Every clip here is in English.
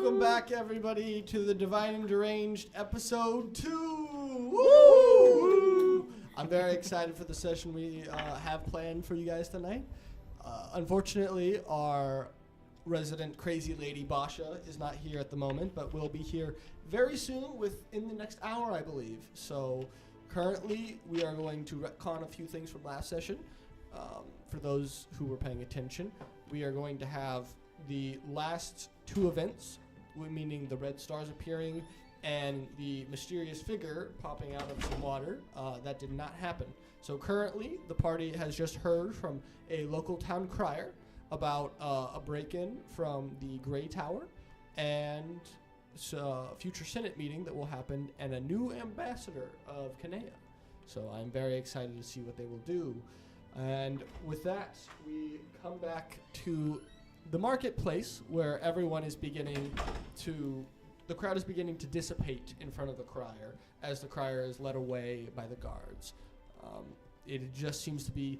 Welcome back, everybody, to the Divine and Deranged episode 2. Woo! I'm very excited for the session we have planned for you guys tonight. Unfortunately, our resident crazy lady Basha is not here at the moment, but will be here very soon, within the next hour, I believe. So currently, we are going to retcon a few things from last session. For those who were paying attention, we are going to have the last two events, meaning the red stars appearing and the mysterious figure popping out of some water. That did not happen. So currently, the party has just heard from a local town crier about a break-in from the Grey Tower and a future Senate meeting that will happen and a new ambassador of Kanea. So I'm very excited to see what they will do. And with that, we come back to the marketplace where everyone is beginning to, the crowd is beginning to dissipate in front of the crier as the crier is led away by the guards. It just seems to be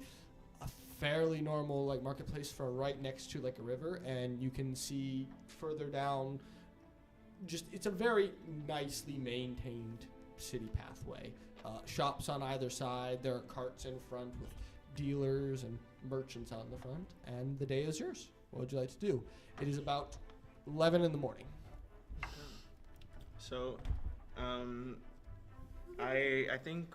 a fairly normal marketplace for right next to a river, and you can see further down, it's a very nicely maintained city pathway. Shops on either side, there are carts in front with dealers and merchants out in the front, and the day is yours. What would you like to do? It is about 11 in the morning. So, I think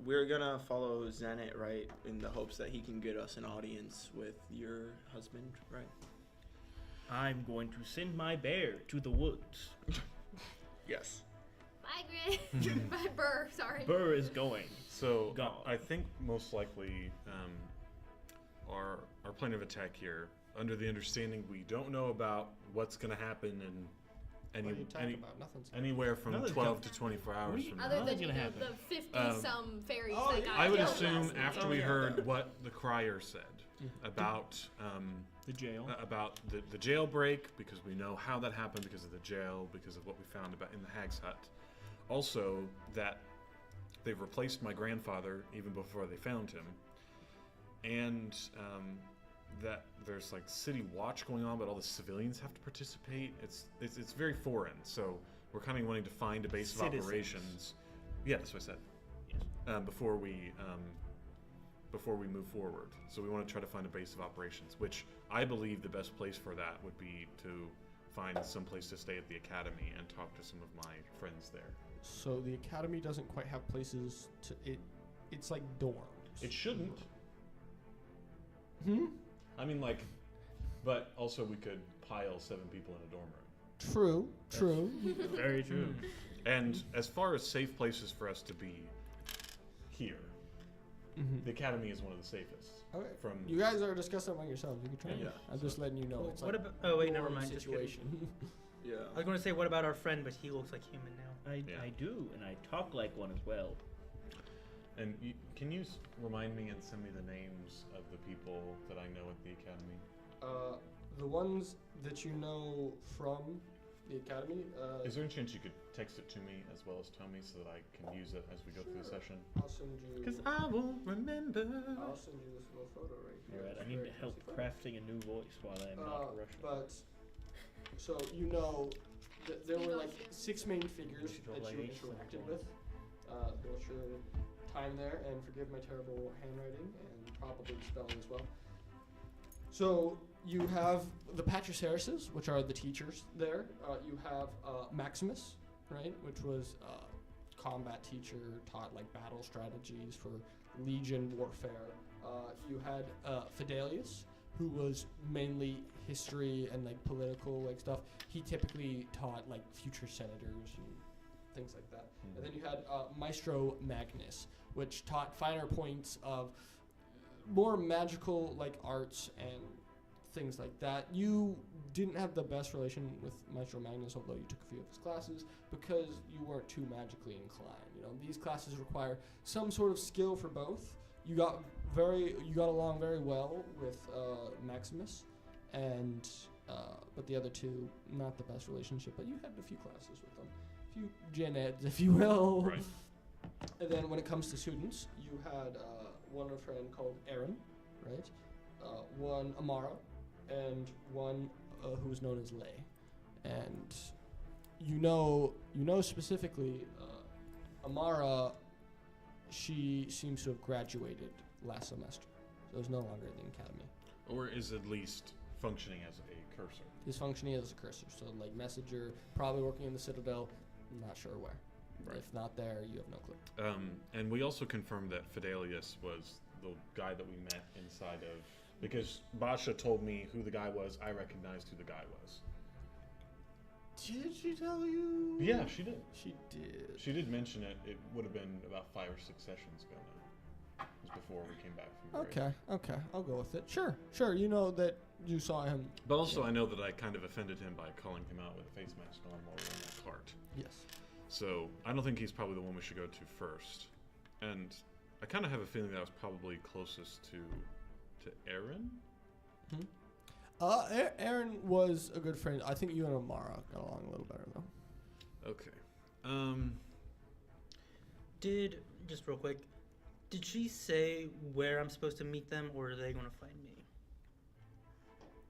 we're gonna follow Zenit, right, in the hopes that he can get us an audience with your husband, right? I'm going to send my bear to the woods. Yes. Bye, Grid. Bye, Burr. Sorry. Burr is going. So Gone. I think most likely our plan of attack here, under the understanding we don't know about what's going to happen in What are you talking about? Nothing's anywhere from Nothing's 12 gonna- to 24 hours from now. Other than Nothing's gonna happen. the 50-some fairies that got I would killed assume last night. after we heard what the crier said about The jail. about the jailbreak, because we know how that happened because of the jail, because of what we found about in the Hag's Hut. Also, that they've replaced my grandfather even before they found him, and that there's city watch going on, but all the civilians have to participate. It's very foreign, so we're kind of wanting to find a base of operations. Yeah, that's what I said. Yes. Before we move forward, so we want to try to find a base of operations, which I believe the best place for that would be to find some place to stay at the academy and talk to some of my friends there. So the academy doesn't quite have places to it's like dorms. It shouldn't. I mean, but also we could pile 7 people in a dorm room. True. Very true. And as far as safe places for us to be here, the academy is one of the safest. Okay. From You guys are discussing among yourselves. You can try. Yeah. I'm just letting you know. Well, It's what like about? Oh wait, never dorm mind. Just kidding. situation. Yeah. I was going to say, what about our friend? But he looks like human now. I do, and I talk like one as well. And can you remind me and send me the names of the people that I know at the academy? The ones that you know from the academy. Is there any chance you could text it to me as well as tell me so that I can use it as we go through the session? I'll send you. Because I won't remember. I'll send you this little photo right here. Alright, I It's need very to help easy. crafting a new voice while I am not Russian. But so there were 6 main figures should roll that you like ace interacted and with throughout your time there, and forgive my terrible handwriting and probably spelling as well. So you have the Patricerises, which are the teachers there. You have Maximus, right, which was a combat teacher, taught battle strategies for legion warfare. You had Fidelius, who was mainly history and political stuff. He typically taught future senators and things like that. And then you had Maestro Magnus, which taught finer points of more magical arts and things like that. You didn't have the best relation with Maestro Magnus, although you took a few of his classes, because you weren't too magically inclined. These classes require some sort of skill for both. You got along very well with Maximus, and but the other two, not the best relationship. But you had a few classes with them, a few gen eds, if you will. Right. And then when it comes to students, you had one friend called Aaron, right? One Amara, and one who was known as Lay. and you know specifically Amara. She seems to have graduated last semester, so is no longer in the academy. Or is at least functioning as a cursor. He's functioning as a cursor, so like messenger, probably working in the Citadel. I'm not sure where. Right. If not there, you have no clue. And we also confirmed that Fidelius was the guy that we met inside of, because Basha told me who the guy was. I recognized who the guy was. Did she tell you? Yeah, she did. She did. She did mention it. It would have been about 5 or 6 sessions ago now. It was before we came back from break. Okay, I'll go with it. Sure. You know that you saw him. But also, I know that I kind of offended him by calling him out with a face mask on while we were in that cart. Yes. So I don't think he's probably the one we should go to first. And I kind of have a feeling that I was probably closest to Aaron. Aaron was a good friend. I think you and Amara got along a little better though. Okay. Just real quick, did she say where I'm supposed to meet them, or are they going to find me?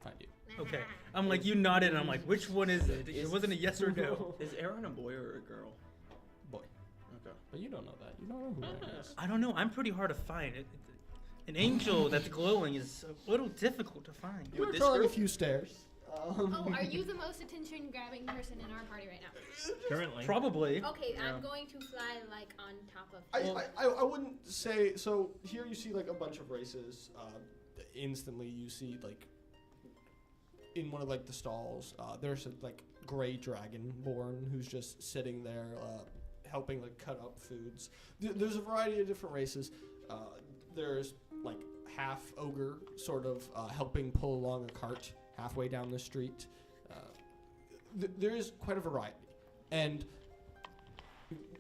Find you. Okay. I'm like, you nodded, and I'm like, which one is it? It wasn't a yes or no. Is Aaron a boy or a girl? Boy. Okay. But you don't know that. You don't know who Aaron is. I don't know. I'm pretty hard to find. An angel that's glowing is a little difficult to find. You were this crawling a girl? few stairs. Oh, are you the most attention-grabbing person in our party right now? Currently. Probably. Okay, Yeah. I'm going to fly like on top of. I wouldn't say so. Here you see like a bunch of races. Instantly you see like in one of like the stalls. There's a like gray dragonborn who's just sitting there, helping like cut up foods. There's a variety of different races. There's like half ogre, sort of helping pull along a cart halfway down the street. There is quite a variety, and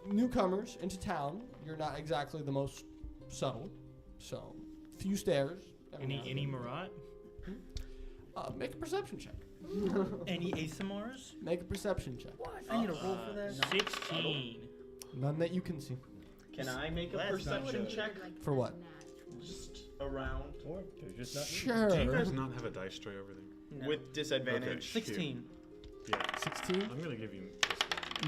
newcomers into town, you're not exactly the most subtle, so few stairs. Any Marat? Make a perception check. Any ASMRs? Make a perception check. What? I need a roll for that. 16. None that you can see. Can I make a That's not perception good. check? For what? Just around Or they're just not. Sure. Do you guys not have a dice tray over there? No. with disadvantage. Okay. 16. Yeah. 16. I'm gonna give you.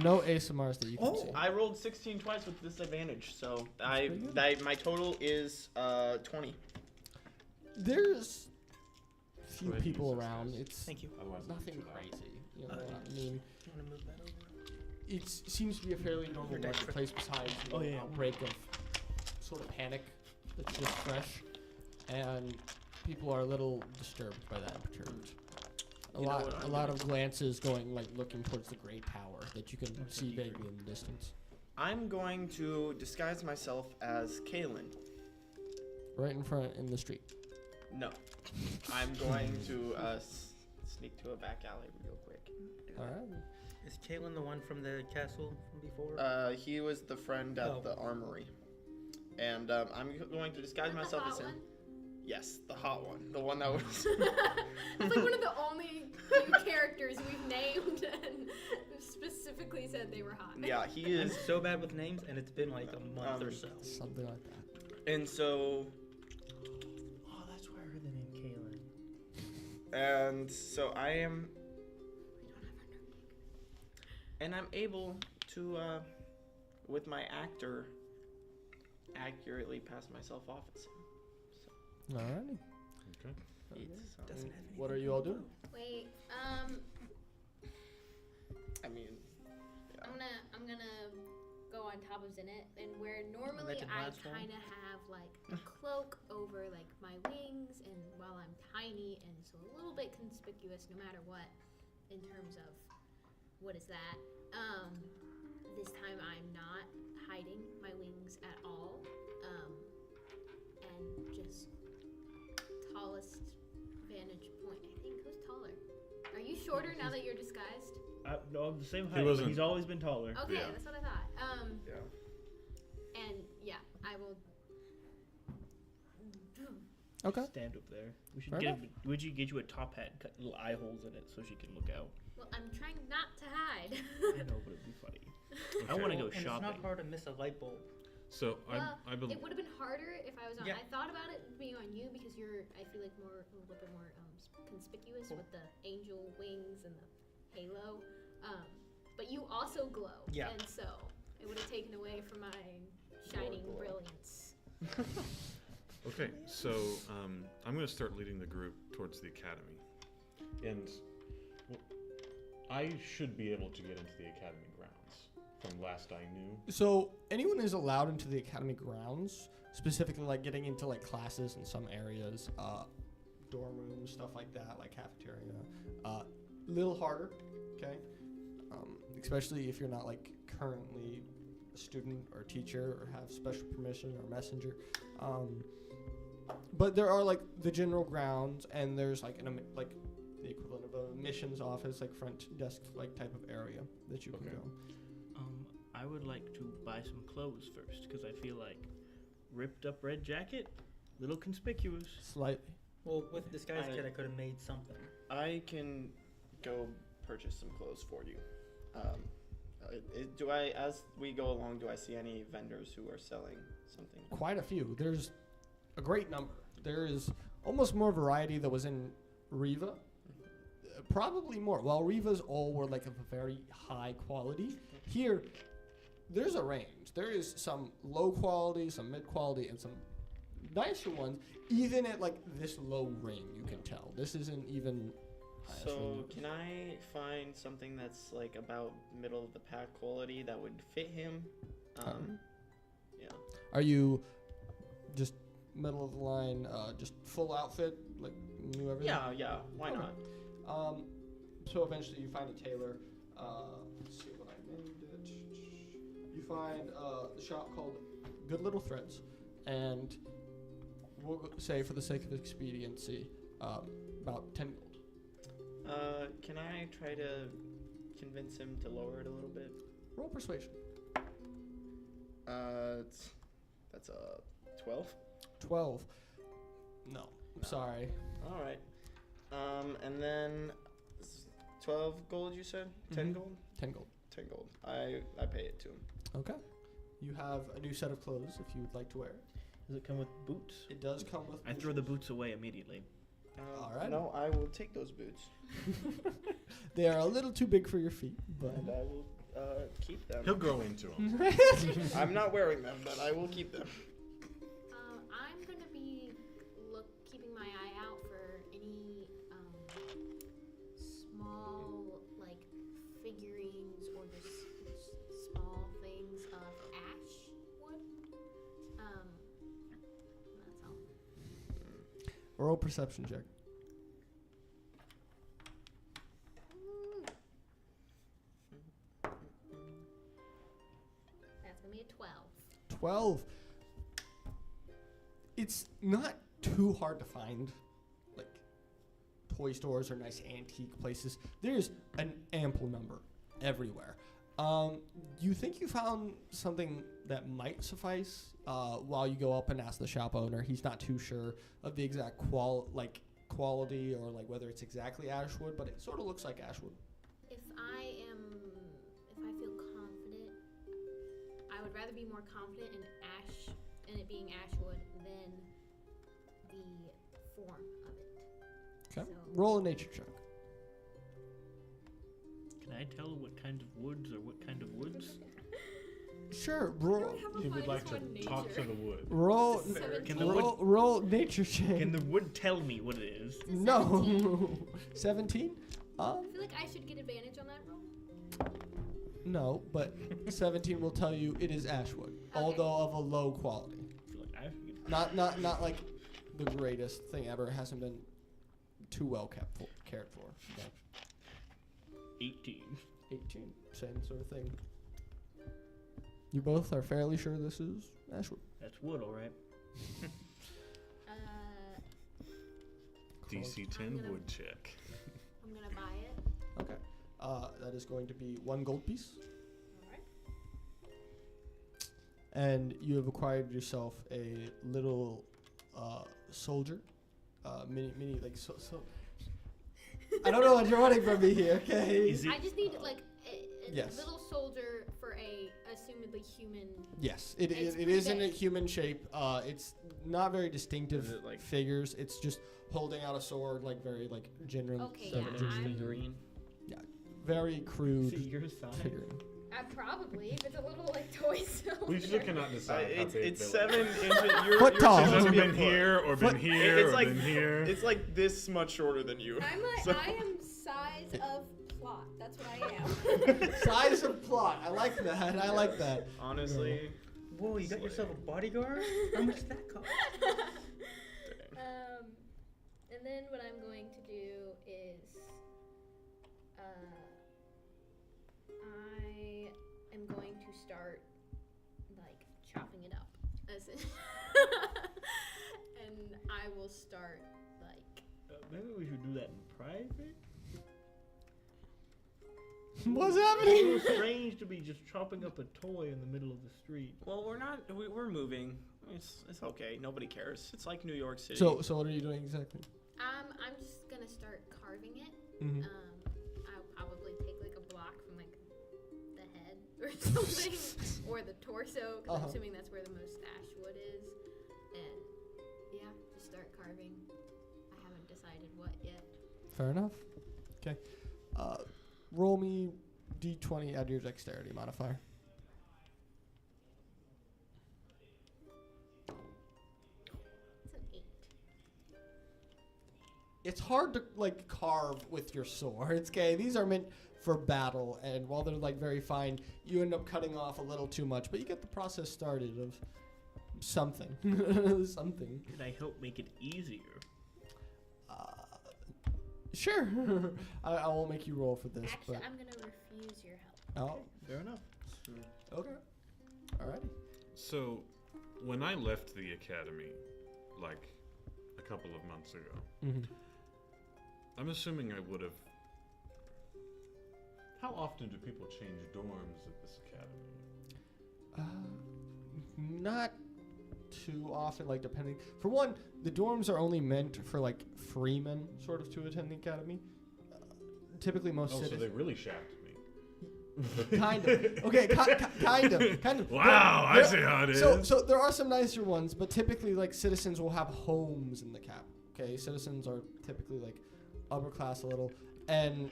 No ASMRs that you can see. I rolled 16 twice with disadvantage, so pretty good. my total is 20. There's few Right, people use around. success. It's Thank you. Otherwise, it's nothing too loud. crazy. You know, I mean, You want to move that over? it seems to be a fairly normal Your dice tray. marketplace besides Oh, yeah. outbreak of sort of panic that's just fresh, and people are a little disturbed by that, perturbed. A You know lot, what a I'm lot gonna of glances going like looking towards the great tower that you can see vaguely in the distance. I'm going to disguise myself as Kalen. Right in front in the street. No. I'm going to sneak to a back alley real quick. All right. Is Caitlin the one from the castle from before? He was the friend at the armory. And I'm going to disguise Not the myself hot as him. one? Yes, the hot one. The one that was... It's like one of the only few characters we've named and specifically said they were hot. Yeah, he I'm is. so bad with names, and it's been like a month or so. Something like that. And so... Oh, that's why I heard the name Kaylin. And so I am... And I'm able to, with my actor, accurately pass myself off as him. So All right. Okay. it's, Doesn't have anything What are to you do all with doing? Wait, I mean, yeah. I'm gonna go on top of Zenit, and where normally Legend I last one. kind of have like a cloak over like my wings, and while I'm tiny and so a little bit conspicuous no matter what, in terms of what is that. This time I'm not hiding my wings at all, and just tallest vantage point. I think who's taller? Are you shorter now that you're disguised? No, I'm the same He height, but wasn't- he's always been taller. Okay, Yeah. that's what I thought. Yeah. And yeah, I will. Okay. Stand up there. We should Fair get. enough. Would you get you a top hat and cut little eye holes in it so she can look out? Well, I'm trying not to hide. I know, but it'd be funny. I Okay. want to go And it's shopping. not hard to miss a light bulb. So Well, I believe. It would have been harder if I was on. Yeah. I thought about it being on you because you're. I feel like a little bit more conspicuous with the angel wings and the halo. But you also glow. Yeah. And so it would have taken away from my shining glow. brilliance. Okay, so I'm going to start leading the group towards the academy. And I should be able to get into the academy grounds from last I knew. So anyone is allowed into the academy grounds, specifically like getting into like classes in some areas, dorm rooms, stuff like that, like cafeteria. Little harder, okay? Especially if you're not like currently a student or teacher or have special permission or messenger. But there are like the general grounds, and there's like like the equivalent of a admissions office, like front desk like type of area that you can Okay. go. I would like to buy some clothes first, because I feel like ripped up red jacket, little conspicuous. Slightly. Well, with disguise I- kit, I could have made something. I can go purchase some clothes for you. Do I, as we go along, do I see any vendors who are selling something? Quite a few. There's a great number. There is almost more variety that was in Riva. Probably more. While Riva's all were like of a very high quality, here there's a range. There is some low quality, some mid quality, and some nicer ones. Even at like this low ring, you can tell this isn't even. highest So ring. can I find something that's like about middle of the pack quality that would fit him? Yeah. Are you just middle of the line, just full outfit, like new everything? Yeah. Why Okay. not? So eventually you find a tailor. Let's see what I named it. You find a shop called Good Little Threads, and we'll say for the sake of expediency, about 10 gold. Can I try to convince him to lower it a little bit? Roll persuasion. That's a 12. 12. No, I'm No. sorry. All right. And then 12 gold. You said 10 Mhm. gold. 10 gold. 10 gold. I pay it to him. Okay. You have a new set of clothes if you would like to wear it. Does it come with boots? It does come with. I throw the boots away immediately. All right. No, I will take those boots They are a little too big for your feet, but. and I will keep them. He'll grow into them. I'm not wearing them, but I will keep them. I'm gonna be keeping my eye out for any small like figurines or just small things of ash wood. That's all. Roll perception check. That's gonna be a 12. 12. It's not too hard to find, like, toy stores or nice antique places. There's an ample number everywhere. You think you found something that might suffice while you go up and ask the shop owner? He's not too sure of the exact quality or like whether it's exactly ashwood, but it sort of looks like ashwood. If I feel confident, I would rather be more confident in it being ashwood than the form of it. Okay. So- Roll a nature check. Can I tell what kind of woods or what kind of woods? Sure. Roll. He would like to talk to the wood. Roll. Can the wood Roll nature check. can the wood tell me what it is? It's a No. 17? I feel like I should get advantage on that roll. No, but 17 will tell you it is ashwood, although of a low quality. I feel like I should get Not like the greatest thing ever. It hasn't been too well cared for. But 18. 18, same sort of thing. You both are fairly sure this is ashwood. That's wood, all right. DC 10 wood check. I'm gonna buy it. Okay. That is going to be 1 gold piece. Alright. And you have acquired yourself a little soldier. Mini like so. I don't know what you're wanting from me here, okay? Is it? I just need like a Yes. little soldier for a assumedly human. Yes, it It's is in a big. human shape. It's not very distinctive Is it like- figures. It's just holding out a sword, like very like general. Okay, So yeah, it's a I'm- figurine. very crude See your size. figurine. Probably, if it's a little like toy cylinder. We still cannot decide how It's big it's the- 7 inches. You're Foot tall. It supposed to hasn't be a been foot. here or been here It's or like been here. It's like this much shorter than you. I'm like, So- I am size of plot. That's what I am. Size of plot. I like that. I like that. Honestly, Whoa, you got yourself a bodyguard? How much did that cost? And then what I'm going to do is, I am going to start like chopping it up, as in, and I will start like. Maybe we should do that in private. What's It's a happening? little strange to be just chopping up a toy in the middle of the street. well, we're not. We're moving. It's okay. Nobody cares. It's like New York City. So what are you doing exactly? I'm just gonna start carving it. Mm-hmm. I'll probably take like a block from like the head or something, or the torso, because I'm assuming that's where the mustache wood is. And yeah, just start carving. I haven't decided what yet. Fair enough. Okay. Roll me d20, add your dexterity modifier. It's an 8. It's hard to like carve with your swords. Okay, these are meant for battle, and while they're like very fine, you end up cutting off a little too much. But you get the process started of something, something. Can I help make it easier? Sure. I won't make you roll for this, Actually, but I'm gonna refuse your help. oh, Fair enough. okay, alrighty. So, when I left the academy, like a couple of months ago, Mm-hmm. I'm assuming I would have. How often do people change dorms at this academy? Not too often, like depending. For one, the dorms are only meant for like freemen, sort of, to attend the academy. Typically, most Oh, so citizens. they really shafted me. Kind of. Okay, kind of. Wow, I see how it is. So there are some nicer ones, but typically, like, citizens will have homes in the cap. Okay, citizens are typically like upper class a little, and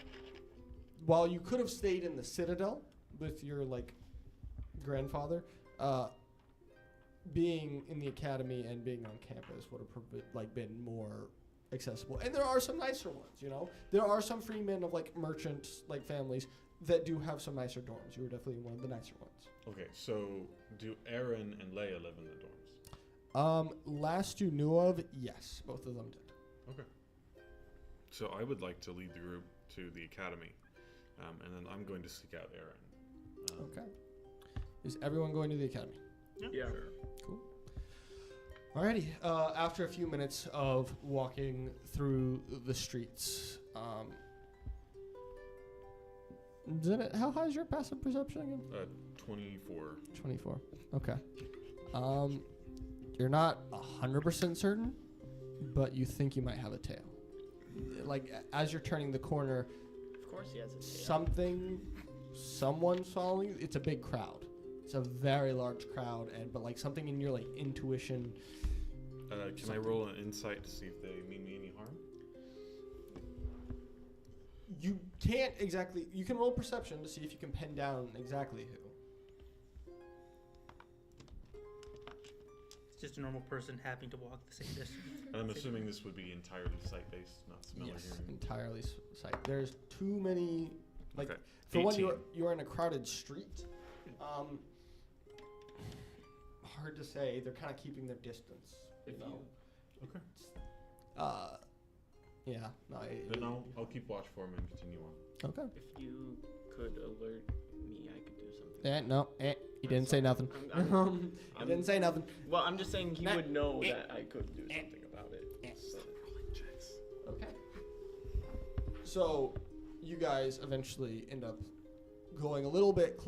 while you could have stayed in the Citadel with your like grandfather, being in the academy and being on campus would have been more accessible. And there are some nicer ones, you know. There are some freemen of like merchants, like families, that do have some nicer dorms. You were definitely one of the nicer ones. Okay, so do Aaron and Leia live in the dorms? Last you knew of, yes, both of them did. Okay. So I would like to lead the group to the academy, and then I'm going to seek out Aaron. Okay. Is everyone going to the academy? Yeah. Cool. Alrighty. After a few minutes of walking through the streets, Zenit, how high is your passive perception again? 24. 24. Okay. You're not 100% certain, but you think you might have a tail. Like, as you're turning the corner, Of course he has a tail. someone's following you. It's a big crowd. It's a very large crowd, but like something in your like intuition. Can I roll an insight to see if they mean me any harm? You can't exactly. You can roll perception to see if you can pin down exactly who. It's just a normal person having to walk the same distance. And I'm assuming this would be entirely sight-based, not smell or Yes, hearing. entirely sight. There's too many. Like, Okay. for one, 18. you're in a crowded street. Hard to say. They're kind of keeping their distance. You know. Okay. Yeah. No. Then I'll keep watch for him and continue on. Okay. If you could alert me, I could do something. No. He didn't say nothing. He didn't say nothing. Well, I'm just saying he Nah. would know that I could do something about it. So. Okay. So, you guys eventually end up going a little bit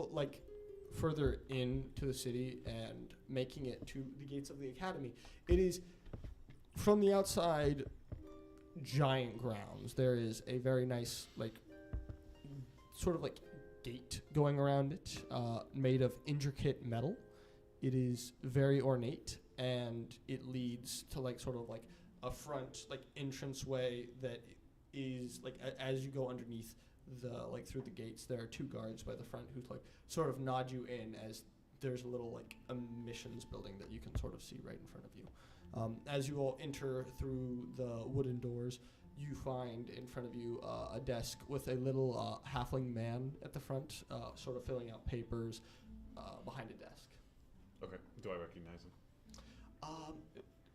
further into the city and making it to the gates of the academy. It is, from the outside, giant grounds. There is a very nice, sort of gate going around it, made of intricate metal. It is very ornate, and it leads to a front entranceway that is as you go underneath through the gates, there are 2 guards by the front who like sort of nod you in as there's a little like emissions building that you can sort of see right in front of you. As you all enter through the wooden doors, you find in front of you a desk with a little halfling man at the front, sort of filling out papers behind a desk. Okay. Do I recognize him?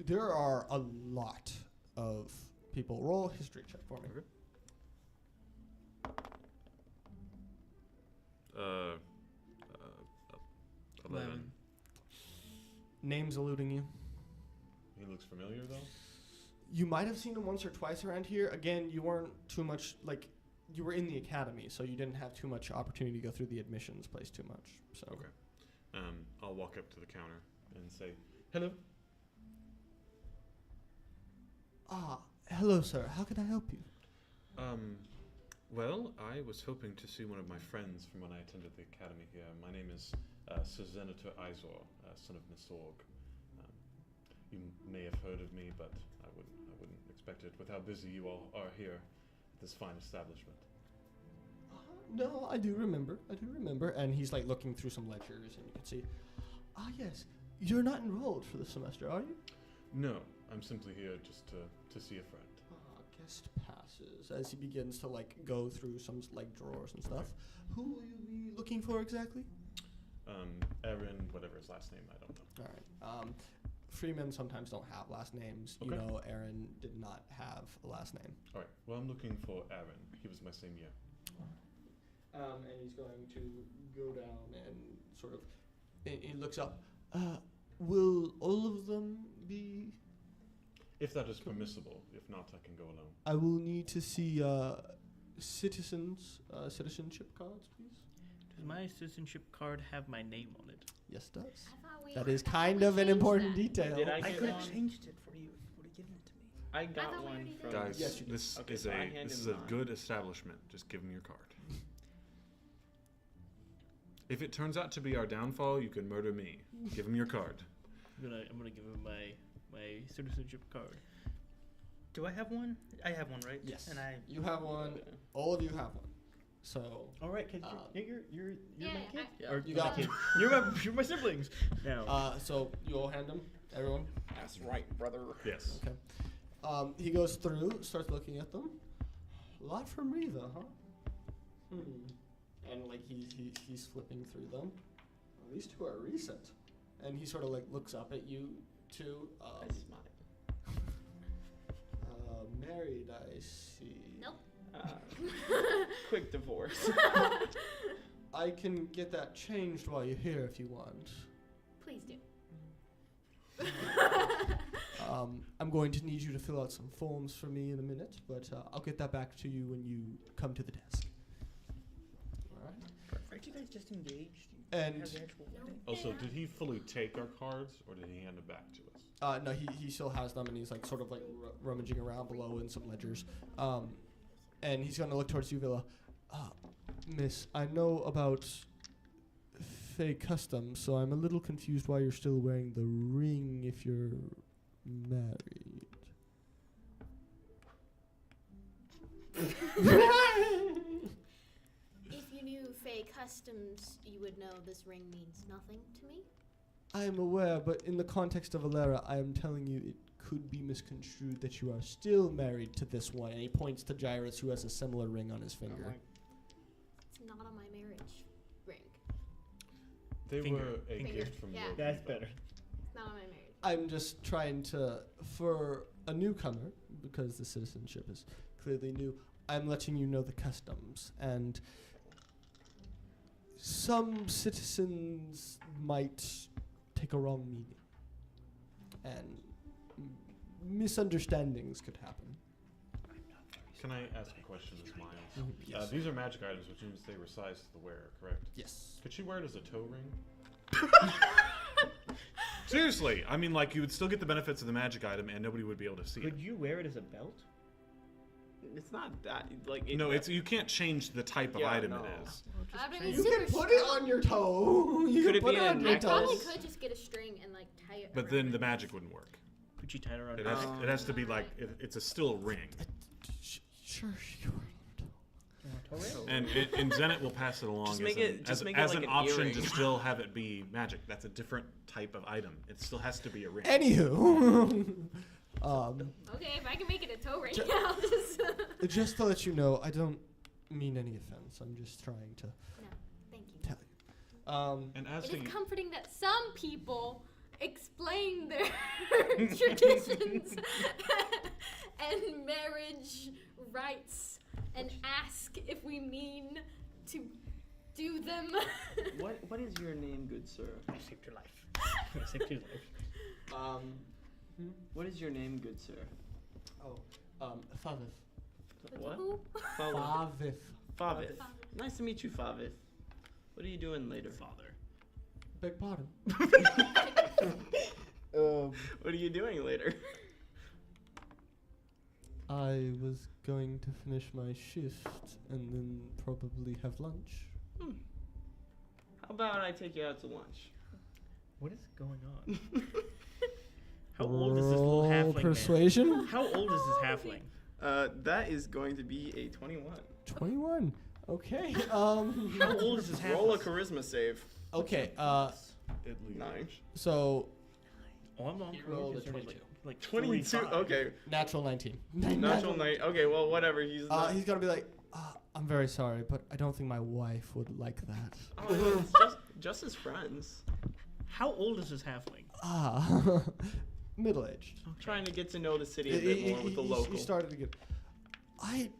There are a lot of people. Roll a history check for me. Okay. 11. 11. Names eluding you. He looks familiar though. You might have seen him once or twice around here. Again, you weren't too much like you were in the academy, so you didn't have too much opportunity to go through the admissions place too much. So Okay. I'll walk up to the counter and say, "Hello." Hello, sir. How can I help you? Well, I was hoping to see one of my friends from when I attended the academy here. My name is Sir Senator Izor, son of Nisorg. You may have heard of me, but I wouldn't expect it with how busy you all are here at this fine establishment. No, I do remember. And he's like looking through some ledgers, and you can see. Yes. You're not enrolled for the semester, are you? No, I'm simply here just to see a friend. Guest passes as he begins to like go through some like drawers and stuff. Who will you be looking for exactly? Aaron, whatever his last name, I don't know. All right. Freemen sometimes don't have last names. Okay. You know, Aaron did not have a last name. All right. Well, I'm looking for Aaron. He was my same year. And he's going to go down and sort of. He looks up. Will all of them be? If that is permissible. If not, I can go alone. I will need to see citizenship cards, please. Does my citizenship card have my name on it? Yes, it does. I thought we That is I thought kind we of an changed important that. detail. Did I I get could one? have changed it for you if you would have given it to me. I got thought we one already from. did. Guys, Yes, you did. this Okay, is so I a handed this is a mine. good establishment. Just give him your card. If it turns out to be our downfall, you can murder me. Give him your card. I'm gonna give him my citizenship card. Do I have one? I have one, right? Yes. And I. You have one. All of you have one. So. All right, cause you're Yeah, my kid. I- Or You got my it. kid. You're my siblings. Now. So you all hand him, everyone. That's right, brother. Yes. Okay. He goes through, starts looking at them. A lot from Riva, huh? And like he's flipping through them. Well, these 2 are recent. And he sort of like looks up at you 2. I smile. Married, I see. Nope. Quick divorce. I can get that changed while you're here if you want. Please do. I'm going to need you to fill out some forms for me in a minute, but I'll get that back to you when you come to the desk. All right. Aren't you guys just engaged? You And- have the actual No. wedding? Also, did he fully take our cards, or did he hand them back to us? No, he still has them, and he's like sort of like rummaging around below in some ledgers. And he's going to look towards you, Villa. Miss, I know about Fey customs, so I'm a little confused why you're still wearing the ring if you're married. If you knew Fey customs, you would know this ring means nothing to me. I am aware, but in the context of Alera, I am telling you it could be misconstrued that you are still married to this one. And he points to Jairus, who has a similar ring on his finger. It's not on my marriage ring. They Finger. were a Finger, gift from yeah. Lord That's Riva. better. It's not on my marriage. I'm just trying to, for a newcomer, because the citizenship is clearly new, I'm letting you know the customs. And some citizens might take a wrong meaning. And misunderstandings could happen. Can I ask a question as Miles? Yes. These are magic items, which means they were sized to the wearer, correct? Yes. Could she wear it as a toe ring? Seriously, I mean, like, you would still get the benefits of the magic item, and nobody would be able to see it. Could you wear it as a belt? It's not that like. No, it's you can't change the type of Yeah, item no. it is. I mean, You it's can super put it strong. on your toe. You Could can it put be it a on your I necklace? probably toes. could just get a string and like tie it. But around then my the neck. magic wouldn't work. Could you tie it around? It her has, neck? it has to be like it's a still ring. Sure, you are. And Zenit will pass it along Just make it as like an an option earring. to still have it be magic. That's a different type of item. It still has to be a ring. Anywho, Okay, if I can make it a toe ring, Ju- I'll just. just to let you know, I don't mean any offense. I'm just trying to No, thank you. tell you. And as It to is comforting that some people explain their traditions and marriage rights and ask if we mean to do them. What is your name, good sir? I saved your life. I saved your life. What is your name, good sir? Favith. What? Who? Favith. Favith. Nice to meet you, Favith. What are you doing later? Father. Beg pardon. What are you doing later? I was going to finish my shift and then probably have lunch. How about I take you out to lunch? What is going on? How old is this little Roll halfling persuasion? man? How old is this halfling? That is going to be a 21. 21. Okay. How old is this halfling? Roll a charisma save. Okay. it leaves. 9. So Oh, I'm on He rolled a courageous or 22. like 22. 45. Okay. natural 19. Natural 9. Okay, well, whatever. He's not. He's gonna be like, I'm very sorry, but I don't think my wife would like that. Oh, it's just as friends. How old is this halfling? Middle-aged. Trying to get to know the city a bit more with the He local. started to get. I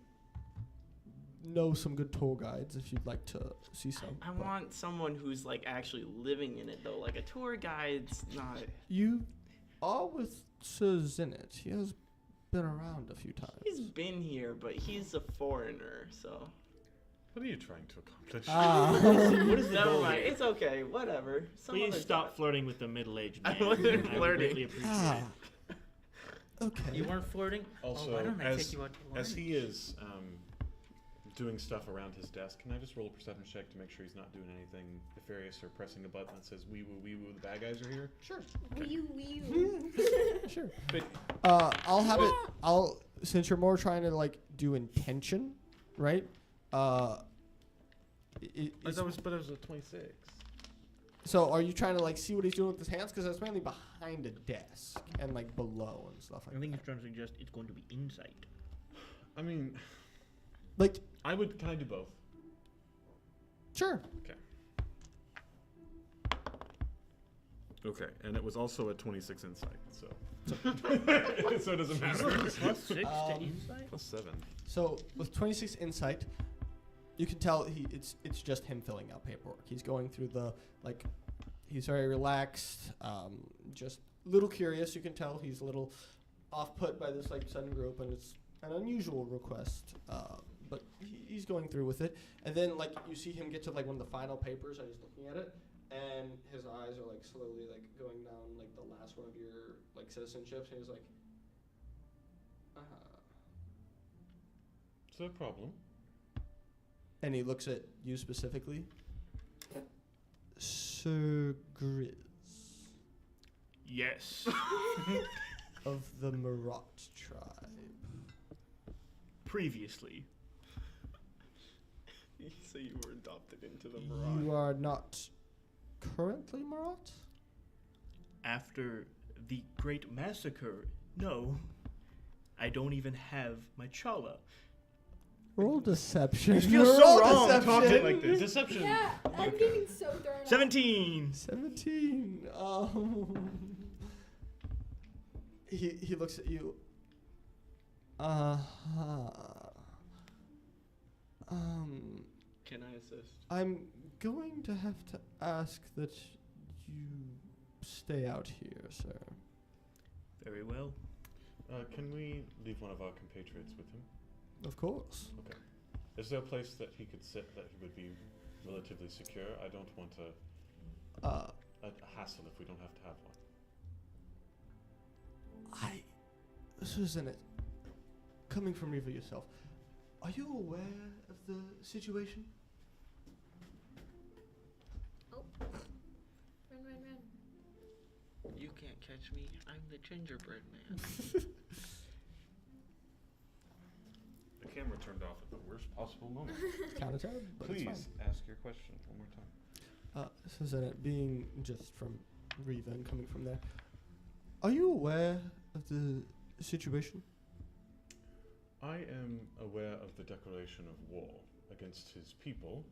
know some good tour guides if you'd like to see some. I but want someone who's like actually living in it though. Like a tour guide's not. You are with Sir Zenit. He has been around a few times. He's been here, but he's a foreigner, so. What are you trying to accomplish? What is the Never goal mind. here? It's okay. Whatever. Some Please other stop time. flirting with the middle-aged I man. wasn't I would flirting. greatly appreciate Ah. it. Okay. You weren't flirting? Also, why don't I as, take you out to lunch? as he is doing stuff around his desk, can I just roll a perception check to make sure he's not doing anything nefarious or pressing a button that says wee woo, the bad guys are here? Sure. Wee you. Sure. But I'll have it. Since you're more trying to like do intention, right? but it was a 26. So are you trying to like see what he's doing with his hands? Because that's mainly behind a desk and like below and stuff I like think that. he's trying to suggest it's going to be insight. I mean, Like, can I do both? sure. Okay, and it was also a 26 insight, so. So it doesn't matter. Plus 6 to Um, insight? Plus 7. So with 26 insight, you can tell it's just him filling out paperwork. He's going through he's very relaxed, just a little curious. You can tell he's a little off put by this like sudden group, and it's an unusual request. But he's going through with it, and then like you see him get to like one of the final papers, and he's looking at it, and his eyes are like slowly like going down like the last one of your like citizenships, and he's like, Is that a problem? and he looks at you specifically, Sir Grizz Yes. of the Marat tribe. Previously. So you were adopted into the You Mirage. are not currently Marat? After the Great Massacre, no. I don't even have my chala. Roll deception. You feel so Roll wrong deception. talking like this. Deception. Yeah, I'm getting so thrown off. 17. 17. He looks at you. Can I assist? I'm going to have to ask that you stay out here, sir. Very well. Can we leave one of our compatriots with him? Of course. Okay. Is there a place that he could sit that he would be relatively secure? I don't want a hassle if we don't have to have one. Susan, coming from Riva yourself, are you aware of the situation? Oh. Run. You can't catch me. I'm the gingerbread man. camera turned off at the worst possible moment. Countertard, but it's Please ask your question one more time. fine. So Zenit, being just from Riva and coming from there, are you aware of the situation? I am aware of the declaration of war against his people,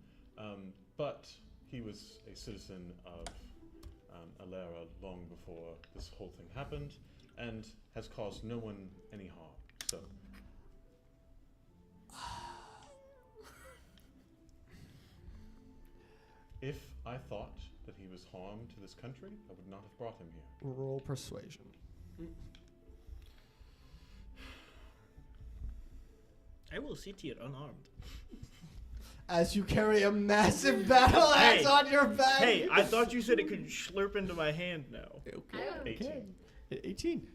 but he was a citizen of Alera long before this whole thing happened, and has caused no one any harm. So, if I thought that he was harm to this country, I would not have brought him here. Roll persuasion. I will sit here unarmed. As you carry a massive battle axe Hey. on your back. Hey, I thought you said it could slurp into my hand now. Okay. 18. 18.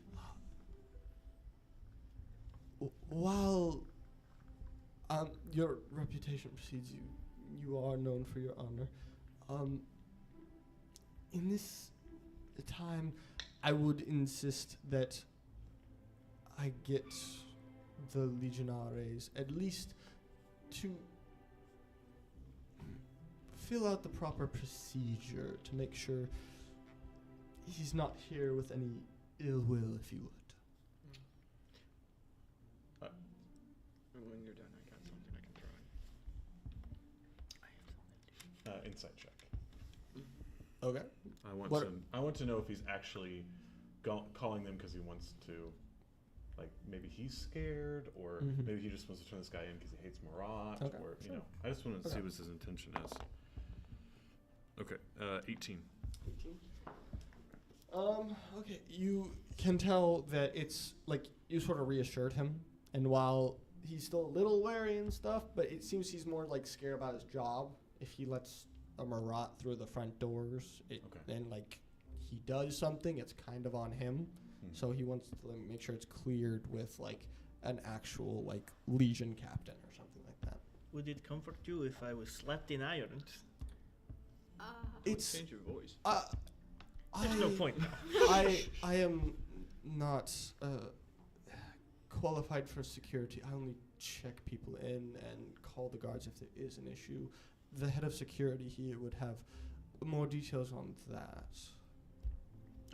While your reputation precedes you, you are known for your honor. In this time, I would insist that I get the Legionaries at least to fill out the proper procedure to make sure he's not here with any ill will, if you would. When you're done, I got something I can throw in. Insight check. Okay. I want to know if he's actually calling them because he wants to, like, maybe he's scared, or Mhm. maybe he just wants to turn this guy in because he hates Marat, Okay, or sure. I just want to see Okay. what his intention is. Okay, 18. 18. Okay. You can tell that it's like you sort of reassured him, and while he's still a little wary and stuff, but it seems he's more like scared about his job. If he lets a Marat through the front doors, and like he does something, it's kind of on him. So he wants to make sure it's cleared with like an actual like Legion captain or something like that. Would it comfort you if I was slapped in iron? It's Change your voice. There's no point now. I am not qualified for security. I only check people in and call the guards if there is an issue. The head of security here would have more details on that.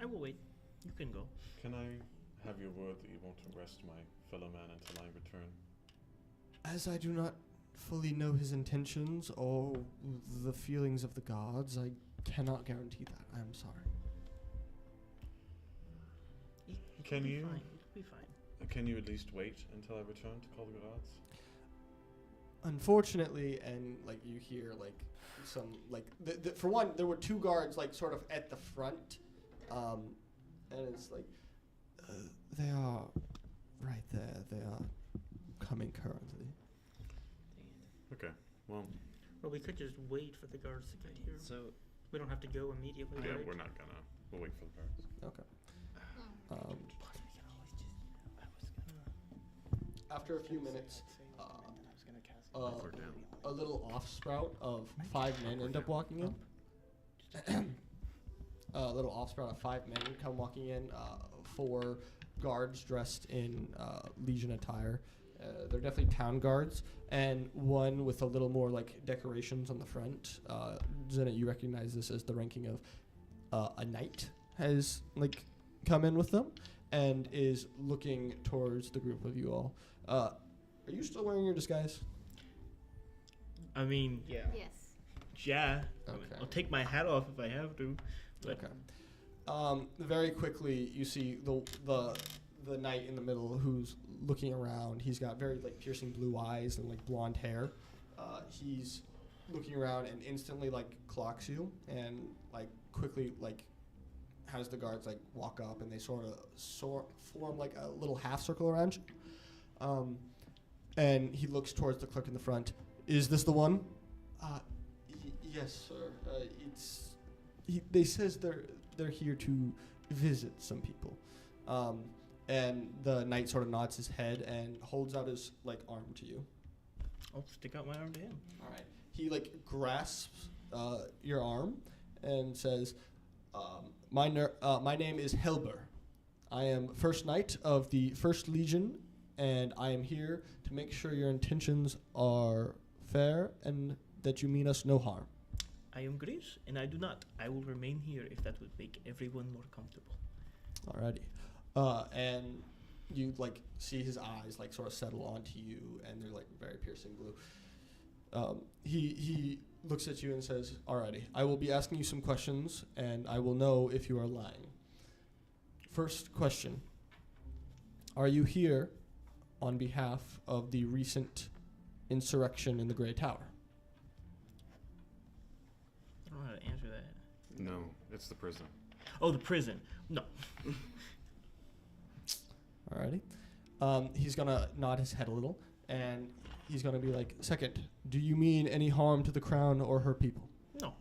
I will wait. You can go. Can I have your word that you won't arrest my fellow man until I return? As I do not fully know his intentions or the feelings of the gods, I cannot guarantee that. I am sorry. It Can will be you- Fine. It'll be fine. Can you at least wait until I return to call the gods? Unfortunately, and like you hear like some like for one, there were two guards like sort of at the front, and it's like they are right there. They are coming currently. Okay, well, Well, we could just wait for the guards to get here. So We don't have to go immediately, yeah, right? we're not gonna. We'll wait for the guards. Okay. We can always After a few minutes, We're down. a little off sprout of 5 men end up walking in. A little off sprout of 5 men come walking in. 4 guards dressed in Legion attire. They're definitely town guards, and one with a little more like decorations on the front. Zenit, you recognize this as the ranking of a knight has like come in with them and is looking towards the group of you all. Are you still wearing your disguise? I mean, yeah. Yes. yeah. Okay. I'll take my hat off if I have to. But Okay. Very quickly, you see the knight in the middle who's looking around. He's got very like piercing blue eyes and like blonde hair. He's looking around and instantly like clocks you and like quickly like has the guards like walk up and they sort of form like a little half circle around you. And he looks towards the clerk in the front. Is this the one? Yes, sir. They says they're here to visit some people. And the knight sort of nods his head and holds out his like arm to you. I'll stick out my arm to him. All right. He like grasps your arm and says, "My name is Helber. I am first knight of the First Legion and I am here to make sure your intentions are fair and that you mean us no harm. I am Grace, and I do not. I will remain here if that would make everyone more comfortable. Alrighty. And you like see his eyes like sort of settle onto you, and they're like very piercing blue. He looks at you and says, "Alrighty, I will be asking you some questions, and I will know if you are lying." First question: are you here on behalf of the recent insurrection in the Grey Tower? I don't know how to answer that. No, it's the prison. Oh, the prison. No. Alrighty. He's gonna nod his head a little, and he's gonna be like, "Second, do you mean any harm to the crown or her people?" No.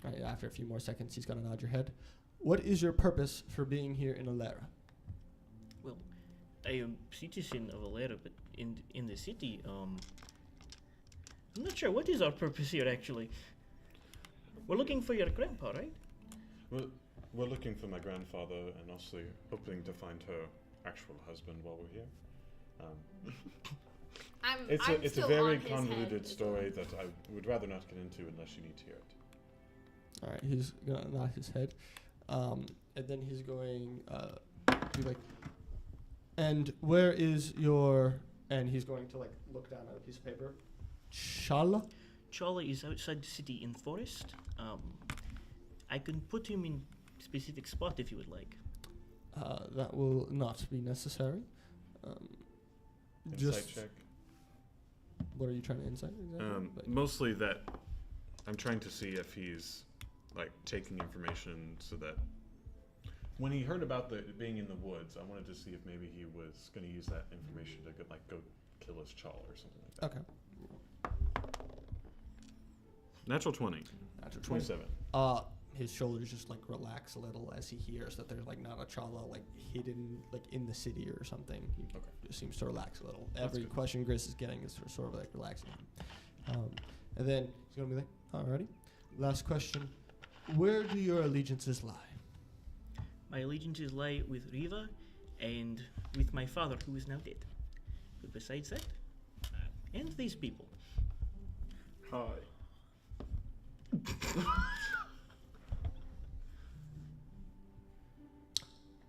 Alright, after a few more seconds, he's gonna nod your head. What is your purpose for being here in Alera? Well, I am citizen of Alera, but in the city, I'm not sure what is our purpose here, actually. We're looking for your grandpa, right? Well, we're looking for my grandfather and also hoping to find her actual husband while we're here. I'm It's still a very on his convoluted head. story that I would rather not get into unless you need to hear it. Alright, he's gonna nod his head. And then he's going to be like, and where is your, and he's going to like look down at a piece of paper. Shala? Charlie is outside the city in forest. I can put him in specific spot if you would like. That will not be necessary. Insight check. What are you trying to insight exactly? Like- Mostly that I'm trying to see if he's like taking information so that when he heard about the being in the woods, I wanted to see if maybe he was going to use that information to go kill his chawl or something like that. Okay. Natural 20. Natural 20. 27. His shoulders just like relax a little as he hears that there's like not a chala like hidden like in the city or something. He Okay. just seems to relax a little. That's Every good. question Gris is getting is sort of like relaxing him. And then he's gonna be like, "Alrighty, last question. Where do your allegiances lie?" My allegiances lie with Riva and with my father, who is now dead. But besides that, and these people. Hi.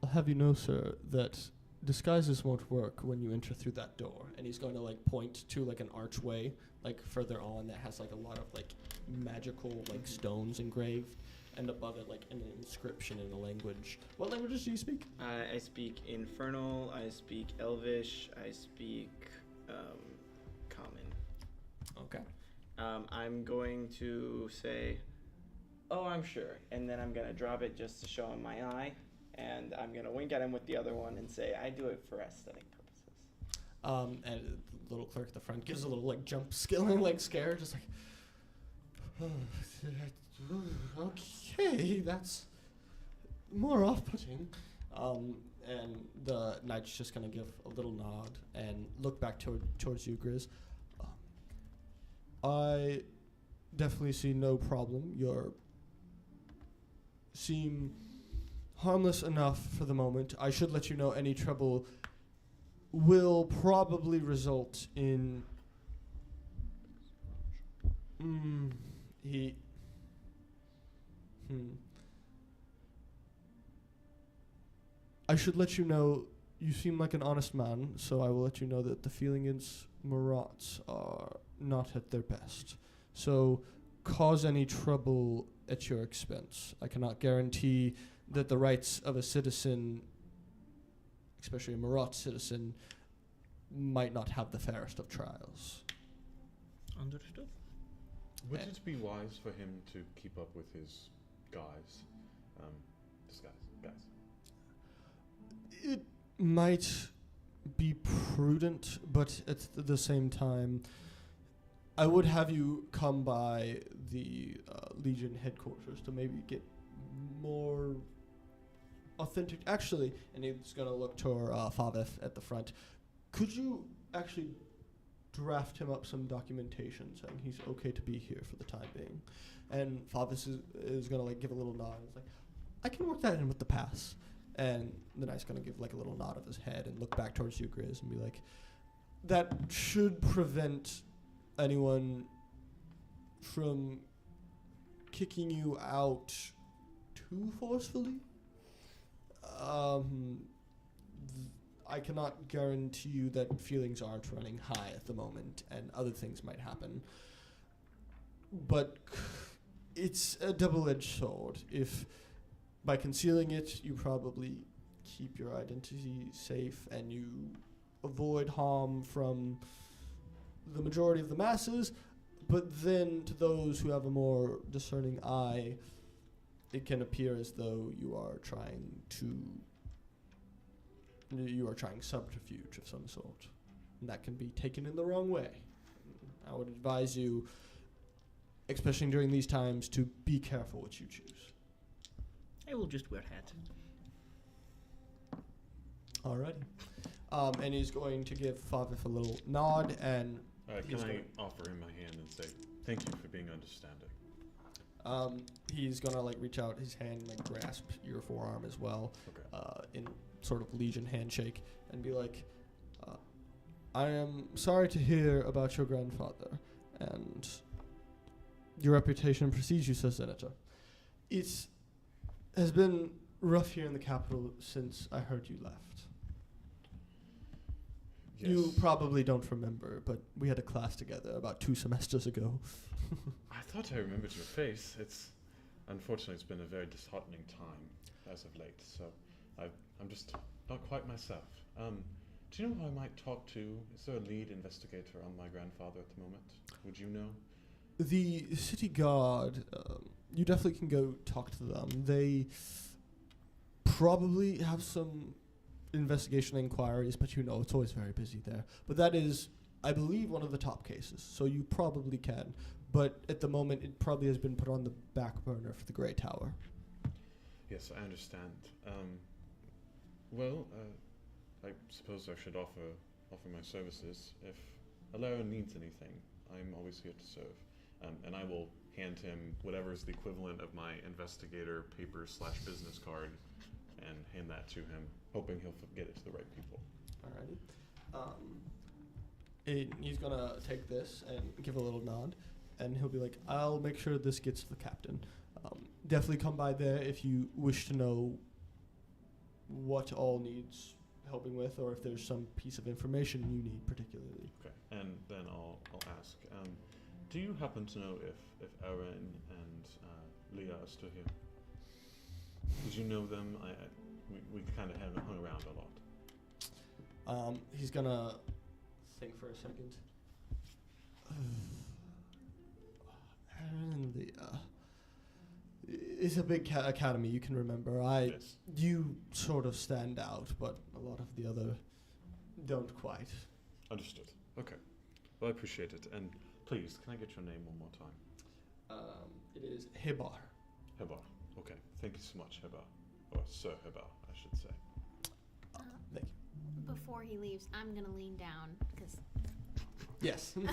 I'll have you know, sir, that disguises won't work when you enter through that door. And he's going to like point to like an archway like further on that has like a lot of like magical like stones engraved, and above it like an inscription in a language. What languages do you speak? I speak Infernal, I speak Elvish, I speak Common. Okay. I'm going to say, "Oh, I'm sure," and then I'm gonna drop it just to show him my eye, and I'm gonna wink at him with the other one and say, "I do it for aesthetic purposes." And the little clerk at the front gives a little like jump skilling like scare, just like, okay, that's more off-putting. And the knight's just gonna give a little nod and look back towards you, Grizz. I definitely see no problem. You seem harmless enough for the moment. I should let you know any trouble will probably result in I should let you know you seem like an honest man, so I will let you know that the feelings Marats are not at their best. So cause any trouble at your expense. I cannot guarantee that the rights of a citizen, especially a Marat citizen, might not have the fairest of trials. Understood. Would it be wise for him to keep up with his guys? Guys. It might be prudent, but at the same time, I would have you come by the Legion headquarters to maybe get more authentic. Actually, and he's going to look to Faveth at the front. Could you actually draft him up some documentation saying he's okay to be here for the time being? And Faveth is going to like give a little nod. It's like, I can work that in with the pass. And the knight's going to give like a little nod of his head and look back towards you, Grizz, and be like, that should prevent anyone from kicking you out too forcefully. I cannot guarantee you that feelings aren't running high at the moment and other things might happen. But it's a double-edged sword. If by concealing it, you probably keep your identity safe and you avoid harm from the majority of the masses, but then to those who have a more discerning eye, it can appear as though you are trying subterfuge of some sort. And that can be taken in the wrong way. I would advise you, especially during these times, to be careful what you choose. I will just wear hat. Alrighty. And he's going to give Favif a little nod, and Can I offer him my hand and say, thank you for being understanding? he's going to like reach out his hand and like grasp your forearm as well, Okay. in sort of Legion handshake, and be like, I am sorry to hear about your grandfather and your reputation precedes you, Sir Senator. It has been rough here in the capital since I heard you left. Yes. You probably don't remember, but we had a class together about 2 semesters ago. I thought I remembered your face. Unfortunately, it's been a very disheartening time as of late, so I'm just not quite myself. Do you know who I might talk to? Is there a lead investigator on my grandfather at the moment? Would you know? The city guard, you definitely can go talk to them. They probably have some investigation inquiries, but you know it's always very busy there. But that is, I believe, one of the top cases, so you probably can. But at the moment, it probably has been put on the back burner for the Grey Tower. Yes, I understand. I suppose I should offer my services. If Alera needs anything, I'm always here to serve. And I will hand him whatever is the equivalent of my investigator paper/business card and hand that to him, hoping he'll get it to the right people. Alrighty. He's gonna take this and give a little nod, and he'll be like, I'll make sure this gets to the captain. Definitely come by there if you wish to know what all needs helping with, or if there's some piece of information you need particularly. Okay, and then I'll ask, do you happen to know if Aaron and Leah are still here? Did you know them? We kind of haven't hung around a lot. He's gonna think for a second. Aaron and Leah. It's a big academy, you can remember. Yes. You sort of stand out, but a lot of the other don't quite. Understood. Okay. Well, I appreciate it. And please, can I get your name one more time? It is Hibar. Hebar. Okay. Thank you so much, Hebar. Or Sir Hebar, I should say. Thank you. Before he leaves, I'm gonna lean down because. Yes. Have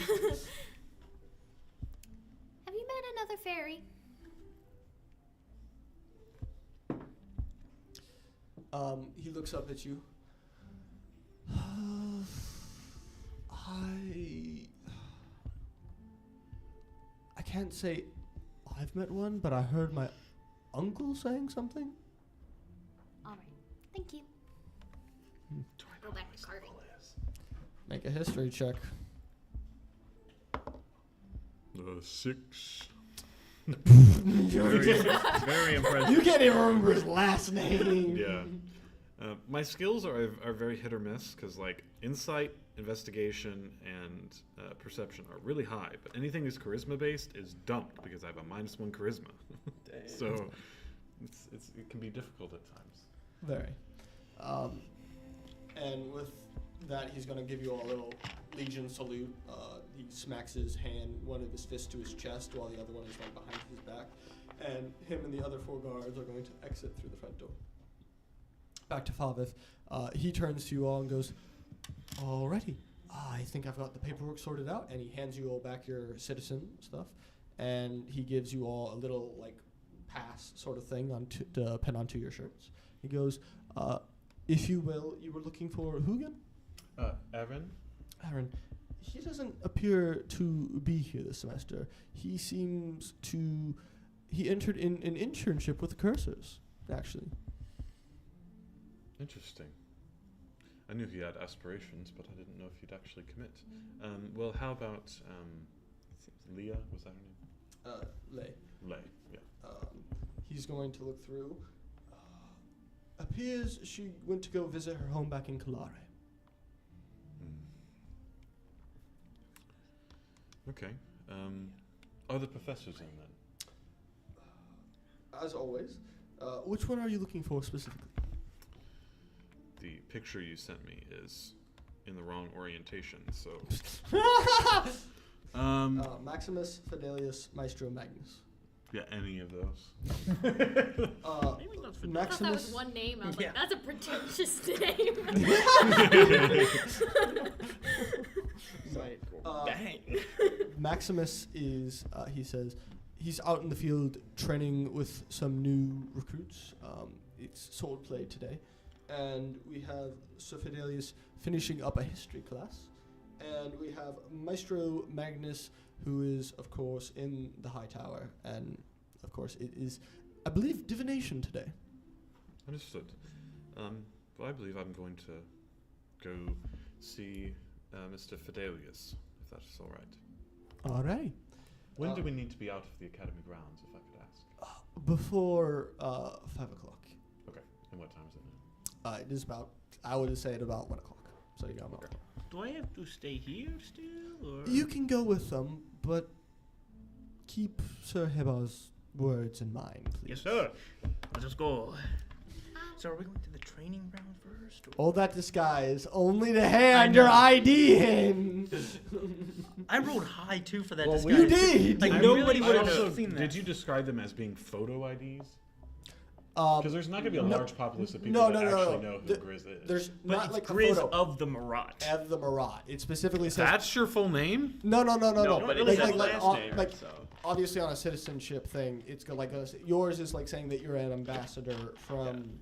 you met another fairy? He looks up at you. I can't say I've met one, but I heard my uncle saying something. All right, thank you. Go back to carving. Make a history check. 6. Very impressive. You can't even remember his last name. Yeah. My skills are very hit or miss, because like insight, investigation, and perception are really high, but anything that's charisma based is dumped because I have a -1 charisma. Dang. So it can be difficult at times. Very. And with that, he's going to give you all a little Legion salute. He smacks his hand, one of his fists to his chest, while the other one is like behind his back. And him and the other 4 guards are going to exit through the front door. Back to Favith. He turns to you all and goes, alrighty, I think I've got the paperwork sorted out. And he hands you all back your citizen stuff. And he gives you all a little like pass sort of thing to pin onto your shirts. He goes, if you will, you were looking for Hugin? Evan? Aaron, he doesn't appear to be here this semester. He seems to... He entered in an internship with the Cursors, actually. Interesting. I knew he had aspirations, but I didn't know if he'd actually commit. Well, how about Leah? Was that her name? Lay. Lay, yeah. He's going to look through. Appears she went to go visit her home back in Kalare. Okay. Are the professors in then? As always. Which one are you looking for specifically? The picture you sent me is in the wrong orientation, so... Maximus, Fidelius, Maestro, Magnus. Yeah, any of those. Maybe not for I thought that was Maximus, one name. I was Yeah. like, that's a pretentious name. Bang. Maximus is, he says, he's out in the field training with some new recruits. It's sword play today. And we have Sir Fidelius finishing up a history class. And we have Maestro Magnus, who is, of course, in the High Tower. And, of course, it is, I believe, divination today. Understood. Well, I believe I'm going to go see Mr. Fidelius, if that's all right. All right. When do we need to be out of the academy grounds, if I could ask? Before 5 o'clock. Okay. And what time is it now? It is about, I would say it about 1 o'clock. So you got about. Do I have to stay here still, or You can go with them, but keep Sir Hebar's words in mind, please. Yes, sir. Let us go. So are we going to the training ground first? Or? All that disguise, only to hand your ID in. I rolled high too for that Well, disguise. You did. Like I nobody really- would I have also- seen that. Did you describe them as being photo IDs? Because there's not going to be a no- large populace of people no, that no, no, actually no. know who The- Grizz is. There's But not it's like Grizz a photo of the Marat. of the Marat. It specifically says That's your full name? no. No, but really it's says his last name, like so. obviously on a citizenship thing, it's got like yours is like saying that you're an ambassador from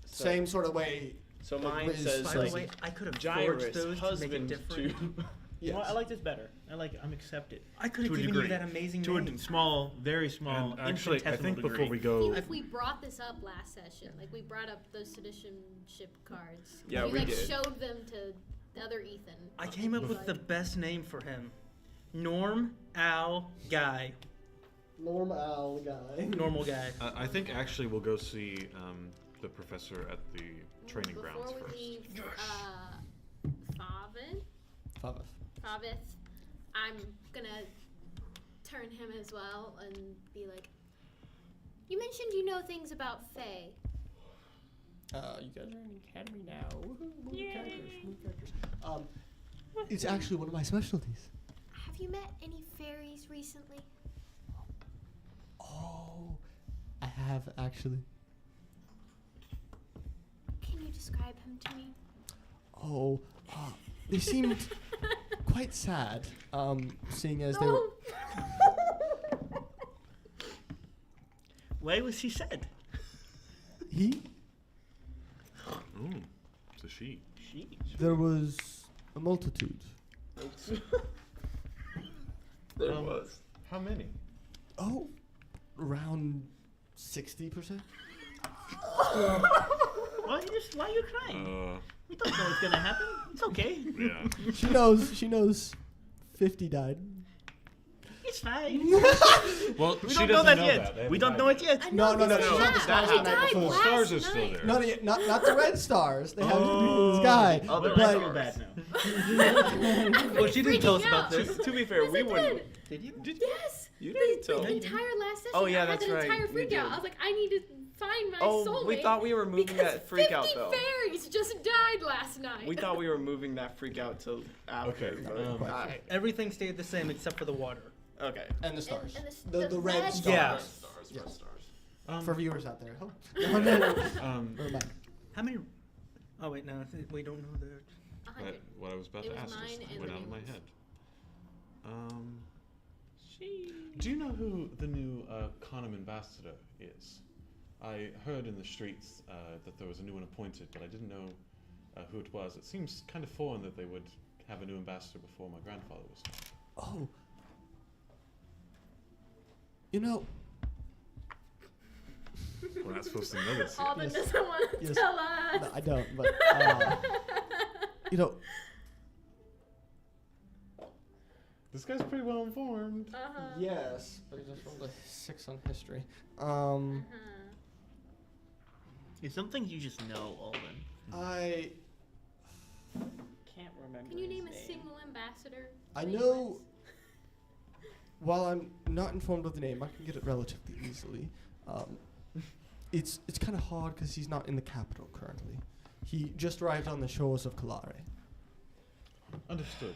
So- same sort of way. So like mine Grizz says By says- the way, I could have Gyrus, forged those to make it husband different. to. You know what, Yes. I like this better. I'm accepted. I could To have a given degree. you that amazing To name. a small, very small, And actually, I think infinitesimal before we degree. I go... think if we brought this up last session, like we brought up those citizenship cards. Yeah, we like did. showed them to the other Ethan. I came up with the best name for him. Norm Al Guy. Normal guy. Normal guy. I think actually we'll go see the professor at the training grounds Before we first. leave, Favith, I'm gonna turn him as well and be like, you mentioned you know things about Fae. You guys are in academy now. Woohoo, more characters, more characters. It's actually one of my specialties. Have you met any fairies recently? Oh, I have actually. Can you describe him to me? Oh, they seemed quite sad, seeing as they were. No. Why was he sad? He? Ooh, it's a she. There was a multitude. There was. How many? Oh, around 60%. Why are you crying? We don't know what's gonna happen. It's okay. Yeah. She knows 50 died. It's fine. Well, We she don't know doesn't that know yet. that. They We haven't don't died know it yet. yet. No, this no, is no, not. the stars He the night died before. The last stars are still night. there. Not the red stars. They have to be in the sky. Other Well, I feel stars. bad now. Well, she didn't tell us freaking about out. this. To be fair, Yes, we I wouldn't. Did you? Yes. You didn't tell The me. entire last session. Oh, yeah, I had that's that right. entire You freak out. did. I was like, I need to find my Oh, soulmate. we thought we were moving because that freak out 50 though. fairies just died last night. We thought we were moving that freak out till after. Okay, But Everything stayed the same except for the water. okay. And the stars. And the red red stars. Yeah. Stars. Yeah. Red stars. For viewers out there. Oh. No, no, no. Um, Never mind. How many? Oh wait, no, we don't know the. 100. what I was about It to was ask mine just and went out of my William's. head. Do you know who the new Conham ambassador is? I heard in the streets that there was a new one appointed, but I didn't know who it was. It seems kind of foreign that they would have a new ambassador before my grandfather was. Oh. You know, We're not supposed to know this yet. Alden Yes. doesn't want to Yes. tell us. no, I don't, but you know, This guy's pretty well informed. Uh-huh. yes, but he just rolled a 6 on history. Uh-huh. It's something you just know, Alden. I Can't remember. Can you his name a name. single ambassador? I in the know. US? While I'm not informed of the name, I can get it relatively easily. It's kind of hard because he's not in the capital currently. He just arrived on the shores of Calare. Understood.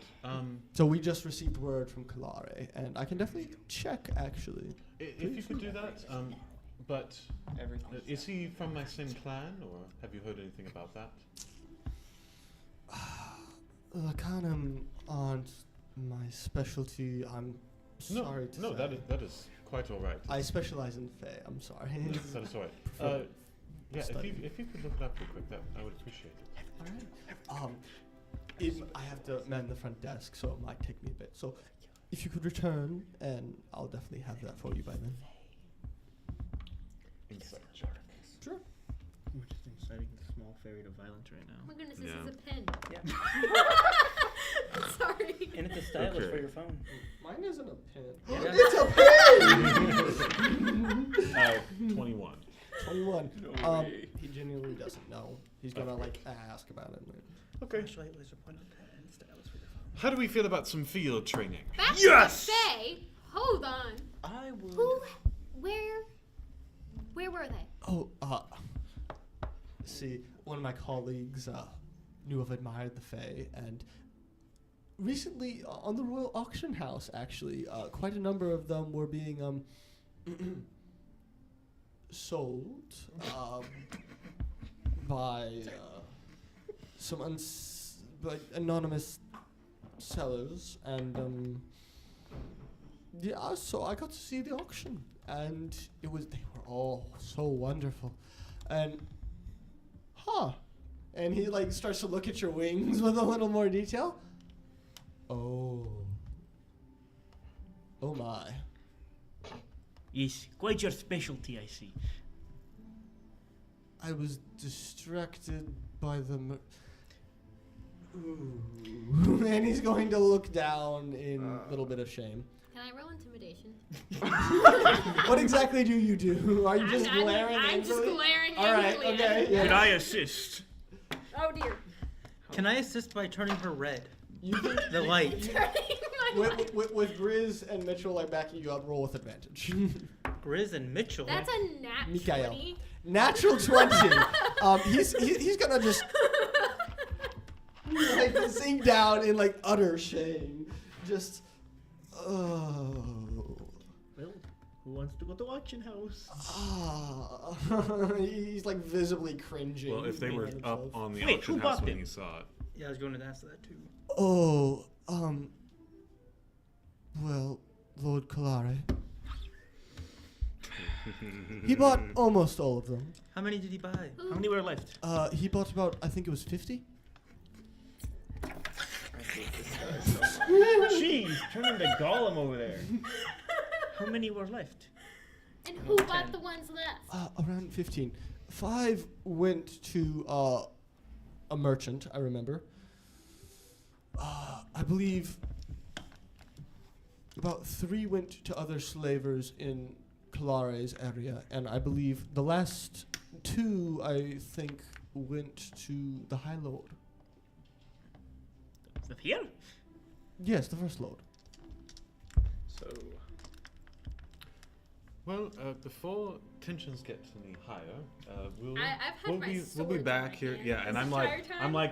So we just received word from Calare, and I can definitely check actually. If you could do that, but Everything. is he from my same clan, or have you heard anything about that? Lacanum aren't my specialty. I'm sorry to No, say. that is quite all right. I specialize in Fae. I'm sorry. That is all right. Prefer Yeah, study. if you could look it up real quick, that I would appreciate it. Alright. I have to man the front desk, so it might take me a bit. So, if you could return, and I'll definitely have that for you by then. Insight check. Sure. We're just inciting the small fairy to violence right Oh now. my goodness, this Yeah. is a pen. Yeah. Sorry. And it's a stylus Okay. for your phone. Mine isn't a pin. Yeah. It's a pin! 21. 21. No way. He genuinely doesn't know. He's gonna ask about it. Okay. Actually, laser pointer pen and stylus for your phone. How do we feel about some field training? Back Yes! to the Fae. Hold on. I would. Where were they? Oh, see, one of my colleagues knew I've admired the Fae, and recently on the Royal Auction House, actually, quite a number of them were being sold by some anonymous sellers, and yeah, so I got to see the auction, and they were all so wonderful, and and he starts to look at your wings with a little more detail. Oh my. Yes, quite your specialty, I see. I was distracted by the ooh. And he's going to look down in a little bit of shame. Can I roll intimidation? What exactly do you do? Are you just glaring I'm just angrily? glaring All right, angrily at okay, him. yeah. Can I assist? Oh dear. Can I assist by turning her red? You think The light. Turning my light. with Grizz and Mitchell backing you up, roll with advantage. Grizz and Mitchell. That's a nat Mikael. 20. Natural 20. He's gonna just sink down in utter shame. Just Well, who wants to go to auction house? he's visibly cringing. Well, if they were behind up himself. on the Wait, auction who house bought when them? he saw it. Yeah, I was going to ask that too. Oh, well, Lord Calare. He bought almost all of them. How many did he buy? How many were left? He bought about, I think it was 50. I hate this guy so much. Jeez, turn into Gollum over there. How many were left? And who bought the ones left? Around 15. 5 went to a merchant, I remember. I believe about 3 went to other slavers in Calare's area, and I believe the last 2, I think, went to the High Lord. The here? Yes, the First Lord. So, Well, before tensions get any higher, we'll I've had we'll my be sword in back my here. hand Yeah, and this I'm entire time.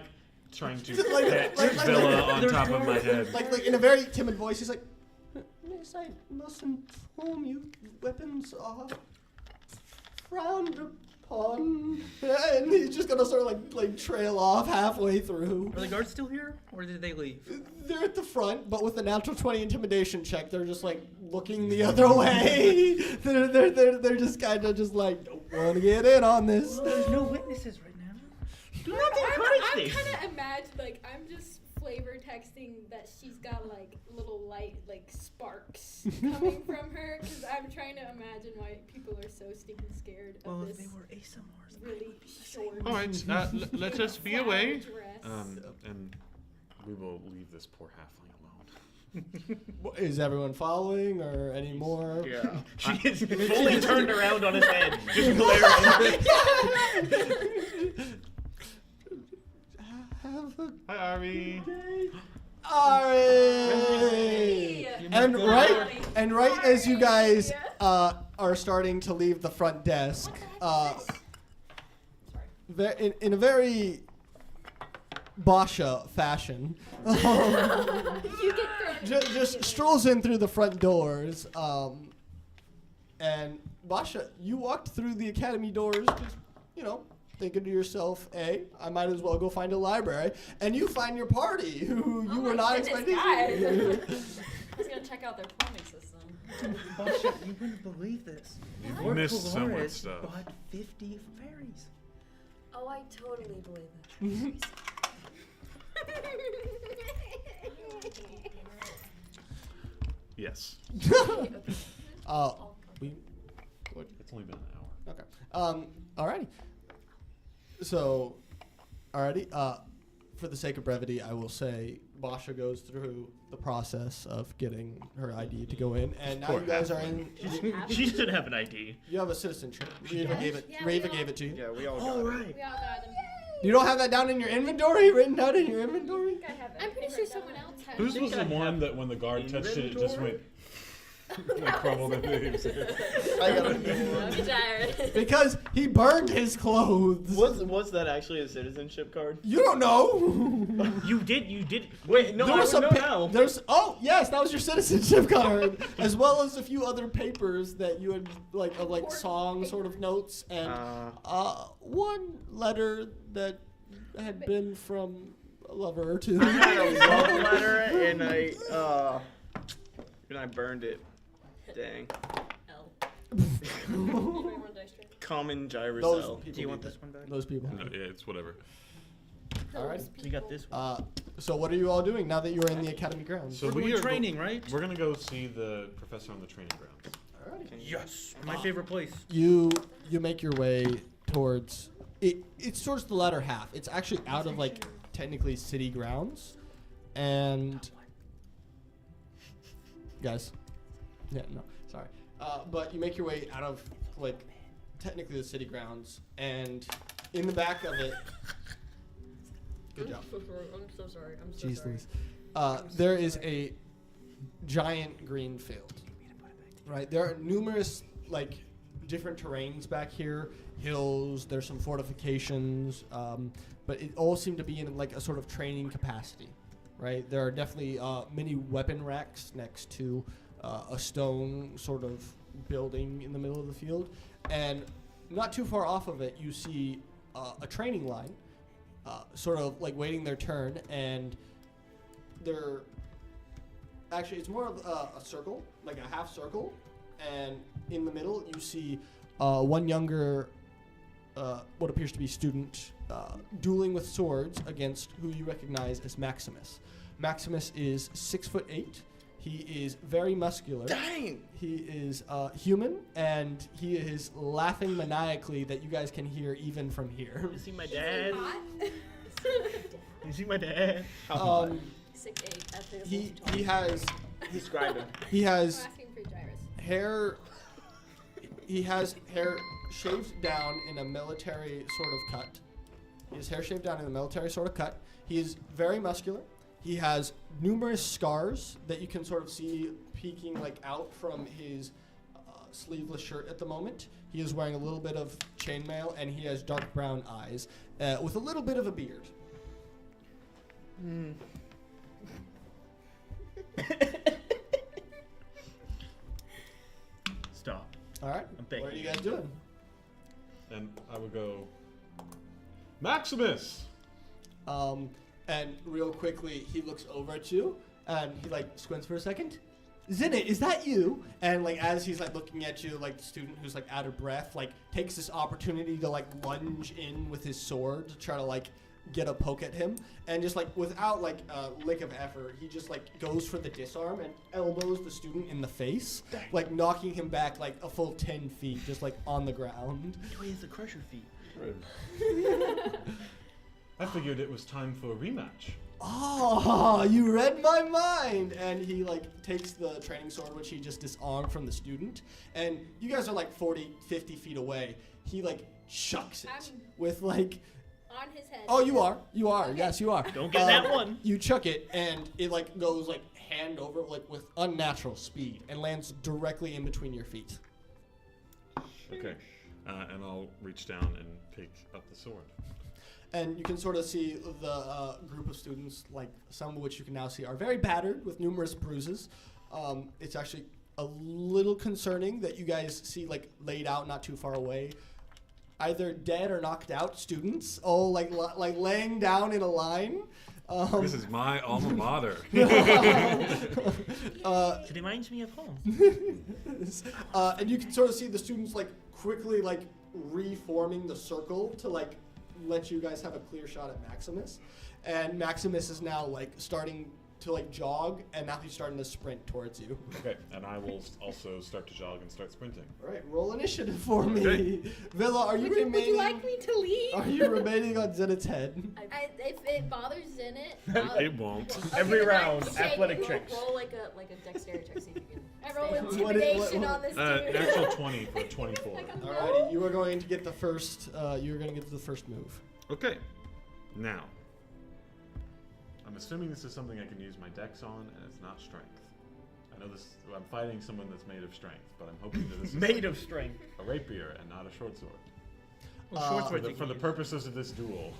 trying to Like- pet like- Villa like- on top of my head. Like in a very timid voice, he's like, "Miss, I must inform you, weapons are frowned upon." And he's just gonna sort of trail off halfway through. Are the guards still here, or did they leave? They're at the front, but with a natural 20 intimidation check, they're just looking the other way. They're just kind of just nope. want to get in on this. Well, there's no witnesses right now. Do not encourage I'm this. kind of imagine like I'm just flavor texting that she's got like little light like sparks coming from her because I'm trying to imagine why people are so stinking scared of Well, if this they were ASMRs, really short. All right, let us be flower away. dress. And we will leave this poor halfling alone. Is everyone following or any more? Yeah. She is fully turned around on his head, just glaring. Have a Hi, Ari. Ari! And right as you guys are starting to leave the front desk, in a very Basha fashion, You get thrown. just strolls in through the front doors. And Basha, you walked through the academy doors, just, thinking to yourself, I might as well go find a library. And you find your party, who you were not expecting. I was gonna check out their plumbing system. Basha, you wouldn't believe this. You've Lord missed so much Polaris stuff. bought 50 fairies. Oh, I totally believe it. Yes. We It's only been an hour. Okay. Alrighty. So, alrighty. For the sake of brevity, I will say Basha goes through the process of getting her ID to go in, and now Poor you guys are in. She should have an ID. You have a citizenship. Reva gave it. Yeah, Reva we gave it to you. Yeah, we all got All it. right. We all got them. You don't have that down in your inventory, written down in your inventory. I have I'm pretty sure someone else has. Whose was the one that when the guard touched it, it just went and crumbled into the I got Okay, Jared. Because he burned his clothes. Was that actually a citizenship card? You don't know. You did. Wait, no, There I was would some know now. There's yes, that was your citizenship card, as well as a few other papers that you had like song sort of notes and one letter that had been from a lover or two. I had a love letter and I burned it. Dang. L. One dice tray. Common gyrus Those L. people Do you want need this one back? Those people. No, yeah, it's whatever. All right. We got this one. So what are you all doing now that you are in the academy grounds? So We're we going are training, right? We're gonna go see the professor on the training grounds. Alrighty. Yes. My favorite place. You make your way towards it. It's towards the latter half. It's actually out of technically city grounds, and guys, yeah, no, sorry. But you make your way out of technically the city grounds, and in the back of it. Good job. I'm so sorry. I'm so Jeez sorry. Louise. There is a giant green field. Right? There are numerous different terrains back here. Hills, there's some fortifications, but it all seemed to be in a sort of training capacity. Right? There are definitely many weapon racks next to a stone sort of building in the middle of the field. And not too far off of it, you see a training line. Sort of waiting their turn, and they're actually it's more of a circle, like a half circle, and in the middle you see one younger, what appears to be student, dueling with swords against who you recognize as Maximus. Maximus is 6'8". He is very muscular. Dang! He is human, and he is laughing maniacally that you guys can hear even from here. You see my dad? Hot? You see my dad? 6'8". I think it's He has Describe him. he I'm has asking for gyrus. hair. He has hair shaved down in a military sort of cut. His hair shaved down in a military sort of cut. He is very muscular. He has numerous scars that you can sort of see peeking out from his sleeveless shirt at the moment. He is wearing a little bit of chainmail, and he has dark brown eyes with a little bit of a beard. Stop. All right. I'm begging What are you you. guys doing? And I would go, Maximus. And real quickly, he looks over at you, and he squints for a second. Zenit, is that you? And like as he's like looking at you, like the student who's like out of breath, like takes this opportunity to like lunge in with his sword to try to like get a poke at him, and just like without like a lick of effort, he just like goes for the disarm and elbows the student in the face, like knocking him back like a full 10 feet, just like on the ground. He has the crusher feet. I figured it was time for a rematch. Oh, you read my mind. And he like takes the training sword which he just disarmed from the student, and you guys are like 40, 50 feet away. He like chucks it I'm- with like, On his head. oh, you are, Okay. yes, you are. Don't get that one. You chuck it, and it like goes like hand over like with unnatural speed and lands directly in between your feet. Okay. And I'll reach down and pick up the sword. And you can sort of see the group of students, like some of which you can now see are very battered with numerous bruises. It's actually a little concerning that you guys see like laid out not too far away, either dead or knocked out students, all like laying down in a line. This is my alma mater. It reminds me of home. And you can sort of see the students like quickly like reforming the circle to like let you guys have a clear shot at Maximus. And Maximus is now like starting to like jog, and now he's starting to sprint towards you. Okay, and I will also start to jog and start sprinting. All right, roll initiative for me. Okay. Villa, are you remaining? Would you like me to leave? Are you remaining on Zenith's head? If it bothers Zenit, It won't. Every then round, I'm shaking. athletic checks. Roll like a dexterity check. See if you can. I roll stay on. intimidation on this dude. Natural 20 for 24. Alrighty, you are going to get the first. You are going to get to the first move. Okay. Now, I'm assuming this is something I can use my dex on, and it's not strength. I know this. I'm fighting someone that's made of strength, but I'm hoping that this is Made of strength. a rapier and not a short sword. Well, short Uh, sword For you the, can for the use. purposes of this duel.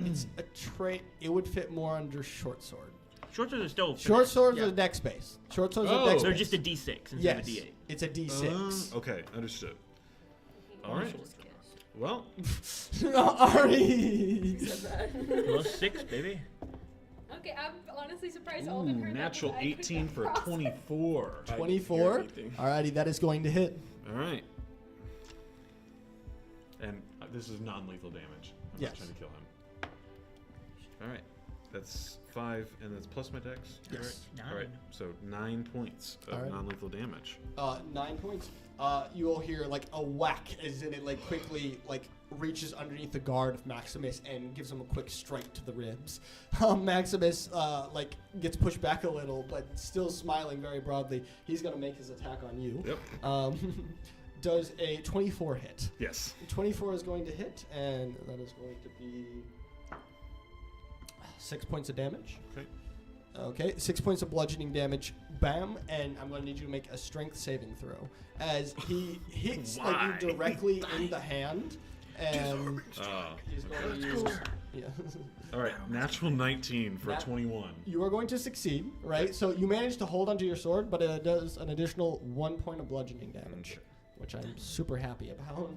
It's a trait. It would fit more under short sword. Short swords are still. Short swords Yeah. are dex base. Short swords Oh. are dex They're base. just a D6 instead yes, of a D8. it's a D6. Okay, understood. All right. Well, Ari. Plus 6, baby. Okay, I'm honestly surprised Alden heard that, natural because I could 18 not for cross. 24. 24. Alrighty, that is going to hit. All right. And this is non-lethal damage. I'm Yes. not trying to kill him. All right. That's 5, and that's plus my dex. Yes. All right. So 9 points of All right. non-lethal damage. 9 points. You will hear like a whack as in it like quickly like reaches underneath the guard of Maximus and gives him a quick strike to the ribs. Maximus like gets pushed back a little, but still smiling very broadly. He's gonna make his attack on you. Yep. Does a 24 hit? Yes. 24 is going to hit, and that is going to be 6 points of damage. Okay. Okay, 6 points of bludgeoning damage. Bam, and I'm going to need you to make a strength saving throw as he hits like Why? you directly in the hand, and he's going to use. Yeah. All right. Natural 19 for Nat- 21. You are going to succeed, right? Okay. So you manage to hold onto your sword, but it does an additional 1 point of bludgeoning damage, which I'm super happy about.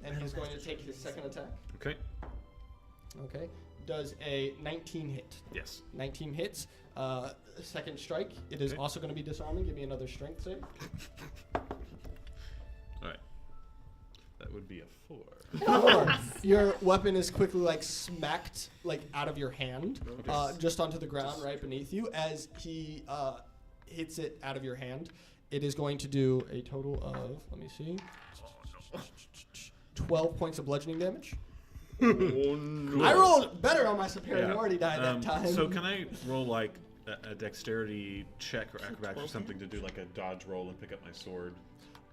And he's going to take his second attack. Okay. Okay. Does a 19 hit. Yes. 19 hits. Second strike. It is Okay. also going to be disarming. Give me another strength save. All right. That would be a 4. 4. Your weapon is quickly like smacked like out of your hand, Okay. just onto the ground right beneath you. As he hits it out of your hand, it is going to do a total of, let me see, 12 points of bludgeoning damage. Cool. I rolled better on my superiority die that time. So can I roll like a dexterity check or acrobatics or something to do like a dodge roll and pick up my sword?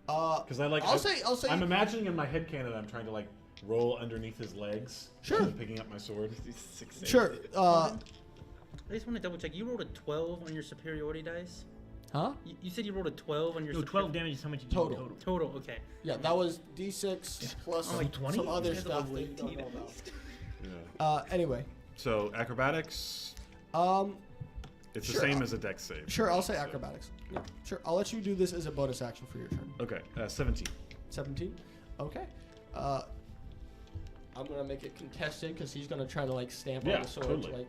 Because I like. I'll say. I'm imagining in my head canon I'm trying to like roll underneath his legs. Sure. And picking up my sword. Sure. I just want to double check. You rolled a 12 on your superiority dice? Huh? You said you rolled a 12 on your No, 12 damage is how much you do Total. Total, okay. Yeah, that was D6 plus Oh, like 20? some other You guys are stuff level that you don't 18 know at about. least. Yeah. Anyway, So acrobatics. It's Sure. the same as a dex save. sure, I'll say acrobatics. Yeah, sure, I'll let you do this as a bonus action for your turn. Okay. 17. 17. Okay. I'm gonna make it contested because he's gonna try to like stamp Yeah, on the sword. totally.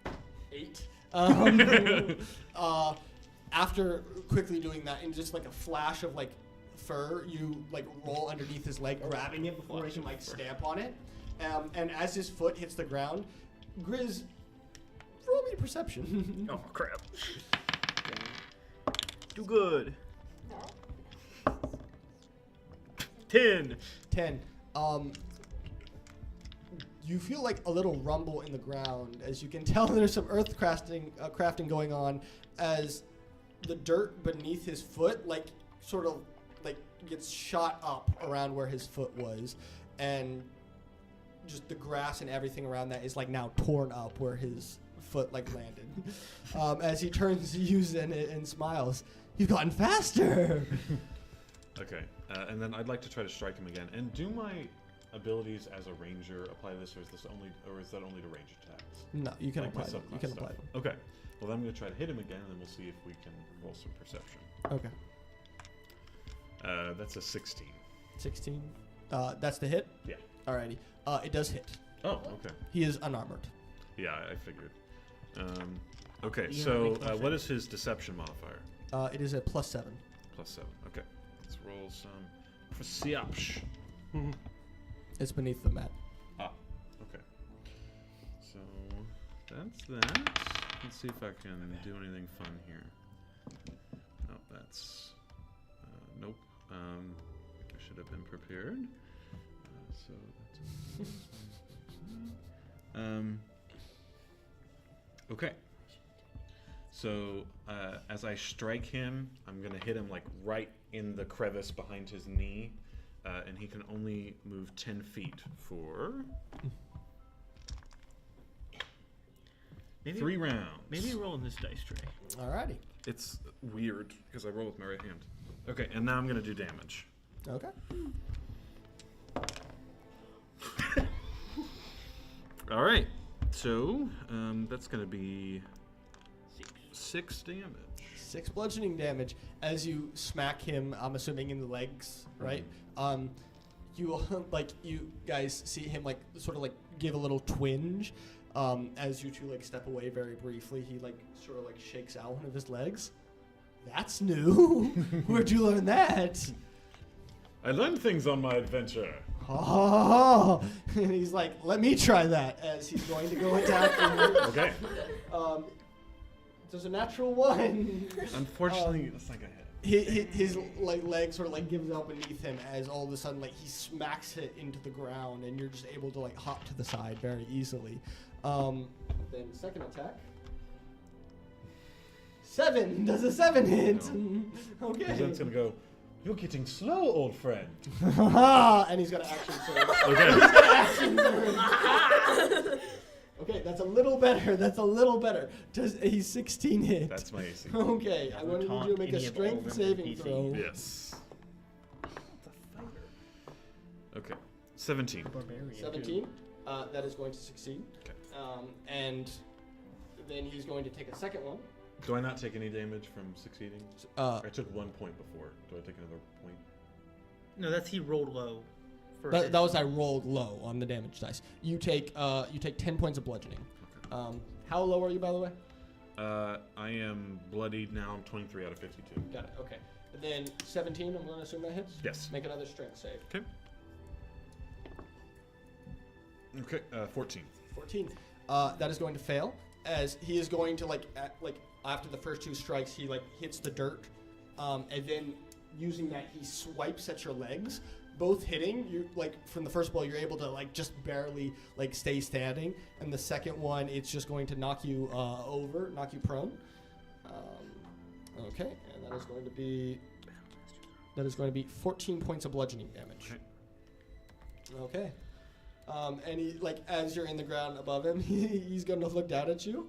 Like 8. After quickly doing that, in just like a flash of like fur, you like roll underneath his leg, grabbing it before he can like stamp on it. And as his foot hits the ground, Grizz, roll me perception. Oh crap! Too good. 10. 10. You feel like a little rumble in the ground. As you can tell, there's some earth crafting going on as the dirt beneath his foot, like, sort of, like, gets shot up around where his foot was. And just the grass and everything around that is, like, now torn up where his foot, like, landed. As he turns to you and smiles, "You've gotten faster!" Okay, and then I'd like to try to strike him again. And do my abilities as a ranger apply to this, or is that only to range attacks? No, you can Like my apply them. You subclass can stuff. apply them. Okay. Well, then I'm going to try to hit him again, and then we'll see if we can roll some perception. Okay. That's a 16. 16. That's the hit? Yeah. Alrighty. It does hit. Oh, okay. He is unarmored. Yeah, I figured. Okay, Yeah, so makes more what sense. is his deception modifier? It is a +7. +7. Okay. Let's roll some perception. It's beneath the mat. Ah, okay. So that's that. Let's see if I can do anything fun here. Oh, that's nope. I should have been prepared. So that's okay. So as I strike him, I'm gonna hit him like right in the crevice behind his knee. And he can only move 10 feet for Maybe 3 rounds. Maybe roll in this dice tray. Alrighty. It's weird because I roll with my right hand. Okay, and now I'm gonna do damage. Okay. All right, so that's gonna be 6 damage. 6 bludgeoning damage as you smack him, I'm assuming in the legs, right? You you guys see him like sort of like give a little twinge as you two like step away very briefly. He like sort of like shakes out one of his legs. That's new. Where'd you learn that? I learned things on my adventure. Oh, and he's like, "Let me try that." As he's going to go attack you. Okay. There's a natural 1. Unfortunately, that's not gonna hit. His like leg sort of like gives out beneath him as all of a sudden like he smacks it into the ground, and you're just able to like hop to the side very easily. Then second attack. 7 does a 7 hit. Okay. Because then it's gonna go. You're getting slow, old friend. And he's got an action surge. Okay. He's got an action surge. Okay, that's a little better. That's a little better. Does a 16 hit? That's my AC. Okay, I'm going to need you to make a Any of all strength of them saving in DC. throw. Yes. Okay. 17. Barbarian. 17. That is going to succeed. Okay. And then he's going to take a second one. Do I not take any damage from succeeding? I took 1 point before. Do I take another point? No, that's he rolled low. For That was I rolled low on the damage dice. You take 10 points of bludgeoning. Okay. How low are you, by the way? I am bloodied now. I'm 23 out of 52. Got it. Okay. And then 17. I'm going to assume that hits. Yes. Make another strength save. Okay. 14. 14. That is going to fail, as he is going to after the first 2 strikes, he like hits the dirt, and then using that he swipes at your legs, both hitting you. Like from the first blow, you're able to like just barely like stay standing, and the second one, it's just going to knock you over, knock you prone. Okay, and that is going to be 14 points of bludgeoning damage. Okay. And he, like, as you're in the ground above him, he's going to look down at you.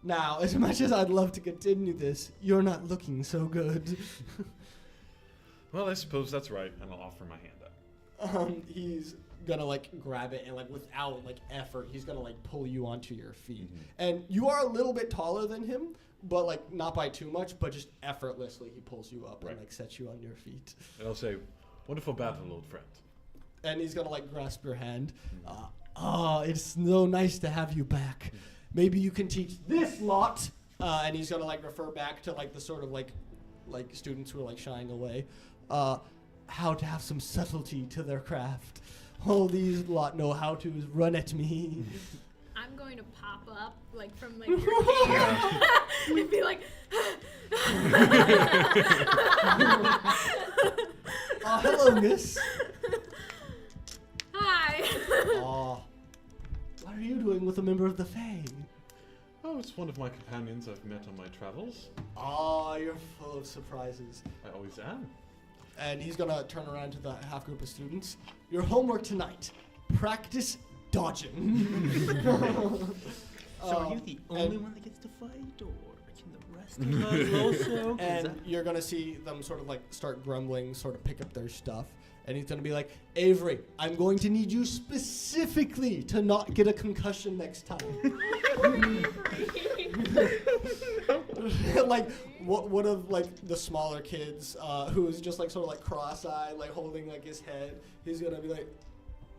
Now, as much as I'd love to continue this, you're not looking so good. Well, I suppose that's right, and I'll offer my hand up. He's going to, like, grab it, and, like, without, like, effort, he's going to, like, pull you onto your feet. And you are a little bit taller than him, but, like, not by too much, but just effortlessly he pulls you up and, like, sets you on your feet. And I'll say, wonderful battle, old friend. And he's going to, like, grasp your hand. It's so nice to have you back. Maybe you can teach this lot And he's gonna like refer back to like the sort of like students who are like shying away. How to have some subtlety to their craft. All these lot know how to run at me. I'm going to pop up like from like your hair and be like. Hello, miss. Hi. What are you doing with a member of the Fae? Oh, it's one of my companions I've met on my travels. You're full of surprises. I always am. And he's gonna turn around to the half group of students. Your homework tonight: practice dodging. So are you the only one that gets to fight, or can the rest of us also? And you're gonna see them sort of like start grumbling, sort of pick up their stuff. And he's gonna be like, Avery, I'm going to need you specifically to not get a concussion next time. Like one of like the smaller kids who's just like sort of like cross-eyed, like holding like his head. He's gonna be like,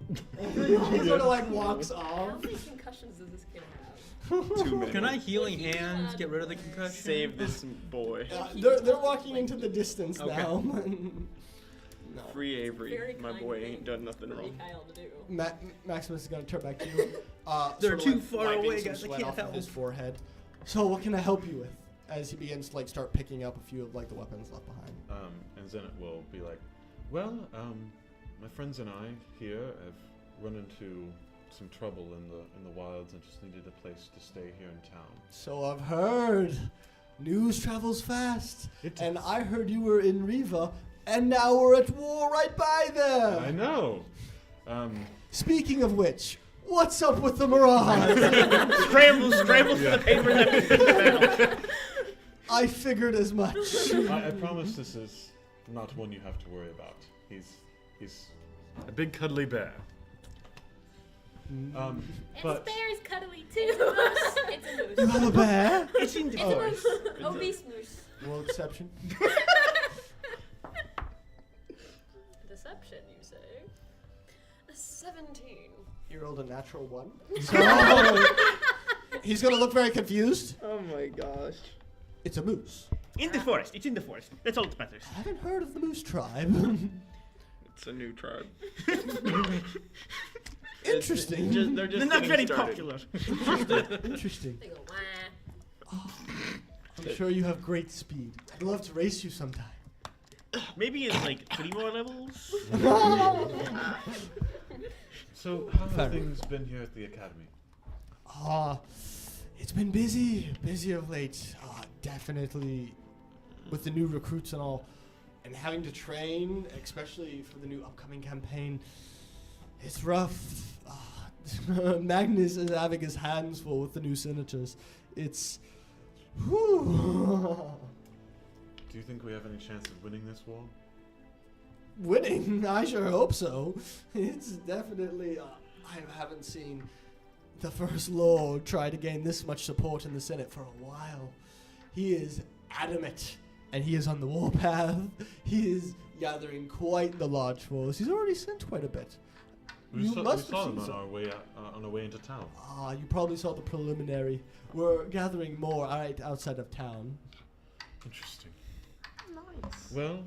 he sort of like walks How off. many concussions does this kid have? Too many. Can I healing hands get rid of the concussion? Save this boy? They're walking into the distance Okay. now. No. Free Avery. Very My kind boy of ain't done nothing for wrong. Kyle to do. Maximus is gonna turn back to you. They're sort of, too like, far wiping away, some guys, I sweat can't off of help. his forehead. So what can I help you with? As he begins to like start picking up a few of like the weapons left behind. And Zenit will be like, well, my friends and I here have run into some trouble in the wilds and just needed a place to stay here in town. So I've heard. News travels fast. It And does. I heard you were in Riva, and now we're at war right by there. I know. Speaking of which, what's up with the Mirage? Scramble for the paper that we put in the battle. I figured as much. I promise this is not one you have to worry about. He's a big cuddly bear. And But this bear is cuddly It's a too. moose. It's a moose. You have a bear? It's in the It's a forest. moose. Obese moose. Roll deception. Deception, you say? A 17. You rolled a natural 1. So he's gonna look very confused. Oh my gosh. It's a moose. In the forest. It's in the forest. That's all that matters. I haven't heard of the moose tribe. It's a new tribe. Interesting. They're just They're not getting very started. popular. Interesting. They go, wah. I'm sure you have great speed. I'd love to race you sometime. Maybe in like 3 more levels. so how Fair. have things been here at the academy? It's been busy of late. Definitely with the new recruits and all, and having to train, especially for the new upcoming campaign. It's rough. Magnus is having his hands full with the new senators. It's... Whew. Do you think we have any chance of winning this war? Winning? I sure hope so. It's definitely... I haven't seen the First Lord try to gain this much support in the Senate for a while. He is adamant, and he is on the warpath. He is gathering quite the large force. He's already sent quite a bit. We You saw must have them seen on some. our way into town. You probably saw the preliminary. We're gathering more right outside of town. Interesting. Nice. Well,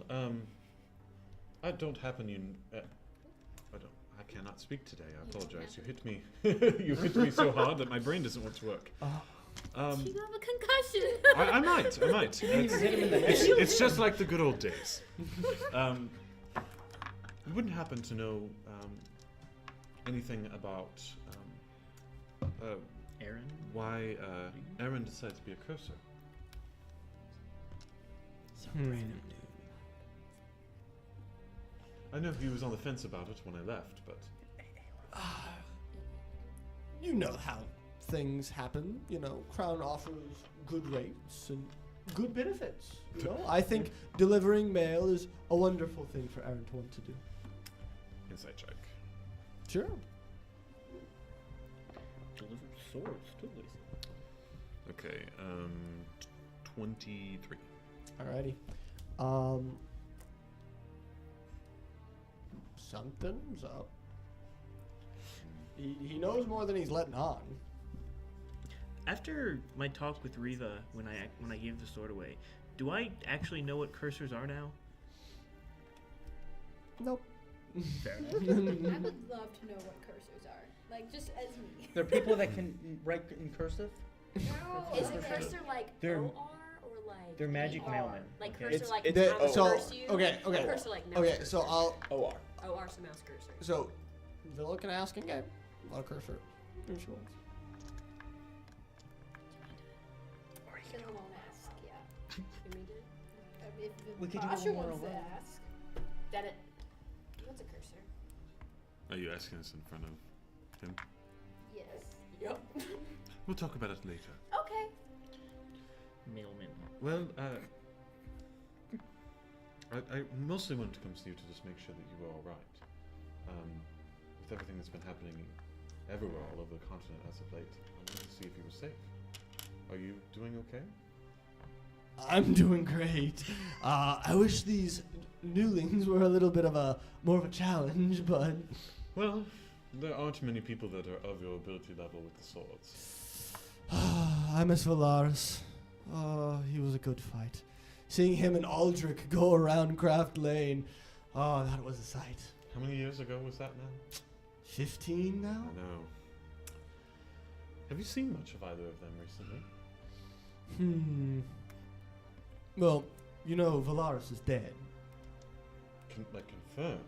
I don't happen you. I cannot speak today. I apologize. You hit me. You hit me so hard that my brain doesn't want to work. You have a concussion. I might. didn't even hit him in the head. It's just like the good old days. You wouldn't happen to know anything about Aaron? why Aaron decided to be a cursor? I know he was on the fence about it when I left, but You know how things happen. You know, Crown offers good rates and good benefits. You know, I think delivering mail is a wonderful thing for Aaron to want to do. insight check. Sure. Deliver swords, too. Okay, 23. Alrighty. Something's up. He knows more than he's letting on. After my talk with Riva, when I gave the sword away, do I actually know what cursors are now? Nope. Fair enough. I would love to know what cursors are. Like, just as me. There are people that can write in cursive. No. Is it cursor like They're- OR or like They're magic AR? mailmen. Like Okay. cursor It's- like it's- mouse so curse you? okay. Or Okay. cursor like mouse Okay. cursor? So I'll. OR. OR, so mouse cursor. So, Villa can ask in game. A lot of cursor. If she wants. Villa won't ask, yeah. Can we do it? If We could do Basha one more wants to round. ask. That it. What's a cursor? Are you asking us in front of him? Yes. Yep. We'll talk about it later. Okay. Mailman. Well, I mostly wanted to come see you to just make sure that you were all right. With everything that's been happening everywhere all over the continent as of late, I wanted to see if you were safe. Are you doing okay? I'm doing great. I wish these newlings were a little bit of more of a challenge, but Well, there aren't many people that are of your ability level with the swords. I miss Valaris. Oh, he was a good fight. Seeing him and Aldrich go around Craft Lane, oh, that was a sight. How many years ago was that now? 15 now? I know. Have you seen much of either of them recently? Well, you know, Valaris is dead. Confirmed dead.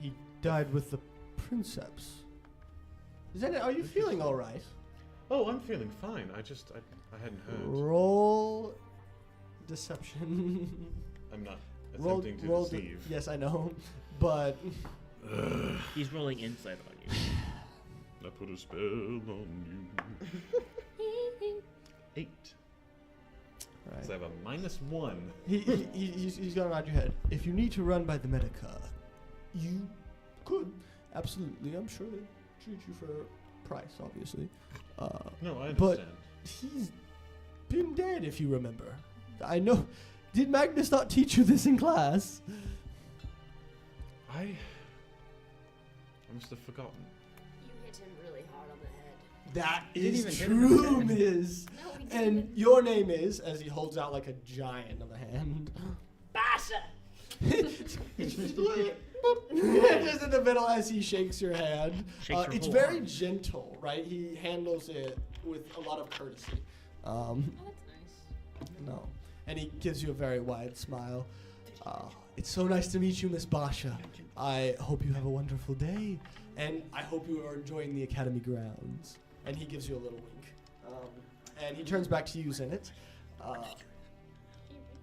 He died with the Princeps. Is that it? Are you feeling all right? Oh, I'm feeling fine. I hadn't heard. Roll deception. I'm not roll, attempting to roll deceive. yes, I know, but He's rolling insight on you. I put a spell on you. 8. right. So I have a -1. He's gonna nod your head. If you need to run by the Medica, you could. Absolutely. I'm sure they treat you for a price, obviously. No, I but- understand. He's been dead, if you remember. I know. Did Magnus not teach you this in class? I must have forgotten. You hit him really hard on the head. That Didn't is even hit true, him. Miz. No, we And didn't. your name is, as he holds out like a giant of a hand. Basha! Just in the middle as he shakes your hand. Shakes your It's whole very arm. gentle, right? He handles it with a lot of courtesy. Oh, that's nice. No. And he gives you a very wide smile. It's so nice to meet you, Miss Basha. I hope you have a wonderful day. And I hope you are enjoying the Academy grounds. And he gives you a little wink. And he turns back to you, Zenit.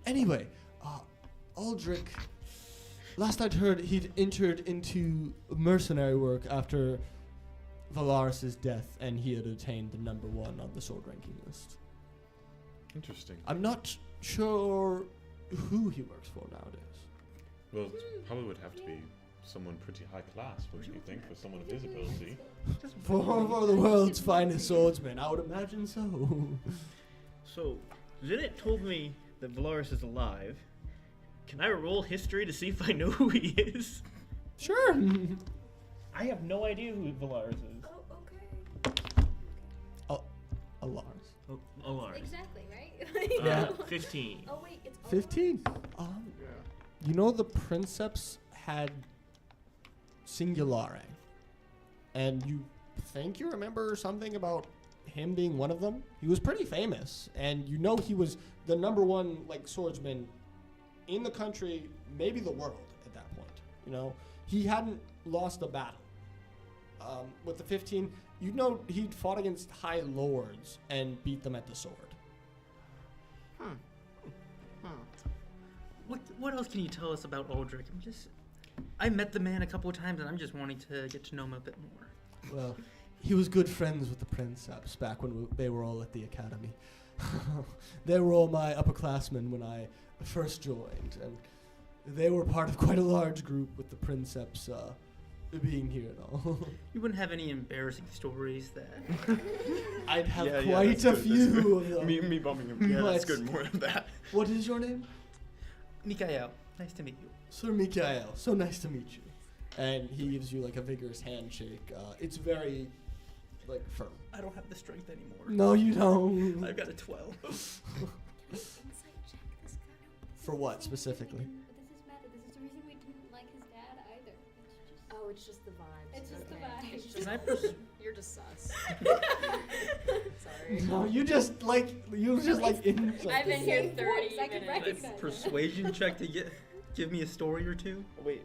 Anyway, Aldrich, last I'd heard, he'd entered into mercenary work after Valaris' death, and he had attained the #1 on the sword ranking list. Interesting. I'm not sure who he works for nowadays. Well, it probably would have to be someone pretty high class, wouldn't you think, for someone of his ability? For the world's finest swordsman, I would imagine so. So, Zenit told me that Valaris is alive. Can I roll history to see if I know who he is? Sure. I have no idea who Valaris is. Oh, okay. Alars. Oh, Valaris. Exactly, right? Yeah. 15. Oh, wait, it's 15. You know the Princeps had Singulare, and you think you remember something about him being one of them? He was pretty famous, and you know he was the #1 like swordsman in the country, maybe the world at that point. You know, he hadn't lost a battle. With the 15, you know he'd fought against high lords and beat them at the sword. What else can you tell us about Aldrich? I met the man a couple of times, and I'm just wanting to get to know him a bit more. Well, he was good friends with the Princeps back when they were all at the academy. They were all my upperclassmen when I first joined, and they were part of quite a large group with the Princeps being here and all. You wouldn't have any embarrassing stories that... I'd have Yeah, quite that's a good, few that's of them. Me bumping him. Yeah, that's But- good. More of that. What is your name? Mikael, nice to meet you. Sir Mikael, so nice to meet you. And he gives you like a vigorous handshake. It's very like firm. I don't have the strength anymore. No, you don't. I've got a 12. Insight check this guy. For what specifically? This is matter. This is the reason we didn't like his dad either. It's just, Oh, it's just the vibes. it's just the Okay. vibe. It's just Can I You're just sus. Sorry. No, you just like in. I've been here Same 30 voice, I can minutes. recognize it. Persuasion check to give me a story or two. Wait,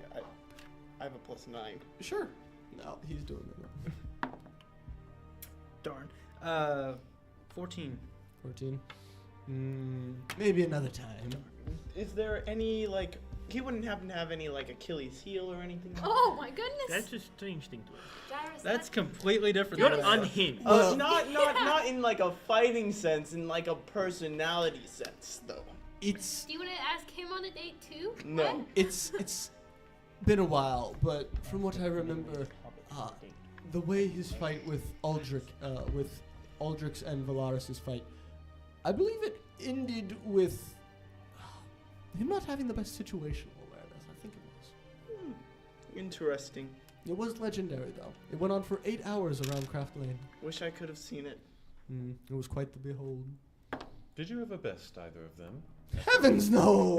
I have a +9. Sure. No, he's doing it. Darn. 14. 14. Maybe another time. Is there any like? He wouldn't happen to have any like Achilles heel or anything? Oh my goodness. That's a strange thing to have. Gyrus, That's completely different. You're than what I thought. unhinged. Not in like a fighting sense, in like a personality sense, though. It's Do you want to ask him on a date too? No. it's been a while, but from what I remember, the way his fight with Aldrich and Valaris's fight, I believe it ended with him not having the best situational awareness. I think it was. Interesting. It was legendary though. It went on for 8 hours around Craft Lane. Wish I could have seen it. It was quite the behold. Did you ever best either of them? Heavens no!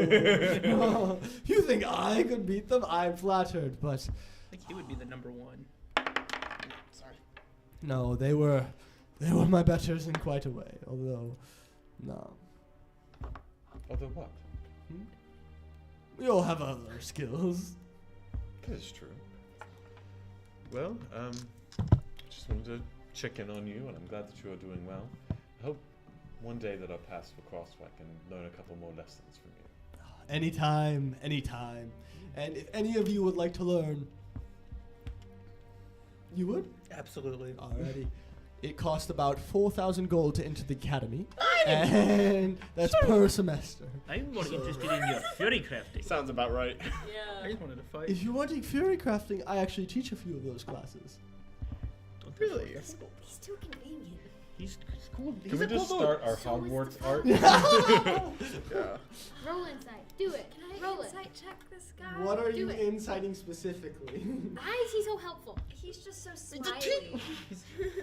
You think I could beat them? I'm flattered, but I think he would be the number one. Sorry. no, they were my betters in quite a way. Although, no, Although what? we all have other skills. That is true. Well, just wanted to check in on you, and I'm glad that you are doing well. I hope one day that our paths will cross where I can learn a couple more lessons from you. Anytime. And if any of you would like to learn, you would? Absolutely. Alrighty. It cost about 4,000 gold to enter the academy, and that's per semester. I'm more interested in your fury crafting. Sounds about right. I Yeah. just wanted to fight. If you're wanting fury crafting, I actually teach a few of those classes. Don't Really? He's too convenient. He's cool. Can we just start our So is Hogwarts the art? Yeah. Roll insight. Do it. Can I Roll it. insight check this guy? What are Do you it. inciting specifically? Why is he so helpful? He's just so smiley.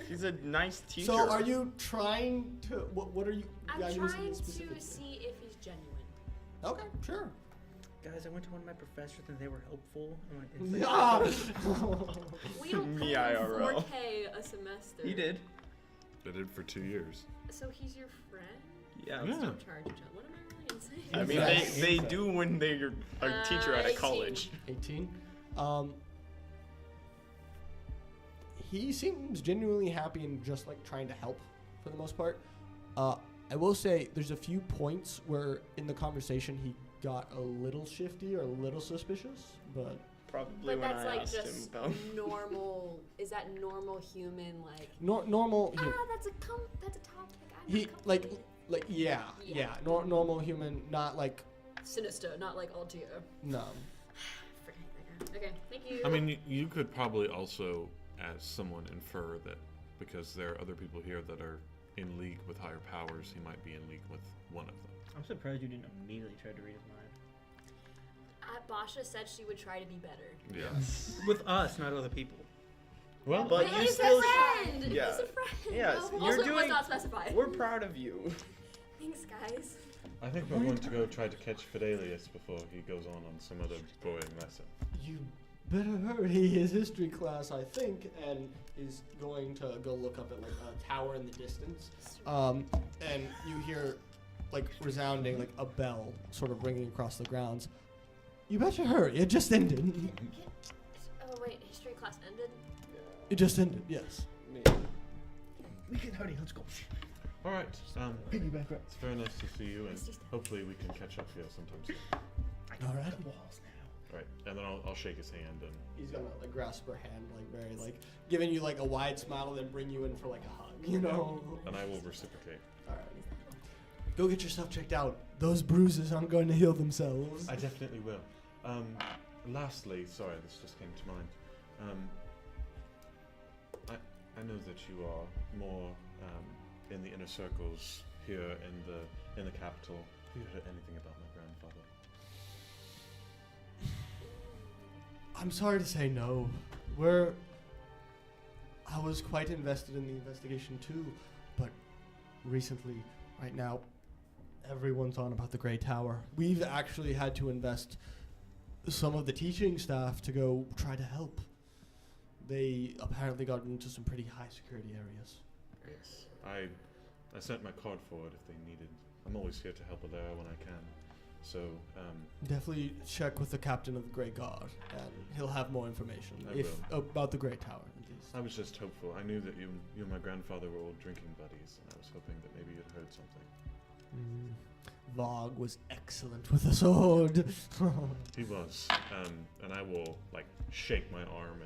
He's a nice teacher. So are you trying to? What are you? I'm guys trying using to specifically? see if he's genuine. Okay, sure. Guys, I went to one of my professors and they were helpful. I went insight. We don't Me pay him IRL. 4K a semester. He did. I did for 2 years. So he's your friend? Yeah. Yeah. Don't charge each other. What am I really insane? I mean, Yes. they do when they're a teacher at a 18. college. 18. He seems genuinely happy and just like trying to help for the most part. I will say there's a few points where in the conversation he got a little shifty or a little suspicious, but Probably But when that's I like asked him just about. normal. Is that normal human like? normal. That's a topic I'm He not like comfortable like yeah. Normal human, not like Sinister, not like Altia. no. Forget that guy. Okay, thank you. I mean, you could probably also, as someone, infer that because there are other people here that are in league with higher powers, he might be in league with one of them. I'm surprised you didn't immediately try to read his mind. Basha said she would try to be better. Yes. With us, not other people. Well, But Hey, you he's still. a friend. Yeah. He's a friend. Yes, Also, you're was doing. not specified. We're proud of you. Thanks, guys. I think we're going to go try to catch Fidelius before he goes on some other boring lesson. You better hurry. His history class, I think, and is going to go look up at like a tower in the distance. And you hear like resounding like a bell sort of ringing across the grounds. You better hurry. It just ended. Oh wait, history class ended. It just ended. Yes. We can hurry. Let's go. All right. Piggyback right. It's very nice to see you, and hopefully we can catch up here sometime soon. I can All reach right. the walls now. Right, and then I'll shake his hand and. He's gonna like grasp her hand, like very like giving you like a wide smile, then bring you in for like a hug. You know. And I will reciprocate. All right. Go get yourself checked out. Those bruises aren't going to heal themselves. I definitely will. Lastly, sorry, this just came to mind. I know that you are more in the inner circles here in the capital. Have you heard anything about my grandfather? I'm sorry to say no. I was quite invested in the investigation too, but recently, right now, everyone's on about the Grey Tower. We've actually had to invest some of the teaching staff to go try to help. They apparently got into some pretty high security areas. Yes. I sent my card forward if they needed. I'm always here to help Alera when I can. So, Definitely check with the captain of the Grey Guard, and he'll have more information about the Grey Tower, at least. I was just hopeful. I knew that you and my grandfather were old drinking buddies, and I was hoping that maybe you'd heard something. Vog was excellent with a sword. He was. And I will, shake my arm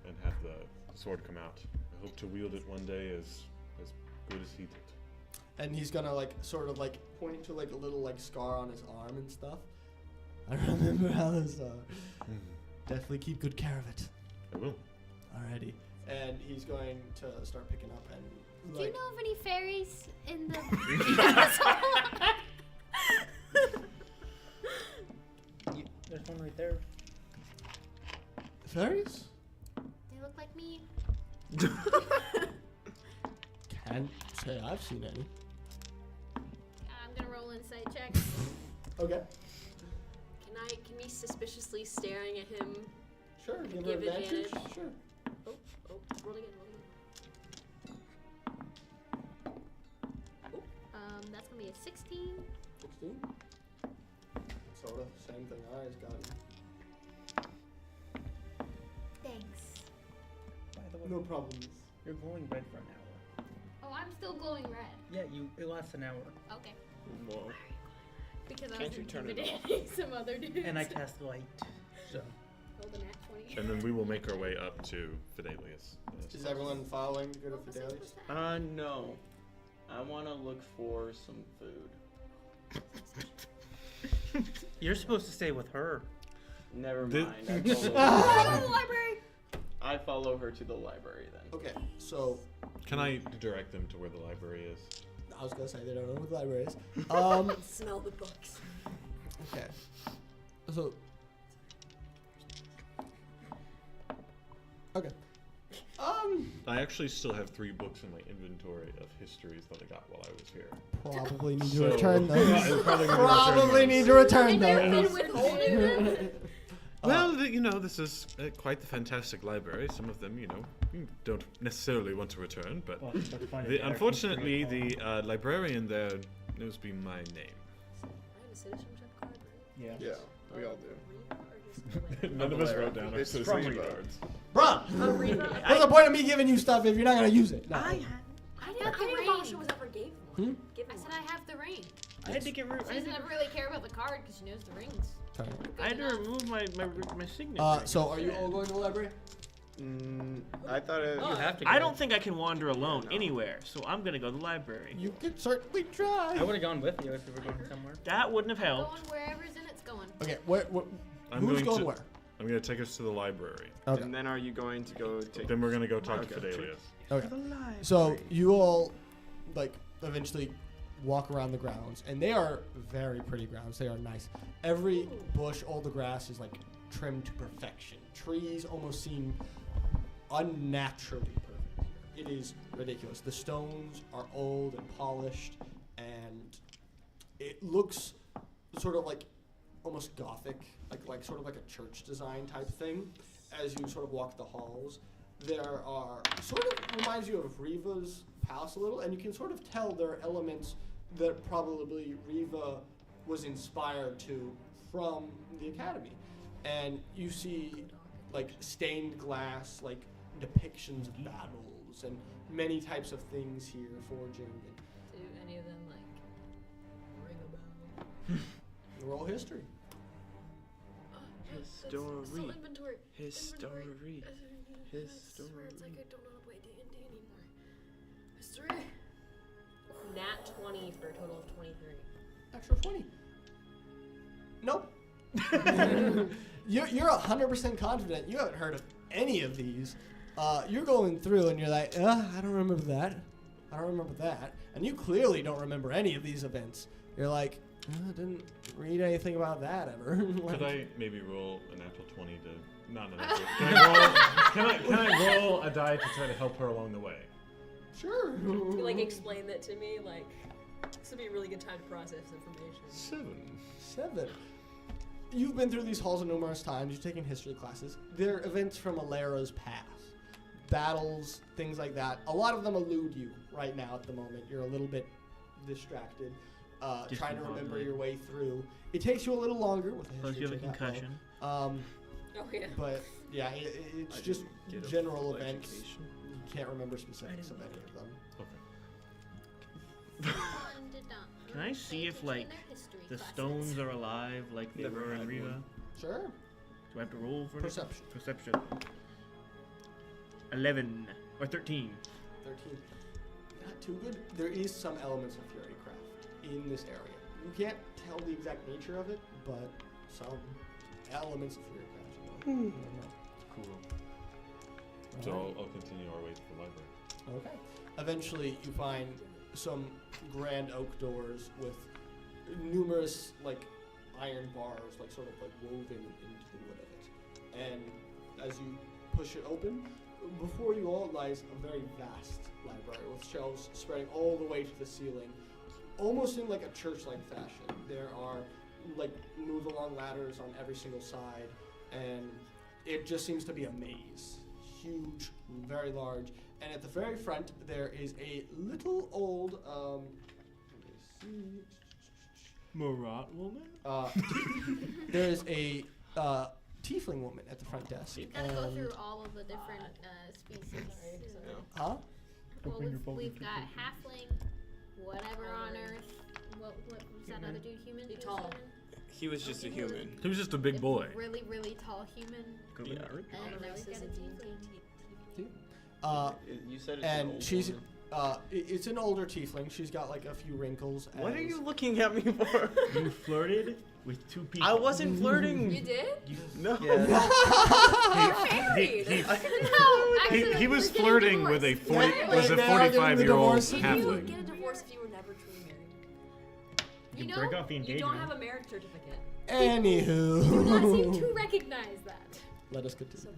and have the sword come out. I hope to wield it one day as good as he did. And he's gonna point to a little scar on his arm and stuff. I remember how this definitely keep good care of it. I will. Alrighty. And he's going to start picking up and Do you know of any fairies in the There's one right there. fairies? They look like me. Can't say I've seen any. I'm gonna roll insight check. Okay. Can we suspiciously staring at him? Sure. Give her Give advantage. advantage. Sure. Oh, roll again. That's gonna be a 16. 16. Sort of same thing I got. Thanks. By the way, No problems. you're glowing red for an hour. Oh, I'm still glowing red. Yeah, it lasts an hour. Okay. Whoa. Because I Can't was you turn it intimidating some other dudes. And I cast light. So Rolled a nat 20. And then we will make our way up to Fidelius. Is everyone following the good of What was Fidelius? that? No. I want to look for some food. you're supposed to stay with her. Never Did- mind. I follow, Oh, the library! I follow her to the library then. Okay, so Can I direct them to where the library is? I was gonna say they don't know what the library is. Smell the books. Okay. So. Okay. I actually still have 3 books in my inventory of histories that I got while I was here. Probably need to So- return Yeah, those. I'll probably Probably need to return And you've been those. withholding them? Well, this is quite the fantastic library. Some of them, you don't necessarily want to return, but Well, let's find it there. unfortunately, the librarian there knows me my name. I have a citizenship card, right? Yeah. Yeah, we all do. None of us wrote down our It's citizenship Reva. cards. Bruh! What's the point of me giving you stuff if you're not gonna use it? No. I got the didn't ring. know Basha was ever gave one. Give I me said one. I have the ring. I had to get rid. She doesn't really care about the card because she knows the rings. Sorry. I had to remove my signature. So are you all going to the library? I thought it. You have to. I go. don't think I can wander alone no. anywhere, so I'm gonna go to the library. You could certainly try. I would have gone with you if we were going somewhere. That wouldn't have helped. Going wherever's in it's going. Okay, I'm who's going going to- where? I'm going to take us to the library. Okay. And then are you going to go take? Then we're going to go talk to Okay. Fidelius. Okay. So you all eventually walk around the grounds, and they are very pretty grounds. They are nice. Every bush, all the grass is trimmed to perfection. Trees almost seem unnaturally perfect here. It is ridiculous. The stones are old and polished, and it looks sort of almost gothic, sort of like a church design type thing. As you sort of walk the halls, there are sort of reminds you of Reva's palace a little, and you can sort of tell there are elements that probably Riva was inspired to from the academy. And you see stained glass, depictions of battles and many types of things here forging. Do any of them ring a bell? Roll history. Still inventory. History. I swear it's like I don't know how to play D&D anymore. History. Nat 20 for a total of 23. Extra 20. Nope. You're 100% confident. You haven't heard of any of these. You're going through and you're like, I don't remember that. I don't remember that. And you clearly don't remember any of these events. You're like, I didn't read anything about that ever. Could I maybe roll a natural 20 to... Not a natural... Can I roll a die to try to help her along the way. Sure. You like explain that to me, like this would be a really good time to process information. 7. You've been through these halls numerous times. You've taken history classes. They're events from Alera's past. Battles, things like that. A lot of them elude you right now at the moment. You're a little bit distracted, trying to remember your way through. It takes you a little longer with the Plus, history you have a check out, concussion. Oh yeah. but yeah, it's just get a general full events. education. You can't remember specifics of any of them. Can I see if like the stones are alive like they Never were in had Riva? one. Sure. Do I have to roll for anything? Perception. Perception. 11 or 13. 13. Not too good. There is some elements of fairy craft in this area. You can't tell the exact nature of it, but some elements of fairy craft. You know. Cool. All So right. I'll continue our way to the library. Okay. Eventually, you find some grand oak doors with numerous like iron bars, like sort of like woven into the wood of it. And as you push it open, before you all lies a very vast library with shelves spreading all the way to the ceiling, almost in like a church-like fashion. There are like move-along ladders on every single side, and it just seems to be a maze. Huge, very large. And at the very front, there is a little old, let me see. Marat woman? There is a tiefling woman at the front desk. You gotta go and- through all of the different species. Huh? Well, we've got halfling, whatever on earth. What was that other dude? Human? He Who's tall. human? He was just a human. He was just a big boy. Really, really tall human. Yeah. And now we've got a tiefling. You said it's an And old she's, woman. it's an older tiefling. She's got like a few wrinkles. What are as- you looking at me for? You flirted with 2 people. I wasn't flirting. You did? No. You're married. he- No, He actually, was we're getting flirting with a divorced. 40 Wait, was a now they're getting the 45-year-old divorce. You would halfling. get a divorce if you were never truly married. You You break know, off the You engagement. don't have a marriage certificate. do not seem Anywho. to recognize that. Let us continue. So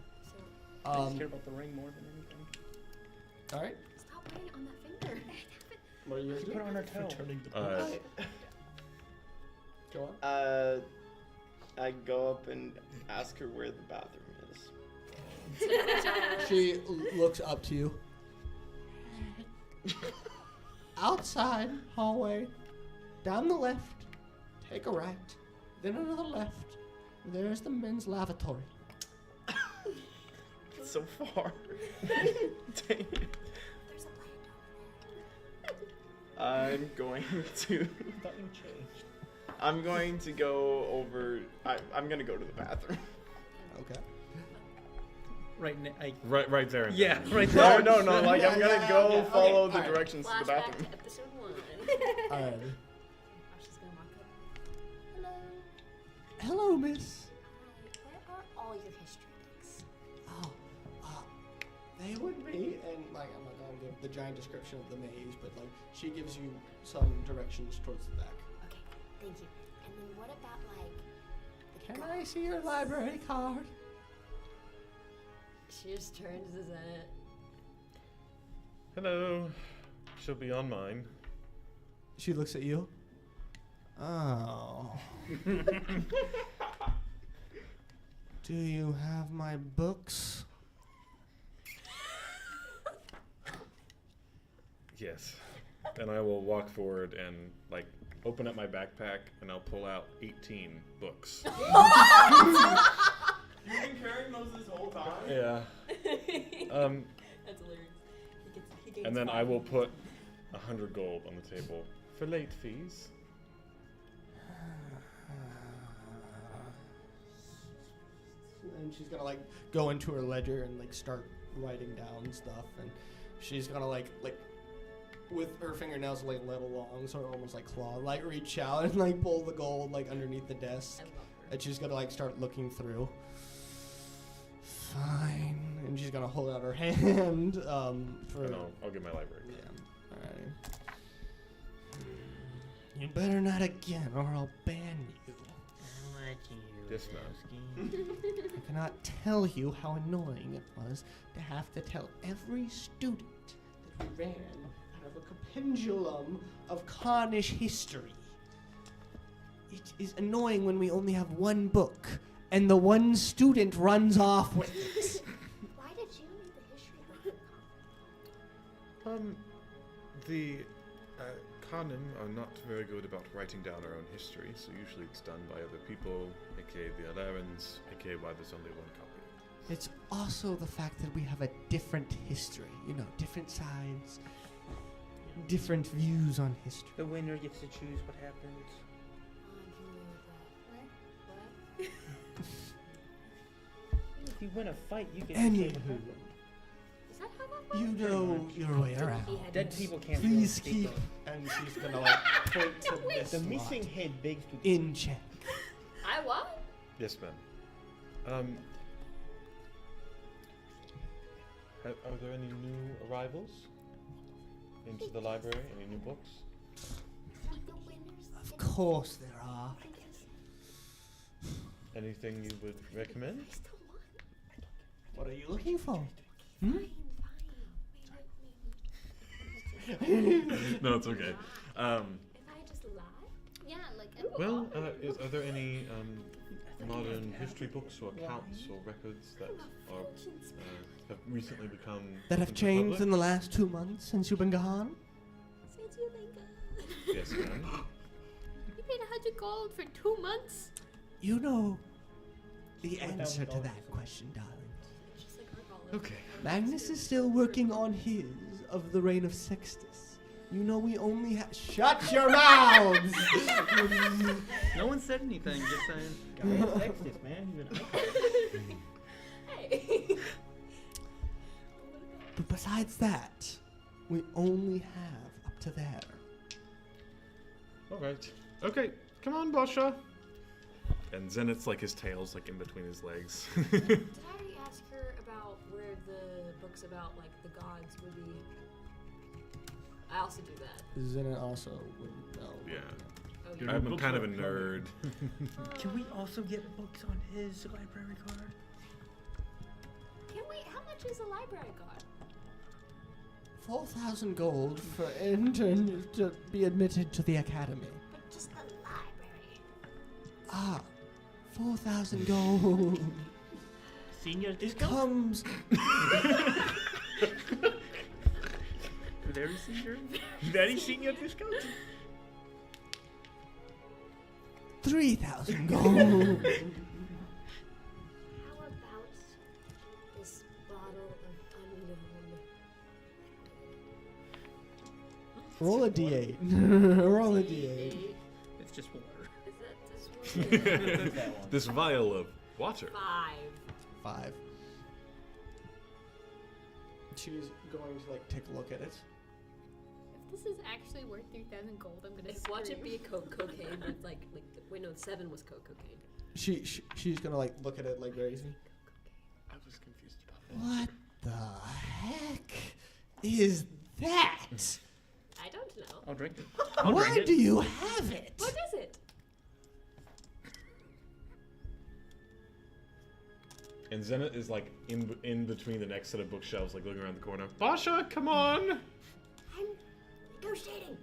I just Um, care about the ring more than anything. all right. Stop putting it on that finger. What are you Put it doing? on her toe. Go on. I go up and ask her where the bathroom is. She looks up to you. Outside hallway, down the left, take a right, then another left. There's the men's lavatory. It's so far. Dang it. There's a I'm going to. I'm going to go over. I'm going to go to the bathroom. Okay. Right now. Right there. Yeah, right there. No, like I'm Yeah, going to yeah, go yeah. follow Okay, the alright. directions to the flashback bathroom. to episode 1. All right. She's gonna walk up. Hello. Hello, miss. Where are all your history books? Oh, they would be, and like I'm not gonna give the giant description of the maze, but like she gives you some directions towards the back. Okay, thank you. And then what about like the Can I see your library card? She just turns to Zenit. Hello. She'll be on mine. She looks at you. Oh. Do you have my books? Yes. And I will walk forward and like open up my backpack and I'll pull out 18 books. You've been carrying those this whole time? Yeah. That's hilarious. He gains And then 5. I will put 100 gold on the table for late fees. And she's gonna like go into her ledger and like start writing down stuff, and she's gonna like with her fingernails like a little long, sort of almost like claw, like reach out and like pull the gold like underneath the desk, I love her. and she's gonna like start looking through. Fine, and she's gonna hold out her hand for. And I'll get my library. Yeah. Alright. You better not again, or I'll ban you. I'll let you. Yes, ma'am. I cannot tell you how annoying it was to have to tell every student that we ran out of a compendium of Cornish history. It is annoying when we only have one book and the one student runs off with it. Why did you need the history book? The Khanim are not very good about writing down our own history, so usually it's done by other people, aka the Alerans, aka why there's only one copy. It's also the fact that we have a different history, different sides, different views on history. The winner gets to choose what happens. If you win a fight, you get to say what Anywho, happened. Is that how that works? you know your way around. Dead people can't Please speak keep, though. and she's gonna point to this The lot missing head begs to in check. I what? Yes, ma'am. Are there any new arrivals into the library? Any new books? Of course there are. Anything you would recommend? What are you looking for? No, it's okay. If I just lie? Yeah, like. Well, are there any modern history books or accounts or records that are have recently become That have open to the changed in public? the last 2 months since you've been gone? Since you've been gone. Yes, ma'am. You paid 100 gold for 2 months? You know the answer to that question, darling. Just like our college. Okay. Magnus is still working on his of the reign of Sextus. You know we only have. Shut your mouths! No one said anything, just saying. Guys, Sextus, man. You're an icon. Hey. But besides that, we only have up to there. All right. Okay. Come on, Basha. And Zenith's like his tail's like in between his legs. Did I already ask her about where the books about like the gods would be? I also do that. Zena also wouldn't know. Yeah. Oh, Your you- I'm books kind of are a nerd. Can we also get books on his library card? Can we? How much is a library card? 4,000 gold for intern to be admitted to the academy. But just the library. Ah, 4,000 gold. Senior It discount? comes. Very senior? Very senior discount? 3,000 gold. How about this bottle of unknown? Roll a d8. Roll a d8. It's just water. Is that this one? That one. This vial of water. 5. 5. She's going to like take a look at it. If this is actually worth 3,000 gold, I'm gonna Watch it scream. be a cocaine, but wait, no, 7 was cocaine. She's gonna like look at it like very easy. I was confused about that. What the heck is that? I don't know. I'll drink it. I'll Why drink it. do you have it? What is it? And Zenith is like in between the next set of bookshelves, like looking around the corner. Basha, come on! I'm negotiating.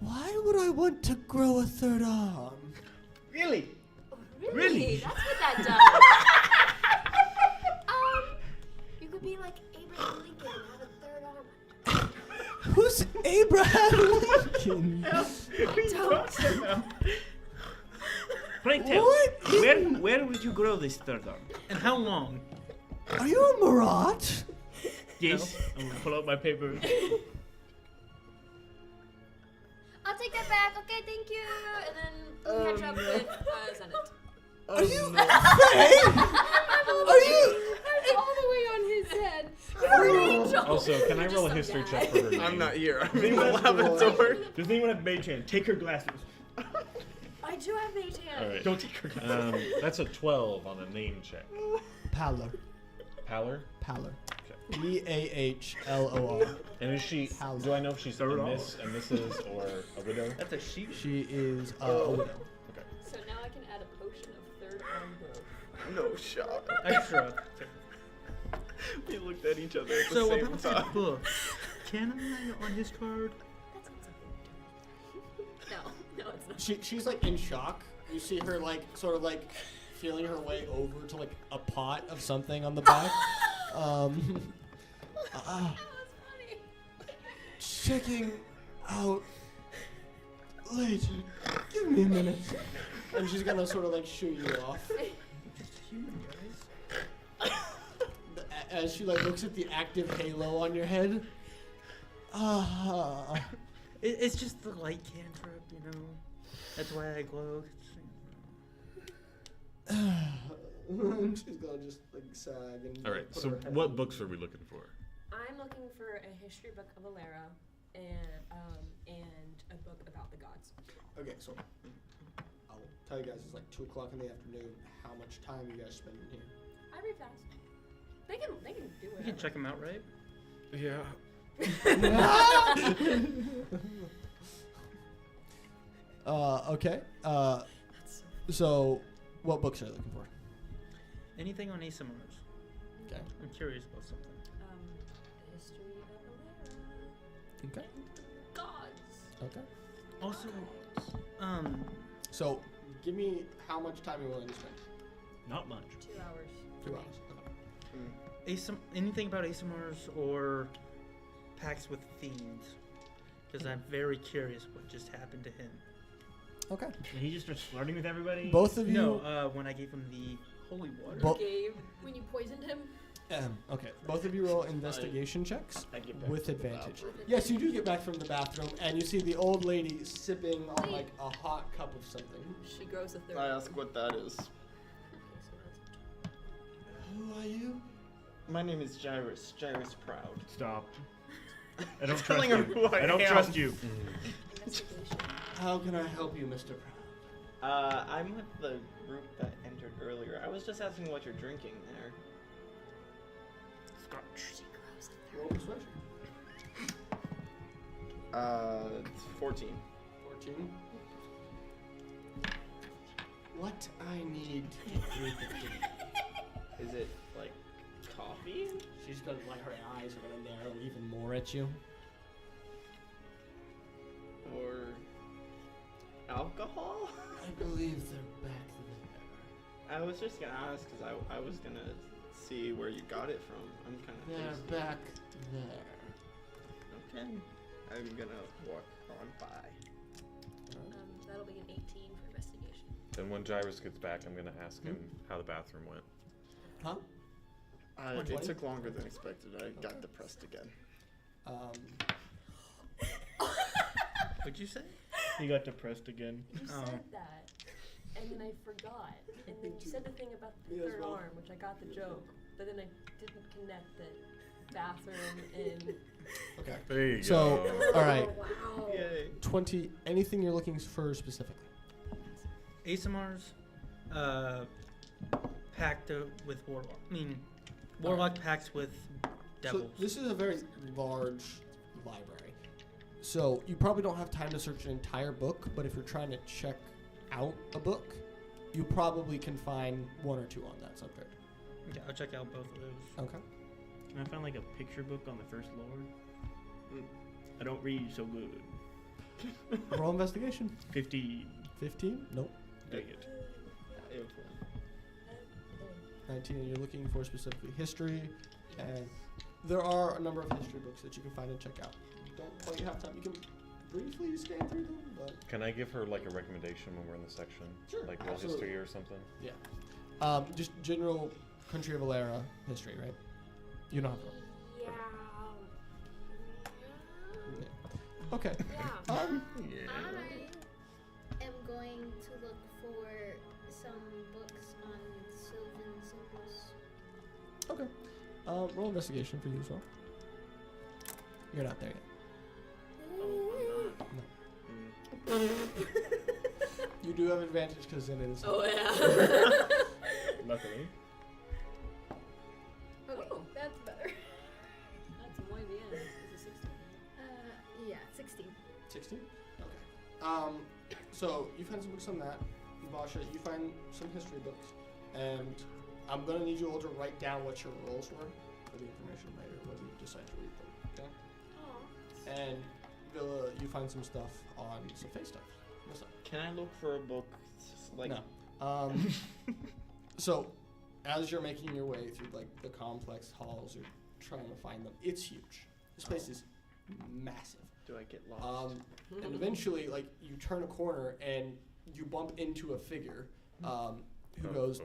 Why would I want to grow a third arm? Really? Really? That's what that does. You could be like Abraham Lincoln and have a third arm. Who's Abraham Lincoln? Pray tell, What? where would you grow this third arm? And how long? Are you a Marat? Yes. I'm gonna pull out my paper. I'll take that back. Okay, thank you. And then we catch up with Zenit. Are you Faye? Are you? I'm all the way on his head. Also, can I roll a history check for her name? I'm not here. I'm in the lavatory. Does anyone have mage hand? Take her glasses. I do have mage hand. All right. Don't take her glasses. That's a 12 on a name check. Pallor. Pallor? Pallor. Okay. P-A-H-L-O-R. And is she? Pallor. Do I know if she's a Third arm. miss, a Mrs., or a widow? That's a sheep. She is a widow. Okay. So now I can no shot. I shrugged. We looked at each other at the So same about time. that book, can I, on his card? That's not something. No, it's not. She's like in shock. You see her like sort of like feeling her way over to like a pot of something on the back. That was funny. Checking out later. Give me a minute. And she's gonna sort of like shoo you off. Just human, guys. As she like looks at the active halo on your head. It's just the light cantrip, you know. That's why I glow. She's gonna just like sag and. All right. put So her head what in. books are we looking for? I'm looking for a history book of Alera and a book about the gods. Okay, so I'll tell you guys it's like 2 o'clock in the afternoon. How much time you guys spend in here? I read fast. They can do We it. can check him out, right? Yeah. Okay. That's so So what books are you looking for? Anything on ASMRs? Okay. I'm curious about something. the history of Alera. Okay. Gods. Okay. Also, So give me how much time you're willing to spend. Not much. 2 hours. 2 hours. Okay. anything about ASMRs or pacts with fiends? Because I'm very curious what just happened to him. Okay. Did he just start flirting with everybody? Both of you. No, when I gave him the holy water. Bo- Gave. When you poisoned him? Okay. Both of you roll investigation checks I get back with to the advantage. bathroom. Yes, you do get back from the bathroom, and you see the old lady sipping on like a hot cup of something. She grows a third. I ask what that is. Okay, so that's Who are you? My name is Gyrus. Gyrus Proud. Stop. I don't trust Telling her you. who I don't am. trust you. investigation. How can I help you, Mr. Proud? I'm with the group that entered earlier. I was just asking what you're drinking there. Scotch. Roll persuasion. It's 14. 14. What I need to get through the day. Is it like coffee? She's gonna like her eyes are gonna narrow even more at you. Or alcohol? I believe they're back there. I was just gonna ask because I was gonna see where you got it from. I'm kind of They're back there. Okay. I'm gonna walk on by. That'll be an 18 for investigation. Then when Gyrus gets back, I'm gonna ask him how the bathroom went. Huh? It 20? took longer than expected. I got depressed again. What'd you say? He got depressed again. You Oh. said that, and then I forgot. And then you said the thing about the Me as third well. arm, which I got the joke, but then I didn't connect the bathroom and. Okay. There you So, go. all right. Oh, wow. Yay. 20. Anything you're looking for specifically? ASMRs, pact with warlock. I mean, warlock pacts with devils. So this is a very large library. So you probably don't have time to search an entire book, but if you're trying to check out a book, you probably can find 1 or 2 on that subject. Okay, I'll check out both of those. Okay. Can I find like a picture book on the First Lord? Mm. I don't read so good. Roll investigation. 50. 15? Nope. Dang it. 19, and you're looking for specifically history, and there are a number of history books that you can find and check out. You don't quite have time. You can briefly scan through them, but Can I give her like a recommendation when we're in the section? Sure, Like world absolutely. history or something? just general country of Alera history, right? You don't have to. Yeah. Yeah. Okay. Yeah. Yeah. I am going to look for some books on Sylvan symbols. Okay. Roll investigation for you as well. You're not there yet. You do have advantage because then it is. Oh yeah. Luckily. Okay, Oh. that's better. That's muy bien. It's a 16. Yeah, 16. 16? Okay. So you find some books on that. Basha, you find some history books. And I'm gonna need you all to write down what your roles were for the information later when you decide to read them. Okay. And Villa, you find some stuff on some face stuff. What's up? Can I look for a book? Like No. So, as you're making your way through like the complex halls, you're trying to find them. It's huge. This place is massive. Do I get lost? And eventually, like you turn a corner and you bump into a figure who goes,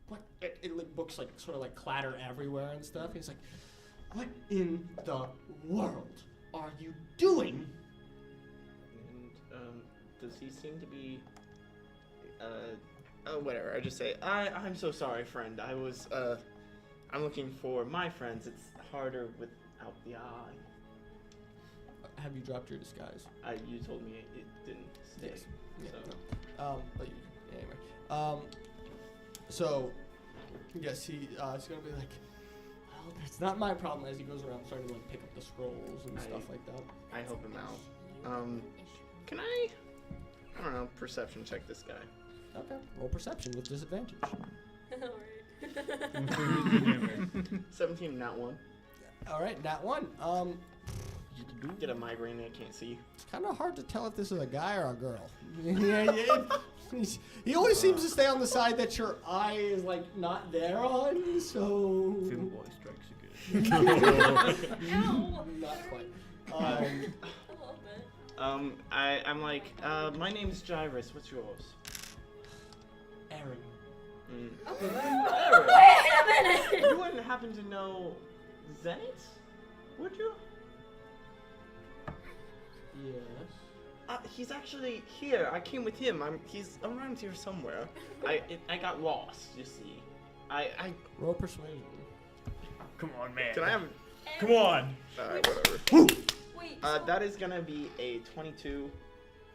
"What?" It like books like sort of like clatter everywhere and stuff. He's like, "What in the world are you doing?" And does he seem to be? Oh, whatever. I just say, I'm so sorry, friend. I'm looking for my friends. It's harder without the eye. Have you dropped your disguise? You told me it didn't stay. Yes. Yeah. So. No. But you, anyway. So, yes, he's gonna be like, well, that's not my problem. As he goes around starting to like pick up the scrolls and stuff like that. I help him out. Can I don't know, perception check this guy. Okay. Roll perception with disadvantage. Alright. 17, not 1. All right, that one. Get a migraine I can't see. It's kind of hard to tell if this is a guy or a girl. He always seems to stay on the side that your eye is like not there on. So. Femboy strikes again. Ow! Not quite. A little bit. I'm like, my name's Gyrus. What's yours? Aaron. Aaron. Wait a minute! You wouldn't happen to know Zenith? Would you? Yes. He's actually here. I came with him. He's around here somewhere. I got lost. You see. I Roll persuasion. Come on, man. can I have? Come on. Whatever. Wait. That is gonna be a 22,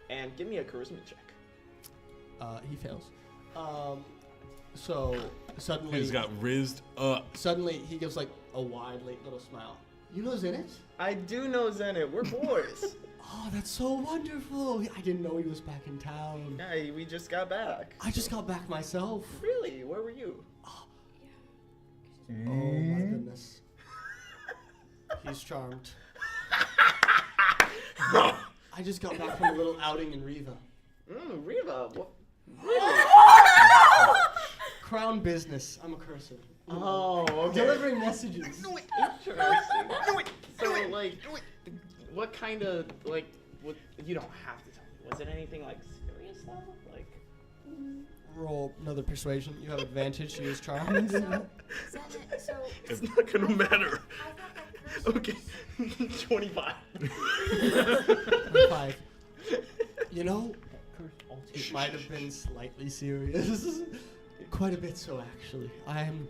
and give me a charisma check. He fails. So suddenly He's got rizzed up. Suddenly he gives like a wide, late little smile. You know Zenith? I do know Zenith. We're boys. Oh, that's so wonderful. I didn't know he was back in town. Yeah, we just got back. I just got back myself. Really? Where were you? Oh my goodness. He's charmed. I just got back from a little outing in Riva. Riva. What? Crown business. I'm a cursor. Oh, okay. Delivering messages. Interesting. So, like, what kind of, like, what? You don't have to tell me. Was it anything, like, serious stuff? Like, Roll another persuasion. You have advantage. She is charmed. So, It's not gonna matter. I thought that cursor Okay. 25. 5. You know, it might have been slightly serious. Quite a bit so, actually. I am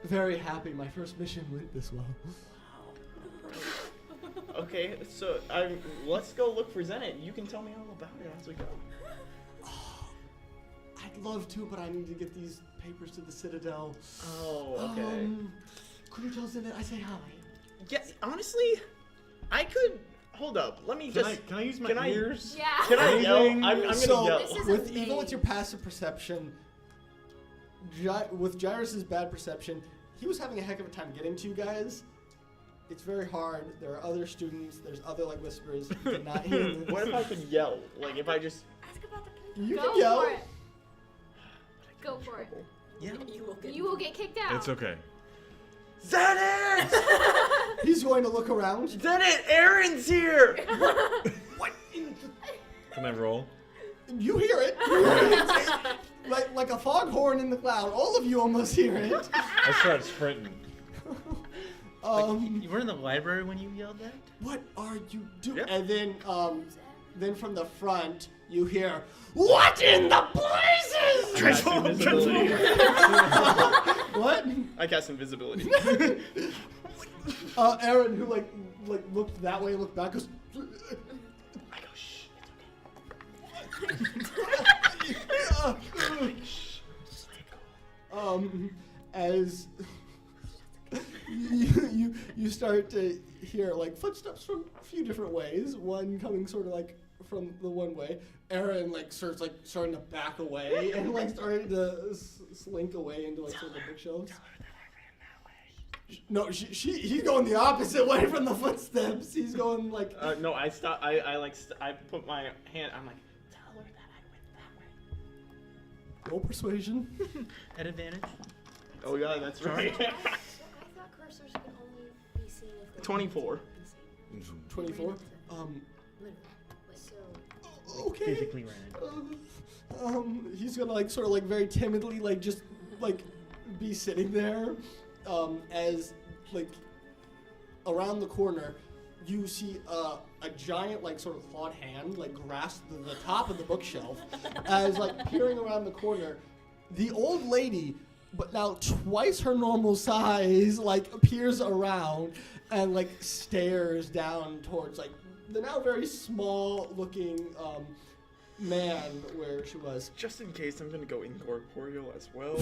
very happy my first mission went this well. Okay, so let's go look for Zenith. You can tell me all about it as we go. I'd love to, but I need to get these papers to the Citadel. Oh, okay. Could you tell Zenith I say hi? Yeah, honestly, I could. Hold up. Let me just. Can I use my can I- ears? Yeah. Can I yell? Anything? I'm gonna So, yell. This is even with your amazing. passive perception, with Gyrus's bad perception, he was having a heck of a time getting to you guys. It's very hard. There are other students. There's other like whispers. You cannot hear this. What if I could yell? Like if I just. Ask about the You Go can yell. for it. Go for it. Yeah. You will get kicked out. It's okay. Zenith! He's going to look around. Zenith! Aaron's here! What? In Can I roll? you hear it. You hear it. Like a foghorn in the cloud. All of you almost hear it. I started sprinting. You were in the library when you yelled that? What are you doing? Yep. And then from the front, you hear, "What in the blazes?" Cast invisibility. What? I cast invisibility. Aaron, who like looked that way, looked back, goes. I go, shh, As you start to hear like footsteps from a few different ways. One coming sort of like from the one way. Aaron like starts like starting to back away and like starting to slink away into like some of the bookshelves. No, he's going the opposite way from the footsteps. He's going like. No, I stop. I put my hand. I'm like, tell her that I went that way. Roll persuasion. At advantage. Oh yeah, that's right. I thought cursors could only be seen if they 24. 24. Literally. So Okay. Physically ran. He's gonna like sort of like very timidly like just like be sitting there, as like around the corner, you see a giant like sort of clawed hand like grasp the top of the bookshelf, as like peering around the corner, the old lady, but now twice her normal size, like peers around and like stares down towards like the now very small looking man where she was. Just in case, I'm gonna go incorporeal as well.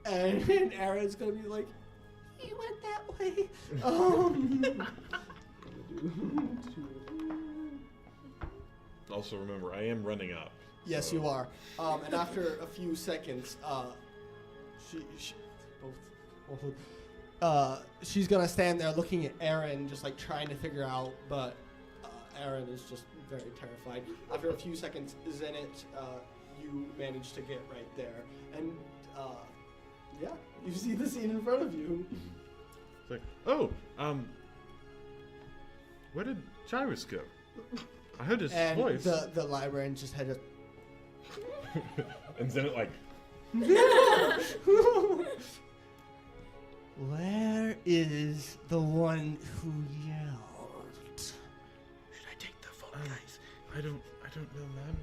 And Aaron's gonna be like, he went that way. Also remember, I am running up. Yes, so- you are. And after a few seconds, she's gonna stand there looking at Aaron, just like trying to figure out, but Aaron is just very terrified. After a few seconds, Zenit, you manage to get right there, and yeah, you see the scene in front of you. It's like, oh, where did Cyrus go? I heard his And voice. the librarian just had a. And then it like, Where is the one who yelled? Should I take the phone, guys? I don't know, man.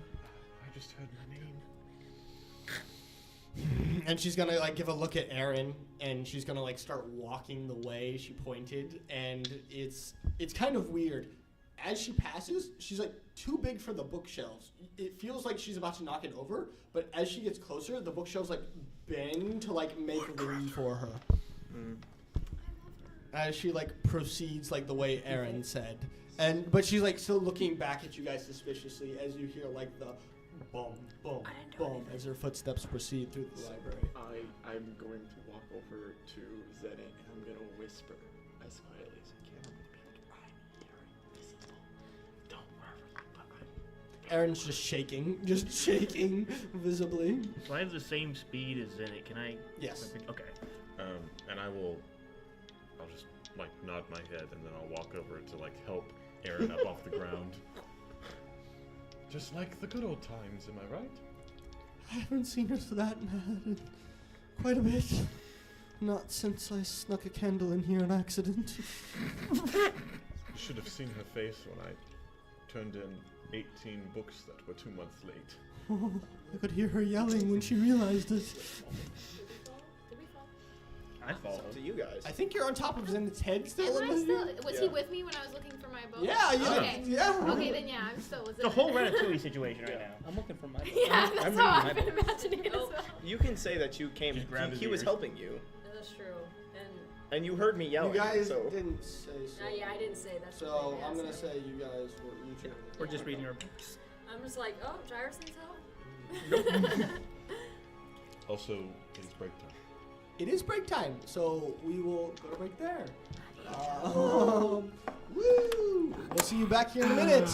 I just heard my name. And she's gonna like give a look at Aaron, and she's gonna like start walking the way she pointed, and it's kind of weird. As she passes, she's like too big for the bookshelves. It feels like she's about to knock it over, but as she gets closer, the bookshelves like bend to like make room for her. As she like proceeds like the way Aaron said, but she's like still looking back at you guys suspiciously as you hear like the boom, boom, boom as her footsteps proceed through the library. I'm going to walk over to Zenit and I'm gonna whisper as quietly as I can. I'm hearing this is all. Don't worry, but Aaron's just shaking visibly. So I have the same speed as Zenit. Can I? Yes. Okay. And I'll just like nod my head, and then I'll walk over to like help Aaron up off the ground. Just like the good old times, am I right? I haven't seen her that mad in quite a bit. Not since I snuck a candle in here on accident. You should have seen her face when I turned in 18 books that were 2 months late. Oh, I could hear her yelling when she realized it. I fall. Up to you guys. I think you're on top of Zenit's head still. Am I in still? the- Was he with me when I was looking for my book? Yeah, yeah, Okay. yeah. Okay, then yeah, I'm still with It's a whole Ratatouille situation right now. I'm looking for my. Yeah, that's I'm how reading I've my been imagining it as well. You can say that you came. Just grab his He was ears. helping you, that's true. and you heard me yelling. You guys so didn't say so. Yeah, I didn't say that. So I'm gonna say you guys were each. We're just reading our books. I'm just like, oh, Gyrus needs help. Also, it's break time. It is break time, so we will go to break there. Woo! We'll see you back here in a minute.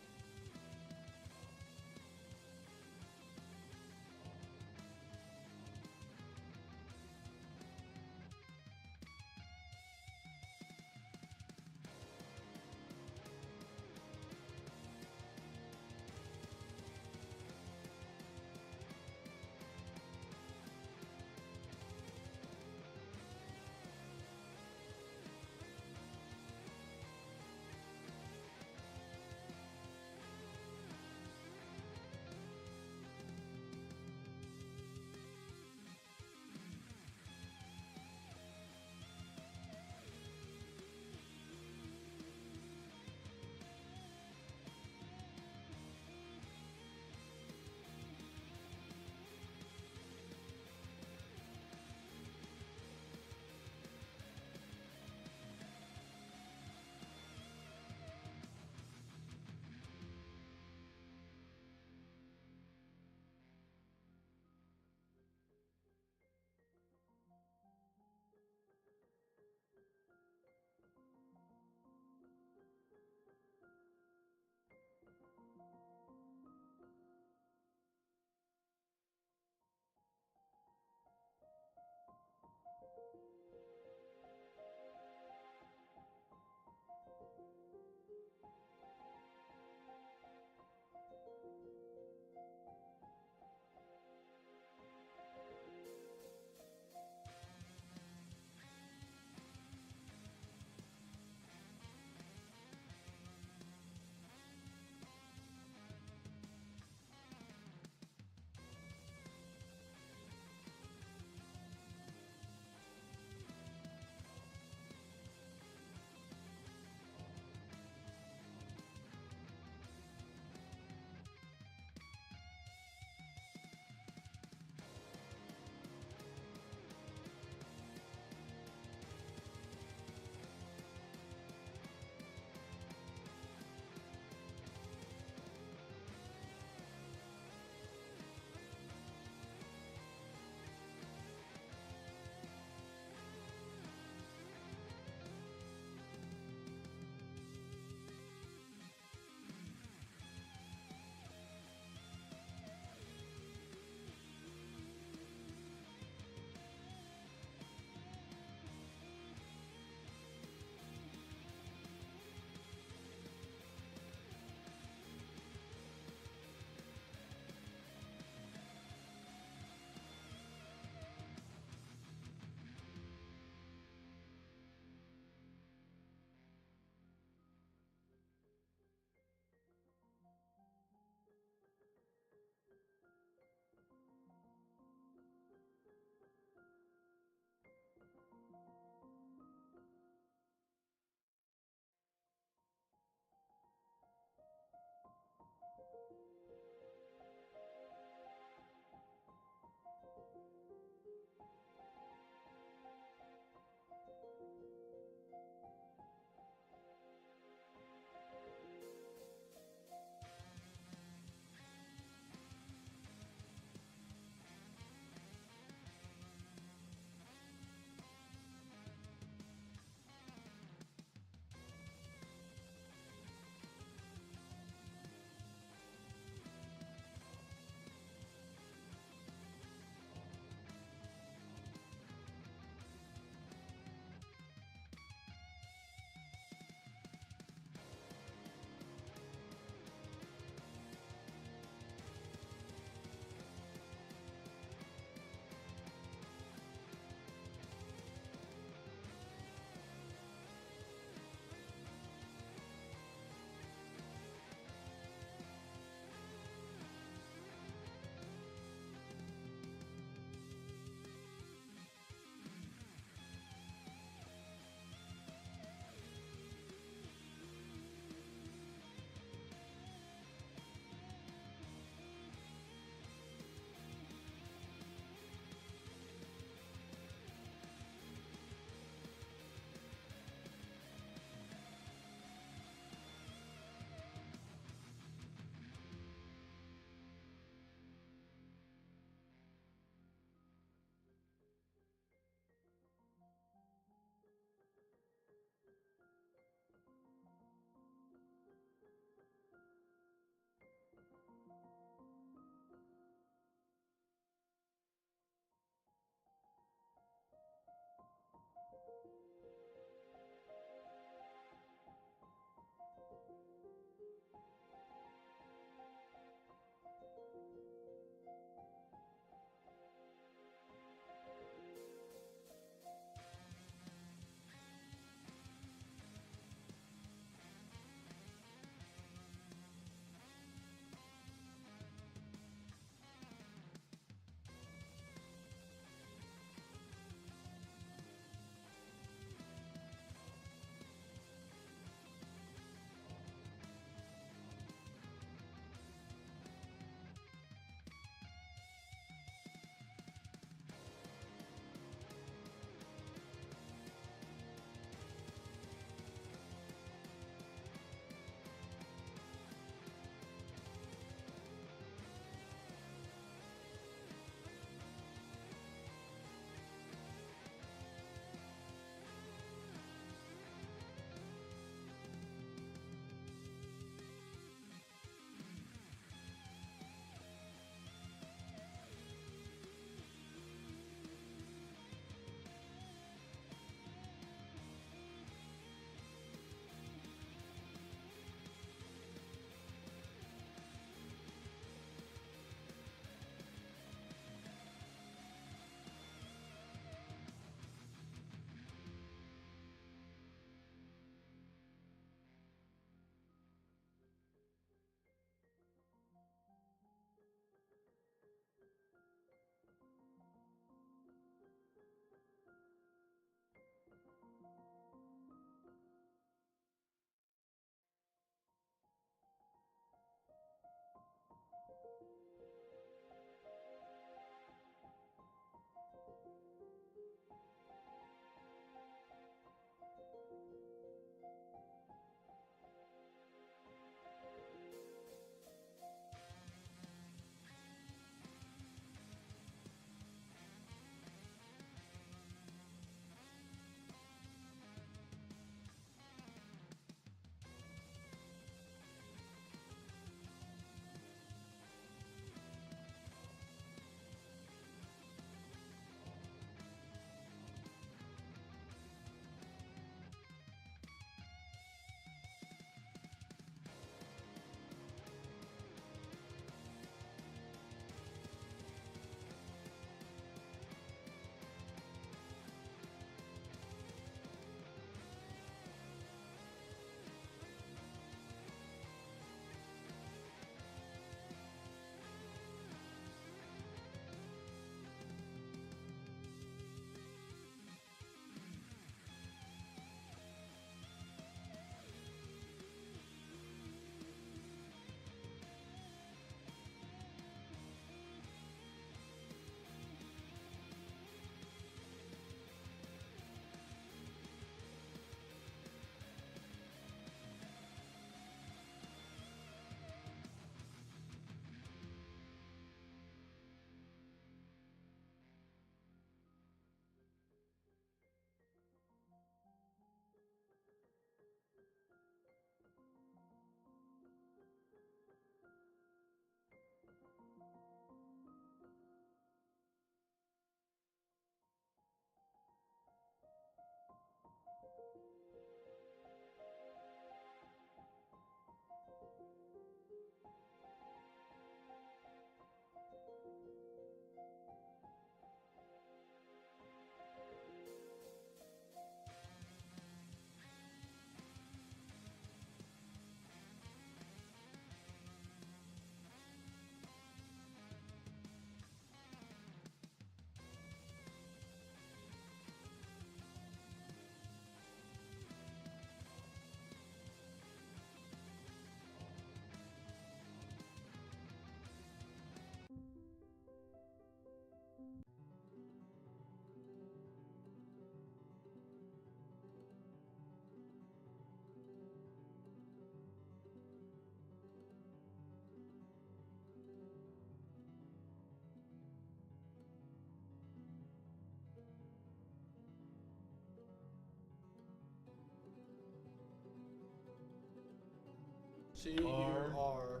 CURSOR.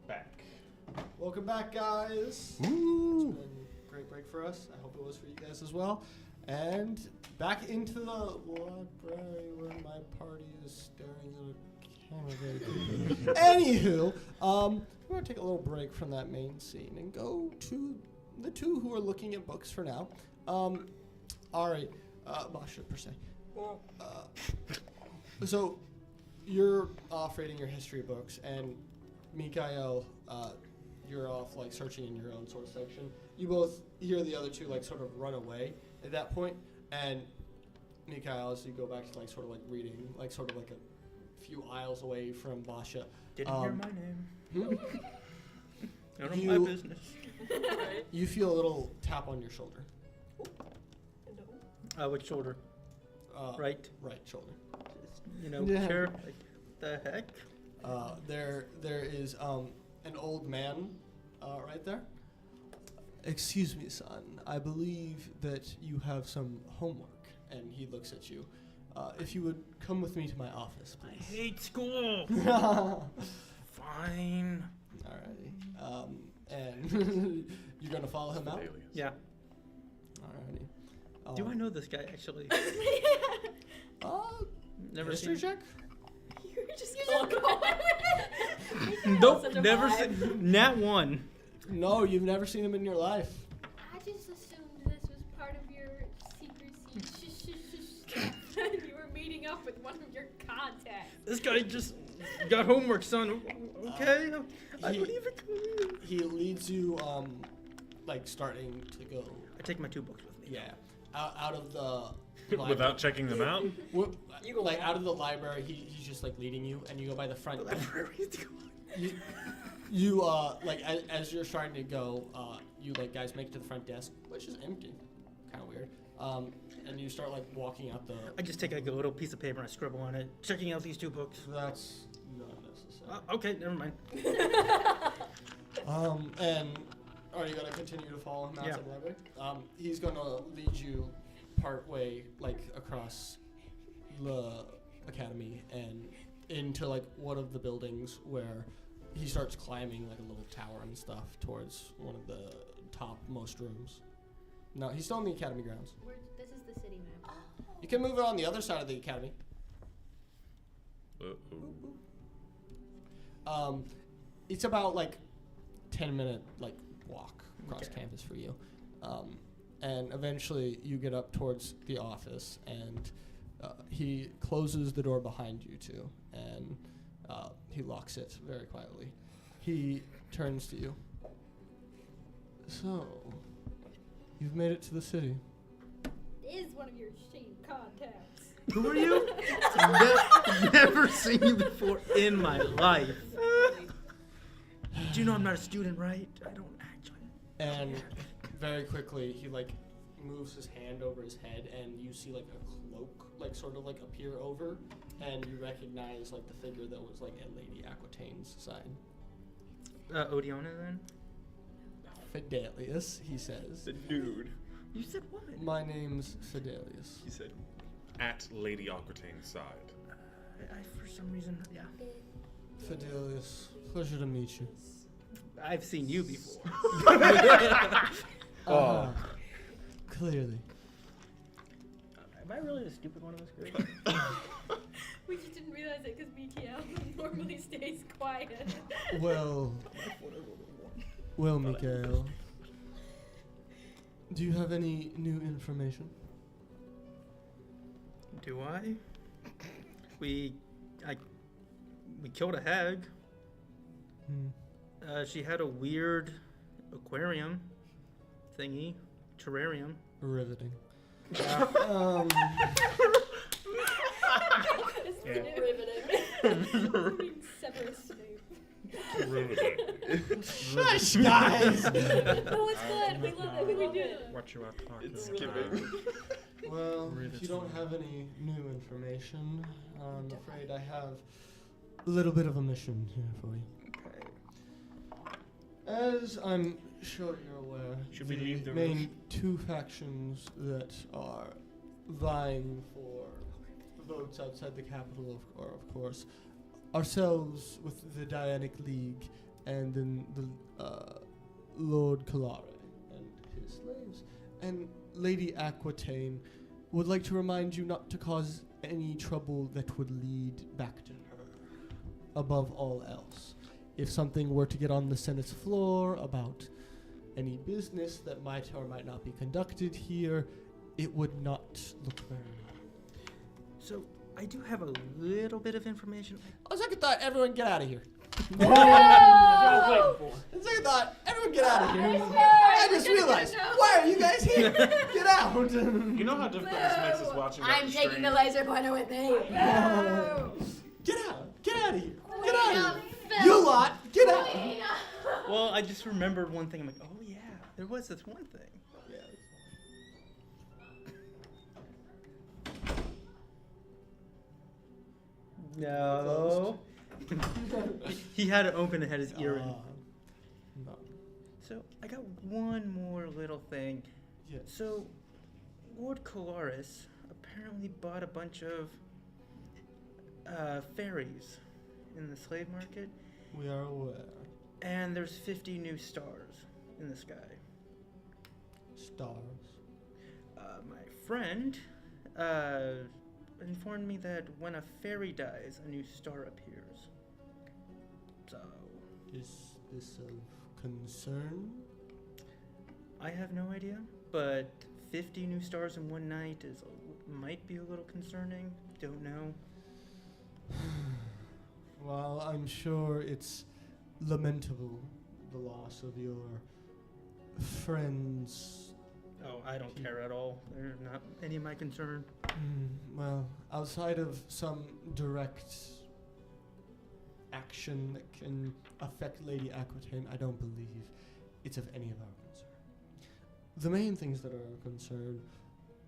Back. Welcome back, guys. It's been a great break for us. I hope it was for you guys as well. And back into the library where my party is staring at a camera very quickly. Anywho, we're going to take a little break from that main scene and go to the two who are looking at books for now. Ari, Basha per se. So you're off reading your history books, and Mikael, you're off like searching in your own sort of section. You both hear the other two like sort of run away at that point, and Mikael, as you go back to like sort of like reading, like sort of like a few aisles away from Basha. Didn't hear my name. None of You- my business. You feel a little tap on your shoulder. Which shoulder? Right. Right shoulder. Just, Yeah. care. Like, the heck? There is an old man right there. Excuse me, son. I believe that you have some homework. And he looks at you. If you would come with me to my office, I please. hate school. Fine. Alrighty. And you're gonna follow him out? Alias. Yeah. Alrighty. Do I know this guy actually? Never history seen. check? You were just Nope. Never seen. Nat one. No, you've never seen him in your life. I just assumed this was part of your secrecy stuff, and you were meeting up with one of your contacts. This guy just got homework, son. Okay. I He- don't even. He leads you, like starting to go. I take my 2 books with me. Yeah, out of the. Without checking them out? You go like out of the library. He's just like leading you, and you go by the front. You like as you're starting to go, you like guys make it to the front desk, which is empty, kind of weird. And you start like walking out the. I just take like a little piece of paper and I scribble on it, checking out these 2 books. That's not necessary. Okay, never mind. And are you gonna continue to follow him outside the library? He's gonna lead you part way like across the academy and into like one of the buildings where he starts climbing like a little tower and stuff towards one of the topmost rooms. No, he's still in the academy grounds. This is the city map. You can move it on the other side of the academy. It's about like 10-minute like walk across campus for you. And eventually you get up towards the office and he closes the door behind you two and he locks it very quietly. He turns to you. So, you've made it to the city. Is one of your shame contacts. Who are you? Never seen you before in my life. Do you know I'm not a student, right? I don't actually. And very quickly he like moves his hand over his head and you see like a cloak like sort of like appear over and you recognize like the figure that was like at Lady Aquitaine's side. Odiona then? Fidelius, he says. The dude. You said what? My name's Fidelius. He said, At Lady Aquitaine's side. I for some reason, yeah. Fidelius, pleasure to meet you. I've seen you before. Clearly. Am I really the stupid one in this group? We just didn't realize it because BTL normally stays quiet. Well, Mikael. Do you have any new information? Do I? We killed a hag. She had a weird aquarium thingy, terrarium. Riveting. Riveting. Severus Snape. Shush, guys! No, it's good. We love it. We did it. What you are talking it's about? giving. Well, if you don't have any new information, I'm afraid I have a little bit of a mission here for you. As I'm sure you're aware, Should we leave the main room? two factions that are vying for votes outside the capital, of course, ourselves with the Dianic League and then the Lord Kalare and his slaves and Lady Aquitaine would like to remind you not to cause any trouble that would lead back to her above all else. If something were to get on the Senate's floor about any business that might or might not be conducted here, it would not look very well. So, I do have a little bit of information. On second thought, everyone get out of here. That's what I was waiting for. On second thought, everyone get out of here. I just realized, why are you guys here? Get out. You know how difficult this makes us watching that I'm taking the stream? laser pointer with me. Get out. Get out of here. Get out of here. You lot, get out. Well, I just remembered one thing. I'm like, oh yeah, there was this one thing. No. He had it open and had his ear in. No. So, I got one more little thing. Yes. So, Lord Colaris apparently bought a bunch of Faeries in the slave market, We are aware. and there's 50 new stars in the sky. Stars. My friend informed me that when a fairy dies, a new star appears. So, Is this of concern? I have no idea, but 50 new stars in one night might be a little concerning. Don't know. Well, I'm sure it's lamentable, the loss of your friends. Oh, I don't care at all. They're not any of my concern. Well, outside of some direct action that can affect Lady Aquitaine, I don't believe it's of any of our concern. The main things that are of concern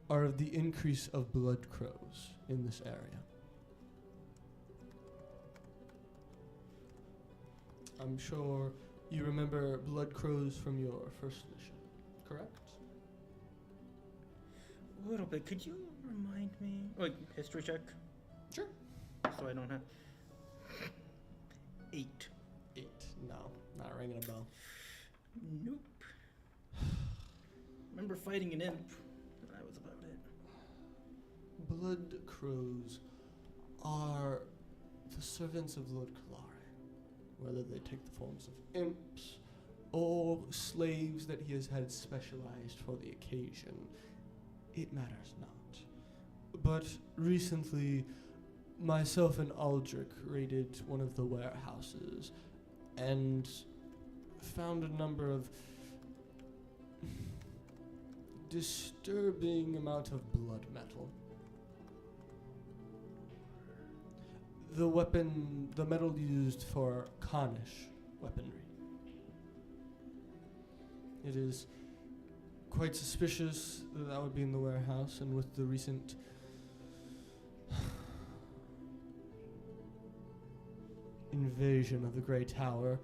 are of the increase of blood crows in this area. I'm sure you remember blood crows from your first mission, correct? A little bit. Could you remind me? Like, history check? Sure. So I don't have. 8. 8. No, not ringing a bell. Nope. Remember fighting an imp. That was about it. Blood crows are the servants of Lord Kalare, whether they take the forms of imps or slaves that he has had specialized for the occasion. It matters not. But recently, myself and Aldrich raided one of the warehouses and found a number of disturbing amount of blood metal. The metal used for Khanish weaponry. It is quite suspicious that that would be in the warehouse, and with the recent invasion of the Grey Tower,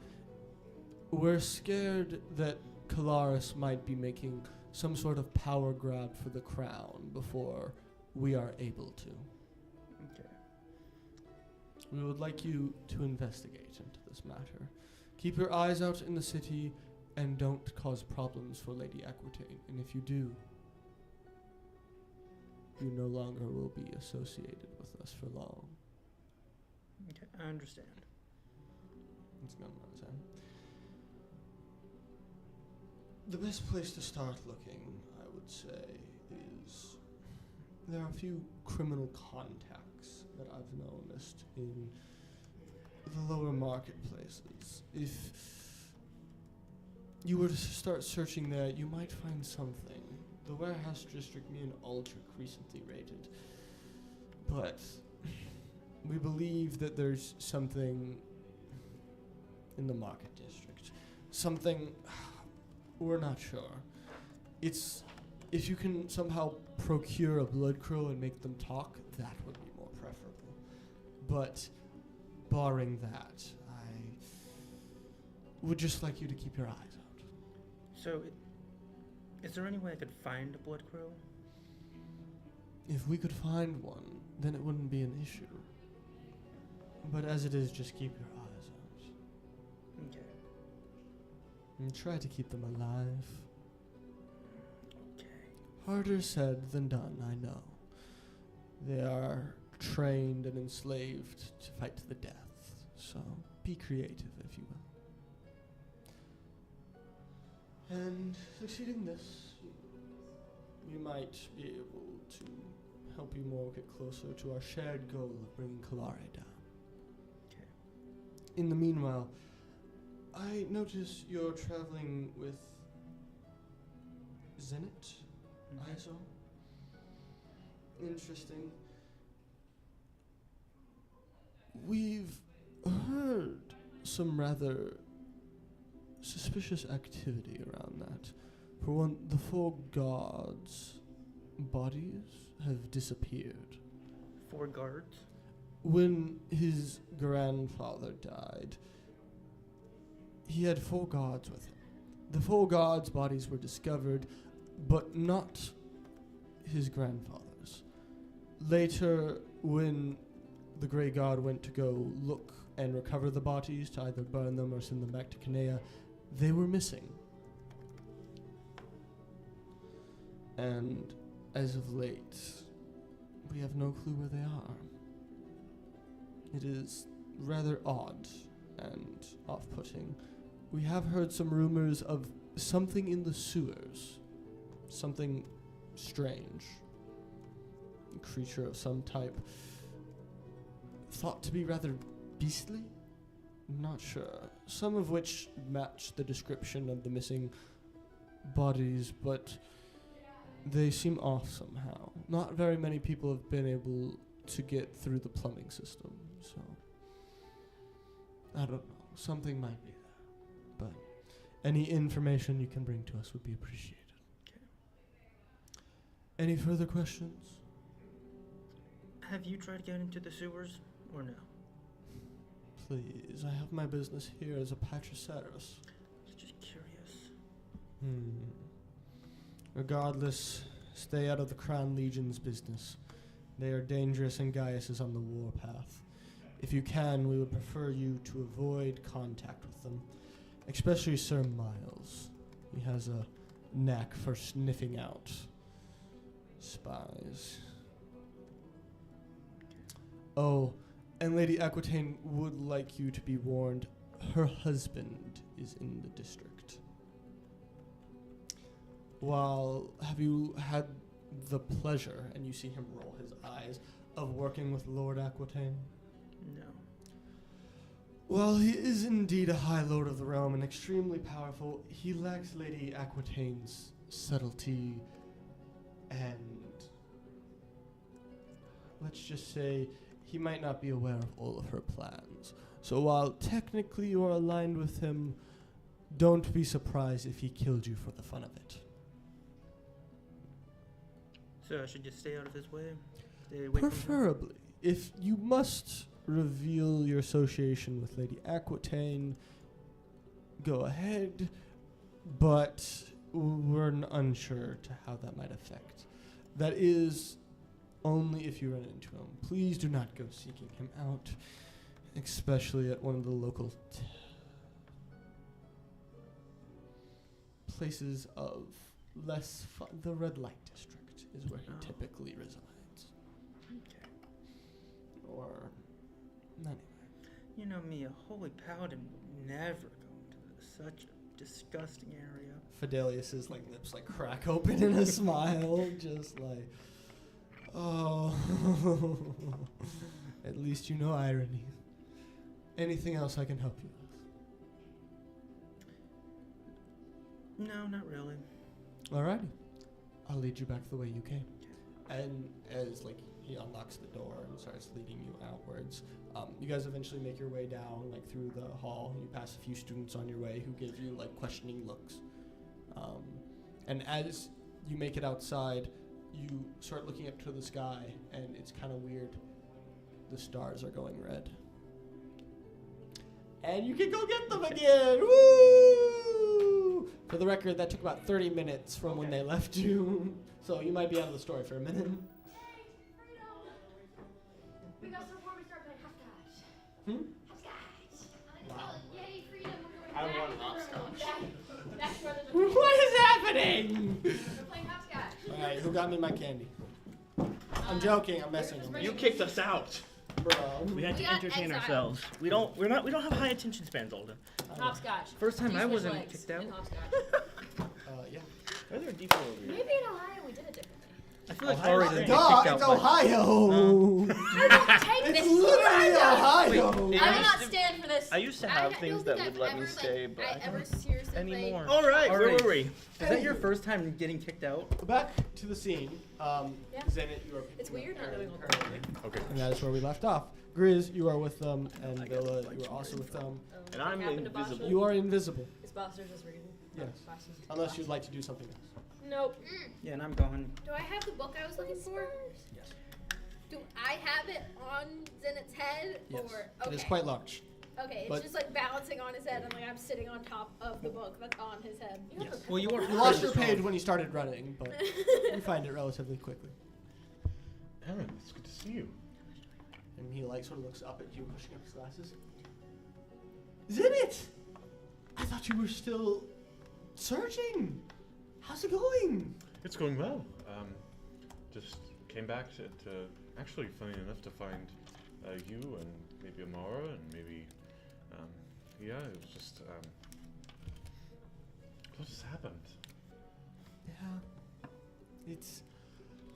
we're scared that Kalaris might be making some sort of power grab for the crown before we are able to. Okay. We would like you to investigate into this matter. Keep your eyes out in the city and don't cause problems for Lady Aquitaine. And if you do, you no longer will be associated with us for long. Okay, I understand. It's gonna matter. The best place to start looking, I would say, is there are a few criminal contacts that I've noticed in the lower marketplaces. If you were to start searching there, you might find something. The warehouse district me and Aldrich recently raided, but we believe that there's something in the market district. Something, we're not sure. It's, if you can somehow procure a blood crow and make them talk, that would be more preferable. But barring that, I would just like you to keep your eyes out. So, is there any way I could find a blood crow? If we could find one, then it wouldn't be an issue. But as it is, just keep your eyes out. Okay. And try to keep them alive. Okay. Harder said than done, I know. They are trained and enslaved to fight to the death. So be creative, if you will. And succeeding this, we might be able to help you more get closer to our shared goal of bringing Kalare down. Okay. In the meanwhile, I notice you're traveling with Zenit, I saw. Interesting. We've heard some rather suspicious activity around that. For one, the 4 gods' bodies have disappeared. 4 guards. When his grandfather died, he had 4 gods with him. The 4 gods' bodies were discovered, but not his grandfather's. Later, when the Grey God went to go look and recover the bodies to either burn them or send them back to Kanea, they were missing. And as of late, we have no clue where they are. It is rather odd and off-putting. We have heard some rumors of something in the sewers. Something strange. A creature of some type. Thought to be rather beastly? Not sure. Some of which match the description of the missing bodies, but they seem off somehow. Not very many people have been able to get through the plumbing system, so I don't know. Something might be there. But any information you can bring to us would be appreciated. Okay. Any further questions? Have you tried to get into the sewers or no? Please, I have my business here as a Patriceros. Just curious. Regardless, stay out of the Crown Legion's business. They are dangerous and Gaius is on the warpath. If you can, we would prefer you to avoid contact with them, especially Sir Miles. He has a knack for sniffing out spies. Oh, and Lady Aquitaine would like you to be warned, her husband is in the district. While have you had the pleasure, and you see him roll his eyes, of working with Lord Aquitaine? No. Well, he is indeed a High Lord of the Realm and extremely powerful. He lacks Lady Aquitaine's subtlety and, let's just say, he might not be aware of all of her plans. So while technically you are aligned with him, don't be surprised if he killed you for the fun of it. So I should just stay out of his way? Stay away from him? Preferably. If you must reveal your association with Lady Aquitaine, go ahead, but we're unsure to how that might affect. That is only if you run into him. Please do not go seeking him out, especially at one of the local places of less fun. The Red Light District is where he typically resides. Okay. Or, anyway. You know me, a holy paladin would never go into such a disgusting area. Fidelius's lips crack open in a smile, just like, oh, at least you know irony. Anything else I can help you with? No, not really. Alrighty, I'll lead you back the way you came. And as he unlocks the door and starts leading you outwards, you guys eventually make your way down through the hall. You pass a few students on your way who give you questioning looks. And as you make it outside, you start looking up to the sky, and it's kind of weird. The stars are going red. And you can go get them again! Woo! For the record, that took about 30 minutes from when they left you. So you might be out of the story for a minute. We got some before we start playing hopscotch. Wow. Yay, freedom. I want an hopscotch. What is happening? We're playing hopscotch. All right, who got me my candy? I'm joking. I'm messing with You you, kicked us out. bro. We had We to got entertain exiled. ourselves. We don't have high attention spans, Alden. Hopscotch. First time Use I fish wasn't legs kicked out. in hopscotch. Yeah. Where's our default over here? Maybe in Ohio we did it differently. I feel like Ohio Ari State. didn't get Duh, kicked it's out. by- Ohio. Take It's this. literally Ohio. Wait, I will I not used stand for this. I used to I have don't things think that would I've let me ever, stay, but I I ever don't seriously anymore. All right, where Alright. were we? Is that your first time getting kicked out? Back to the scene. Yeah. Zenit, you are. It's weird not knowing all currently. Okay. And that is where we left off. Grizz, you are with them, and Villa, you are also with them. And I'm invisible. You are invisible. Is Buster just reading? Yes. Buster's just Unless you'd like to do something else. Nope. Yeah, and I'm gone. Do I have the book I was looking for? Yes. Do I have it on Zenit's head? Yes. Or It is okay. quite large. Okay, it's but- just like balancing on his head, and like I'm sitting on top of the book that's on his head. Yes. Well, you are. You lost your page when you started running, but you find it relatively quickly. Aaron, it's good to see you. And he like sort of looks up at you, pushing up his glasses. Zenit! I thought you were still searching. How's it going? It's going well. Just came back to actually, funny enough, to find you and maybe Amara and maybe, yeah, it was just, what just happened? Yeah. It's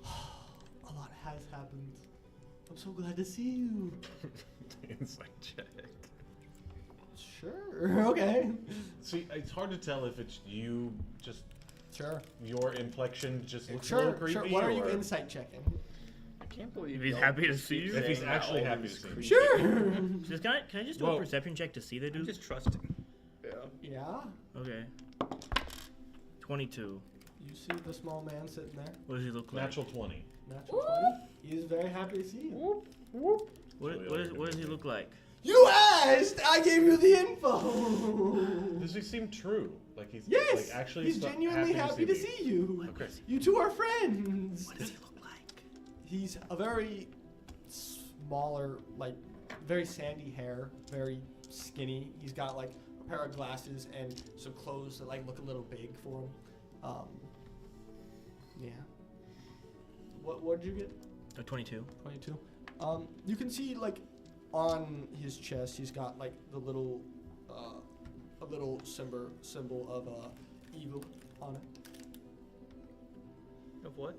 a lot has happened. I'm so glad to see you. Insight check. Sure. Okay. See, it's hard to tell if it's you, just Sure. your inflection just looks a little Sure. creepy. Sure. What are you or insight checking? I can't believe If he's y'all happy to keep see you? If he's saying that actually all happy these to see you. creepy- Sure. Just, can I just do Well- a perception check to see the I'm dude? just trusting. Yeah. Yeah. Okay. 22. You see the small man sitting there. What does he look like? Natural 20. Natural 20. He is very happy to see you. What does he look like? You asked! I gave you the info! Does he seem true? Like he's Yes! like actually He's genuinely happy to me? see you. Okay. You two are friends. What does he look like? He's a very smaller, like, very sandy hair, very skinny. He's got, like, a pair of glasses and some clothes that, like, look a little big for him. Yeah. What did you get? A 22. 22. You can see, like, on his chest, he's got, like, the little, a little symbol of, eagle on it. Of what?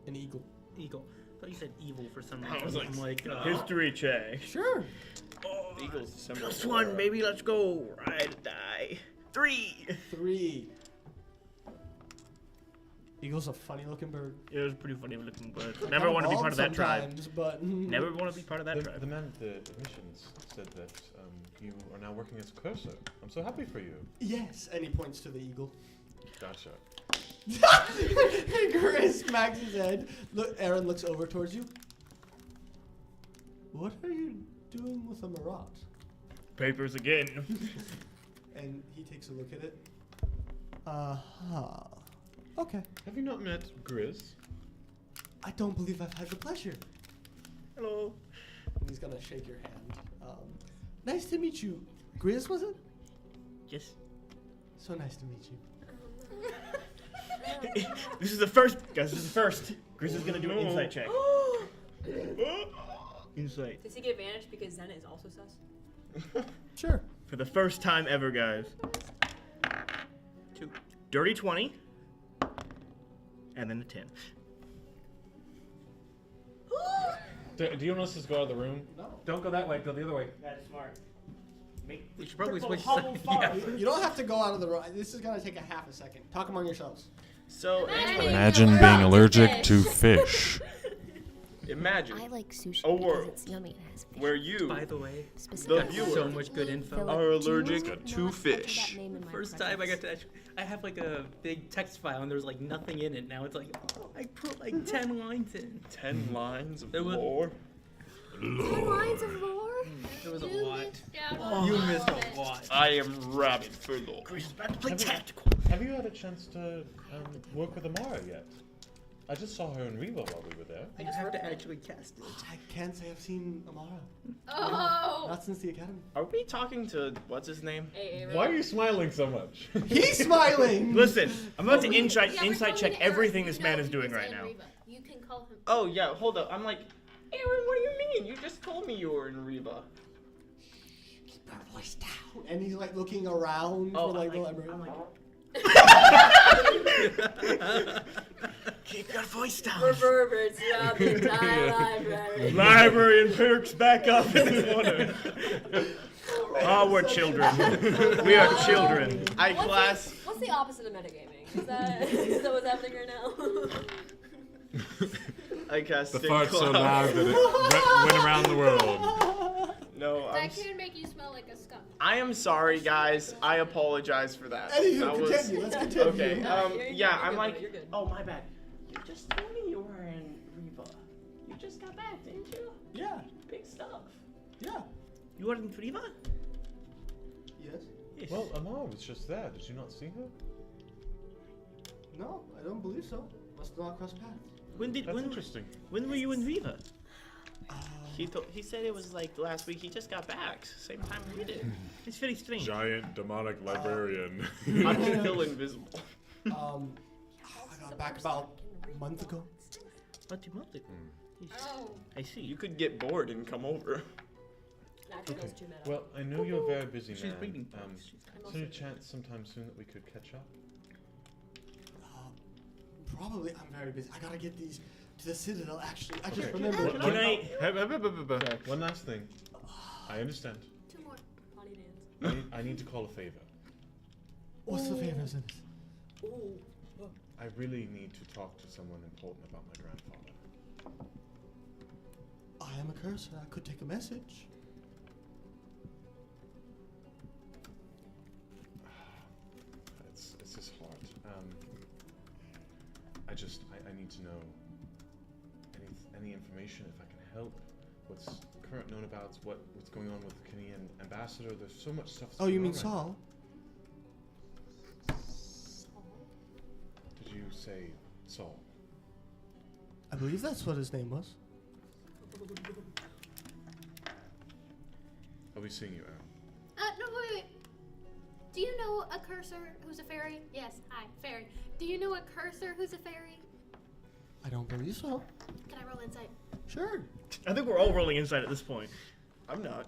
An eagle. Eagle. I thought you said evil for some I reason. was like, I'm like, History check. Sure. Oh, Eagle's the symbol plus for, one, baby, let's go. Ride or die. 3. 3. Eagle's a funny-looking bird. It was pretty funny looking, but never want to be part of that tribe. Sometimes, but Never want to be part of that The tribe. man at the admissions said that you are now working as a cursor. I'm so happy for you. Yes, and he points to the eagle. Gotcha. Chris smacks his head. Look, Aaron looks over towards you. What are you doing with a Marat? Papers again. And he takes a look at it. Okay. Have you not met Grizz? I don't believe I've had the pleasure. Hello. And he's gonna shake your hand. Nice to meet you. Grizz, was it? Yes. So nice to meet you. This is the first, guys. This is the first. Chris is gonna do an insight check. Insight. Does he get advantage because Zen is also sus? Sure. For the first time ever, guys. 2. Dirty 20. And then a 10. Do you want us to go out of the room? No. Don't go that way. Go the other way. That's smart. Make We should probably triple switch hubble sides. fire. You don't have to go out of the room. This is gonna take a half a second. Talk among yourselves. So anyway, Imagine being allergic to fish. imagine I like sushi A because world it's yummy and has fish. where you By the way, Specifically, the viewer so much good info. are allergic do not to enter fish. that name in my First time I presence. got to actually, I have like a big text file and there's like nothing in it. Now it's like, oh, I put like 10 lines in. 10 lines of There was- lore. 10 lines of lore? There was a You lot. missed out on You all missed of a it. lot. I am rabid for lore. Chris is about to play Have you- tactical. Have you had a chance to work with Amara yet? I just saw her in Reva while we were there. You have to actually cast it. I can't say I've seen Amara. Oh! Not since the academy. Are we talking to what's his name? Why are you smiling so much? He's smiling! Listen, I'm about to Yeah, we're insight calling check it everything Eric. this man No, is doing he's right in now. Reva. You can call him. Oh yeah, hold up. I'm like, Aaron, what do you mean? You just told me you were in Reva. Keep our voice down. And he's like looking around Oh, for like the I'm library. like, Keep your voice down. Reverberates throughout the entire library. Librarian perks back up in the corner. Oh, we're children. We are children. What's the opposite of metagaming? Is that what's happening right now? I cast The Stink fart's so Cloud. loud that it went around the world. No, That could make you smell like a skunk. I am sorry, guys. I apologize for that. Anywho, That was- continue. Let's continue. Okay. You're Yeah, good, I'm like, you're good. oh my bad. You just told me you were in Reva. You just got back, didn't you? Yeah. Big stuff. Yeah. You are in Friva? Yes. Yes. Well, Amara was just there. Did you not see her? No, I don't believe so. Must not cross paths. That's interesting. When were you in Riva? He said it was like last week. He just got back, same time we did. It's very strange. Giant demonic librarian. I'm still invisible. I got back about a month ago. What do you want? Oh. I see. You could get bored and come over. Naturally, that's too meta. Well, I know you're a very busy She's man. reading Is books. there any chance sometime soon that we could catch up? Probably. I'm very busy. I gotta get these to the Citadel, actually. I just Okay. remembered. Can I? One last thing. I understand. Two more. Potty dance. I need to call a favor. What's the favor, Zinnis? Ooh. I really need to talk to someone important about my grandfather. I am a cursor. I could take a message. It's just hard. I need to know any information if I can help. What's current known about what's going on with the Kenyan ambassador? There's so much stuff. Oh, you mean going on right Saul? now. Did you say Saul? I believe that's what his name was. I'll be seeing you, Aaron. No, wait. Do you know a cursor who's a fairy? Yes, hi, fairy. Do you know a cursor who's a fairy? I don't believe so. Can I roll insight? Sure. I think we're all rolling inside at this point. I'm not.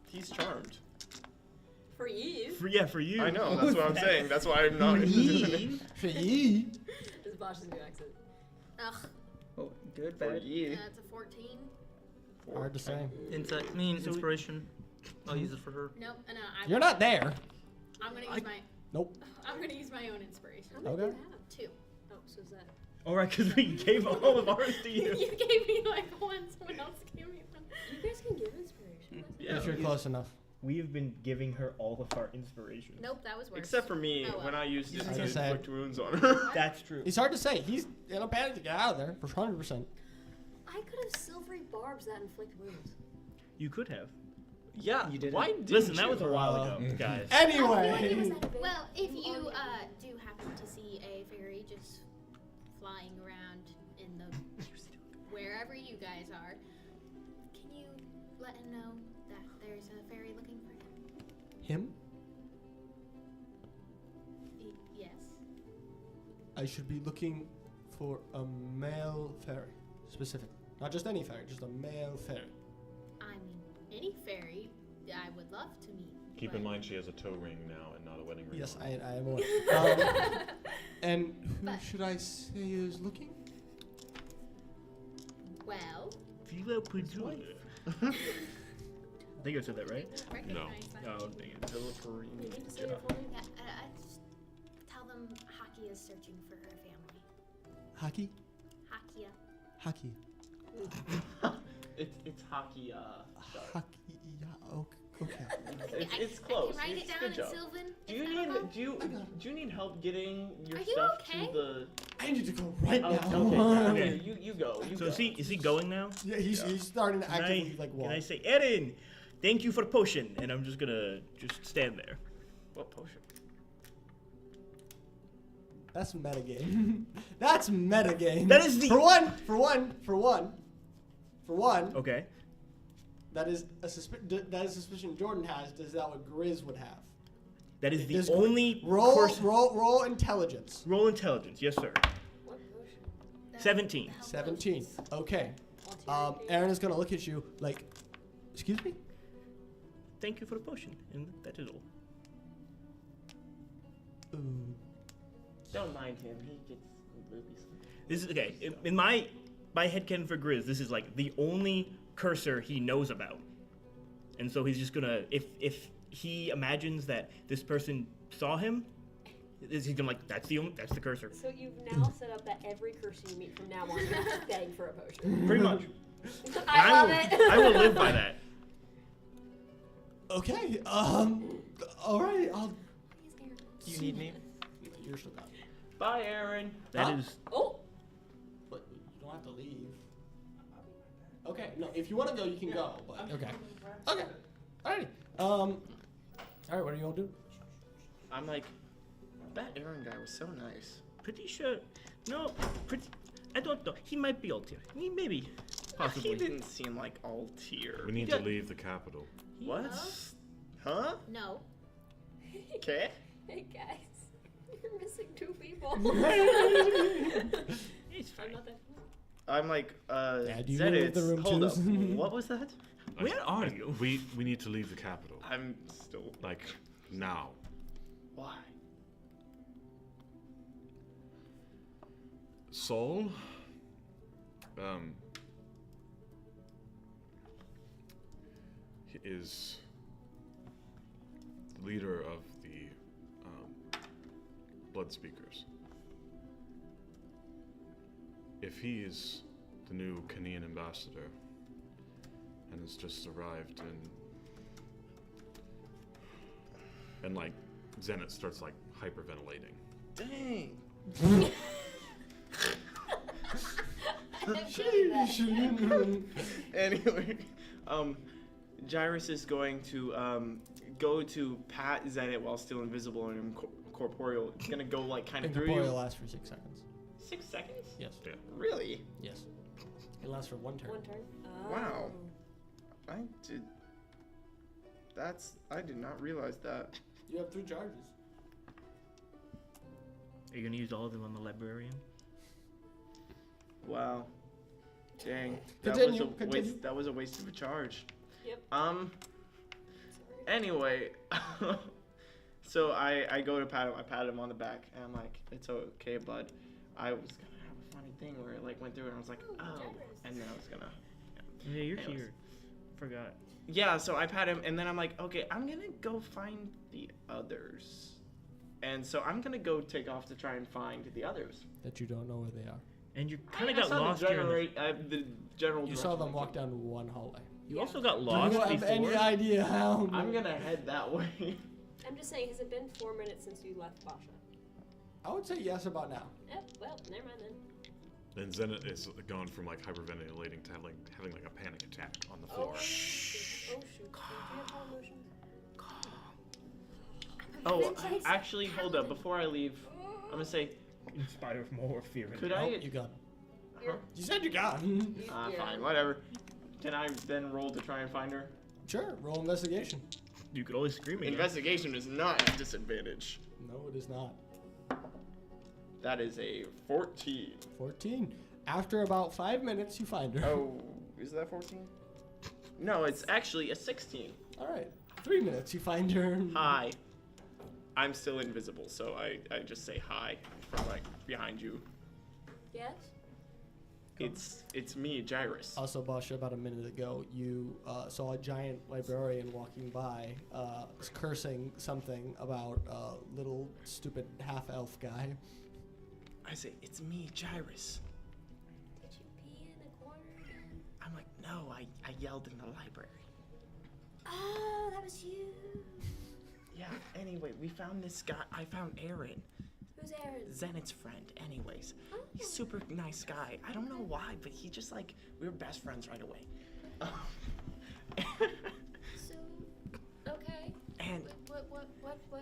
He's charmed. For you. For you. I know. That's what I'm saying. That's why I'm not doing it. For ye. This is Bosch's new accent. Ugh, Oh, good, For bad. you. that's a 14. Hard to say. Insight, inspiration. I'll use it for her. Nope, no, You're not there. I'm gonna use my. Nope. I'm gonna use my own inspiration. How many Okay. do you have? 2. Oh, so is that... Alright, because we gave all of ours to you. You gave me like one, someone else gave me one. You guys can give inspiration. Yeah. If you're close enough. We have been giving her all of our inspiration. Nope, that was worse. Except for me, Oh, well. when I used it I was to gonna say. inflict wounds on her. That's true. It's hard to say. He's in a panic to get out of there for 100%. I could have silvery barbs that inflict wounds. You could have. Yeah. You did Why it. didn't Listen, you? that was a while ago, guys. I feel like it was Anyway. that big. Well, if you do happen to see a fairy just flying around in the wherever you guys are, can you let him know that there's a fairy looking for him? Him? Yes. I should be looking for a male fairy. Specific. Not just any fairy, just a male fairy. I mean, any fairy I would love to meet. Keep but- in mind she has a toe ring now and not a wedding ring. Yes, on. I am aware. And who But- should I say is looking? Well, Vila Pujula. I think I said that right? recognize that. Oh, dang it. You need to say it for me? Yeah, just tell them Haki is searching for her family. Haki? Hakia. Haki. It's hockey. Haki. Yeah, okay. It's close. I can write it down Good in job. Sylvan. Do Is you that need okay? do you need help getting your Are you stuff okay? to the? I need to go right Oh, now. okay. You go. You So go. is he going now? Yeah, he's starting to Can actively like walk. can I say, Erin, thank you for the potion, and I'm just gonna stand there. What potion? That's metagame. That's metagame. That is the- For one. Okay. That is a suspicion Jordan has. Is that what Grizz would have? That is the Does only roll intelligence. Roll intelligence, yes sir. What potion? 17. 17. Okay. Aaron is gonna look at you like, excuse me. Thank you for the potion, and that is all. Ooh. Don't mind him. He gets boobies. This is okay. In my headcanon for Grizz, this is like the only cursor he knows about, and so he's just gonna if he imagines that this person saw him, he's gonna like that's the cursor. So you've now set up that every cursor you meet from now on, you have to beg for a potion. Pretty much. I love it. I will live by that. Okay. All right. You need me? You're still gone. Bye, Aaron. That is. Oh. But you don't have to leave. Okay. No, if you want to go, you can go. But okay. Okay. Alrighty. All right. What are you gonna do? I'm like, that Aaron guy was so nice. Pretty sure. No. I don't know. He might be alt tier. Maybe. Possibly. He didn't seem like all tier. We need to leave the capital. What? Huh? No. Okay. Hey guys, you're missing 2 people. It's fine. I'm not that. I'm like, Yeah, do you know what the room hold up. choose? What was that? Where are you? We need to leave the capital. I'm still. Like, now. Why? Saul, he is the leader of the Blood Speakers. If he is the new Canadian ambassador and has just arrived and like Zenith starts like hyperventilating. Dang. Anyway, Gyrus is going to go to pat Zenith while still invisible and incorporeal. It's gonna go like kind of through Incorporeal you. lasts for 6 seconds. 6 seconds? Yes. Yeah. Really? Yes. It lasts for 1 turn. 1 turn. Wow. I did not realize that. You have 3 charges. Are you gonna use all of them on the librarian? Wow. Dang. Continue. That was a waste of a charge. Yep. Anyway, so I go to pat him. I pat him on the back, and I'm like, "It's okay, bud." I was gonna have a funny thing where it like went through, and I was like, "Oh," and then I was gonna. Yeah, you're Anyways. here. Forgot. Yeah, so I pat him, and then I'm like, "Okay, I'm gonna go find the others," and so I'm gonna go take off to try and find the others. That you don't know where they are. And you kind I of got saw lost the here. the general. You saw direction them of walk the- down one hallway. You also got Do lost you have before. any idea how? I'm gonna head that way. I'm just saying, has it been 4 minutes since you left Basha? I would say yes about now. Yep, well, never mind then. And Zenith is gone from like hyperventilating to having like a panic attack on the floor. Oh, shoot. Do you have all emotions? Oh, actually, hold up. Before I leave, I'm gonna say, Inspire more fear. could Nope, I? you got. Huh? You said you got. Fine, whatever. Can I then roll to try and find her? Sure. Roll investigation. You could always scream again. Investigation is not a disadvantage. No, it is not. That is a 14. 14. After about 5 minutes, you find her. Oh, is that 14? No, it's actually a 16. All right. 3 minutes, you find her. Hi. I'm still invisible, so I just say hi from like behind you. Yes? It's me, Gyrus. Also, Basha, about a minute ago, you saw a giant librarian walking by, cursing something about a little stupid half-elf guy. I say, it's me, Gyrus. Did you pee in the corner again? I'm like, no, I yelled in the library. Oh, that was you. Yeah, anyway, we found this guy. I found Aaron. Who's Aaron? Zenith's friend, anyways. Oh. He's super nice guy. I don't know why, but he just like, we were best friends right away. So, okay. And What What's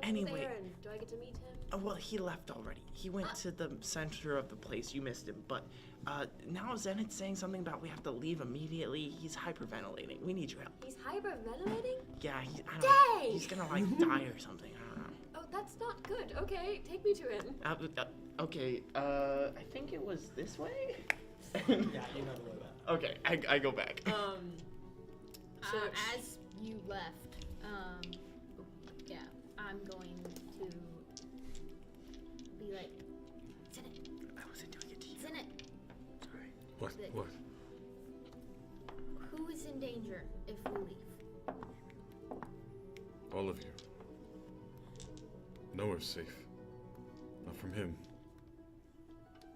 Anyway. Aaron? Do I get to meet him? Well, he left already. He went to the center of the place. You missed him. But now Zenith's saying something about we have to leave immediately. He's hyperventilating. We need your help. He's hyperventilating? Yeah, I don't know. Dang! He's gonna like die or something. I don't know. Oh, that's not good. Okay, take me to him. Okay, I think it was this way? Yeah, you know the way back. Okay, I go back. So as you left, yeah, I'm going to be like, Zenith. I wasn't doing it to you. Zenith, Sorry. What? What? who is in danger if we leave? All of you. Nowhere's safe. Not from him.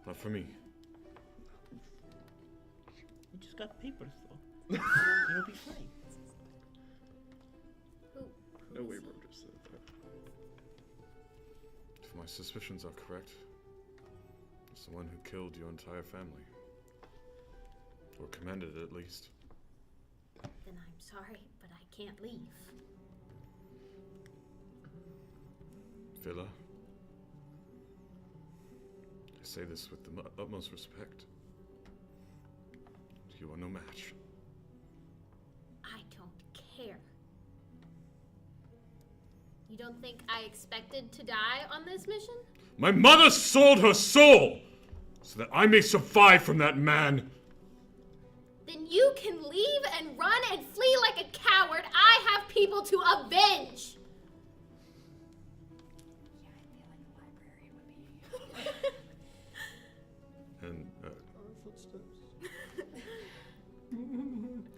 Not from me. You just got papers, though. It'll be fine. No way, bro. Just said that. If my suspicions are correct, it's the one who killed your entire family. Or commanded it, at least. Then I'm sorry, but I can't leave. Villa. I say this with the utmost respect. You are no match. I don't care. You don't think I expected to die on this mission? My mother sold her soul so that I may survive from that man. Then you can leave and run and flee like a coward. I have people to avenge. Yeah, I feel like the library would be. And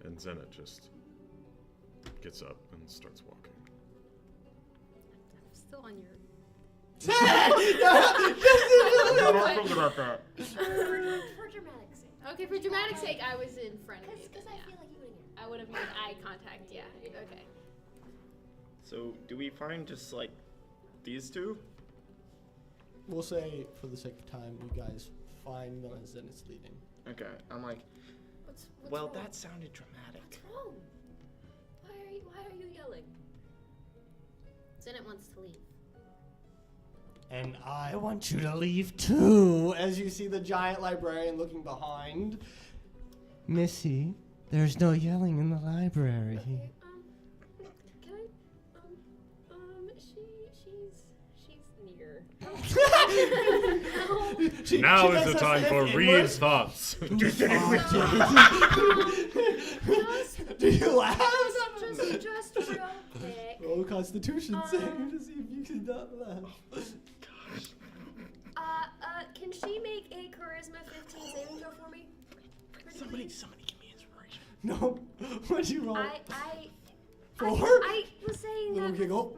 and Zenith just gets up and starts walking. I'm still on your... For dramatic sake. Okay, for dramatic sake, I was in front of you. Because I feel like you wouldn't get I would have made eye contact, yeah. Okay. So, do we find just like these two? We'll say, for the sake of time, you guys find them as Zenith's leading. Okay, I'm like, What's Well, wrong? that sounded dramatic. What's wrong? Why are you yelling? Zenith wants to leave. And I want you to leave too, as you see the giant librarian looking behind. Missy, there's no yelling in the library. Okay, can I, she's near. Now is the time for Reed's thoughts. Do you laugh? Just real quick. Roll Constitution save to see if you can not laugh. Can she make a charisma 15 saving throw for me? Somebody give me inspiration. No. What did you roll? Four? I was saying Little that. giggle.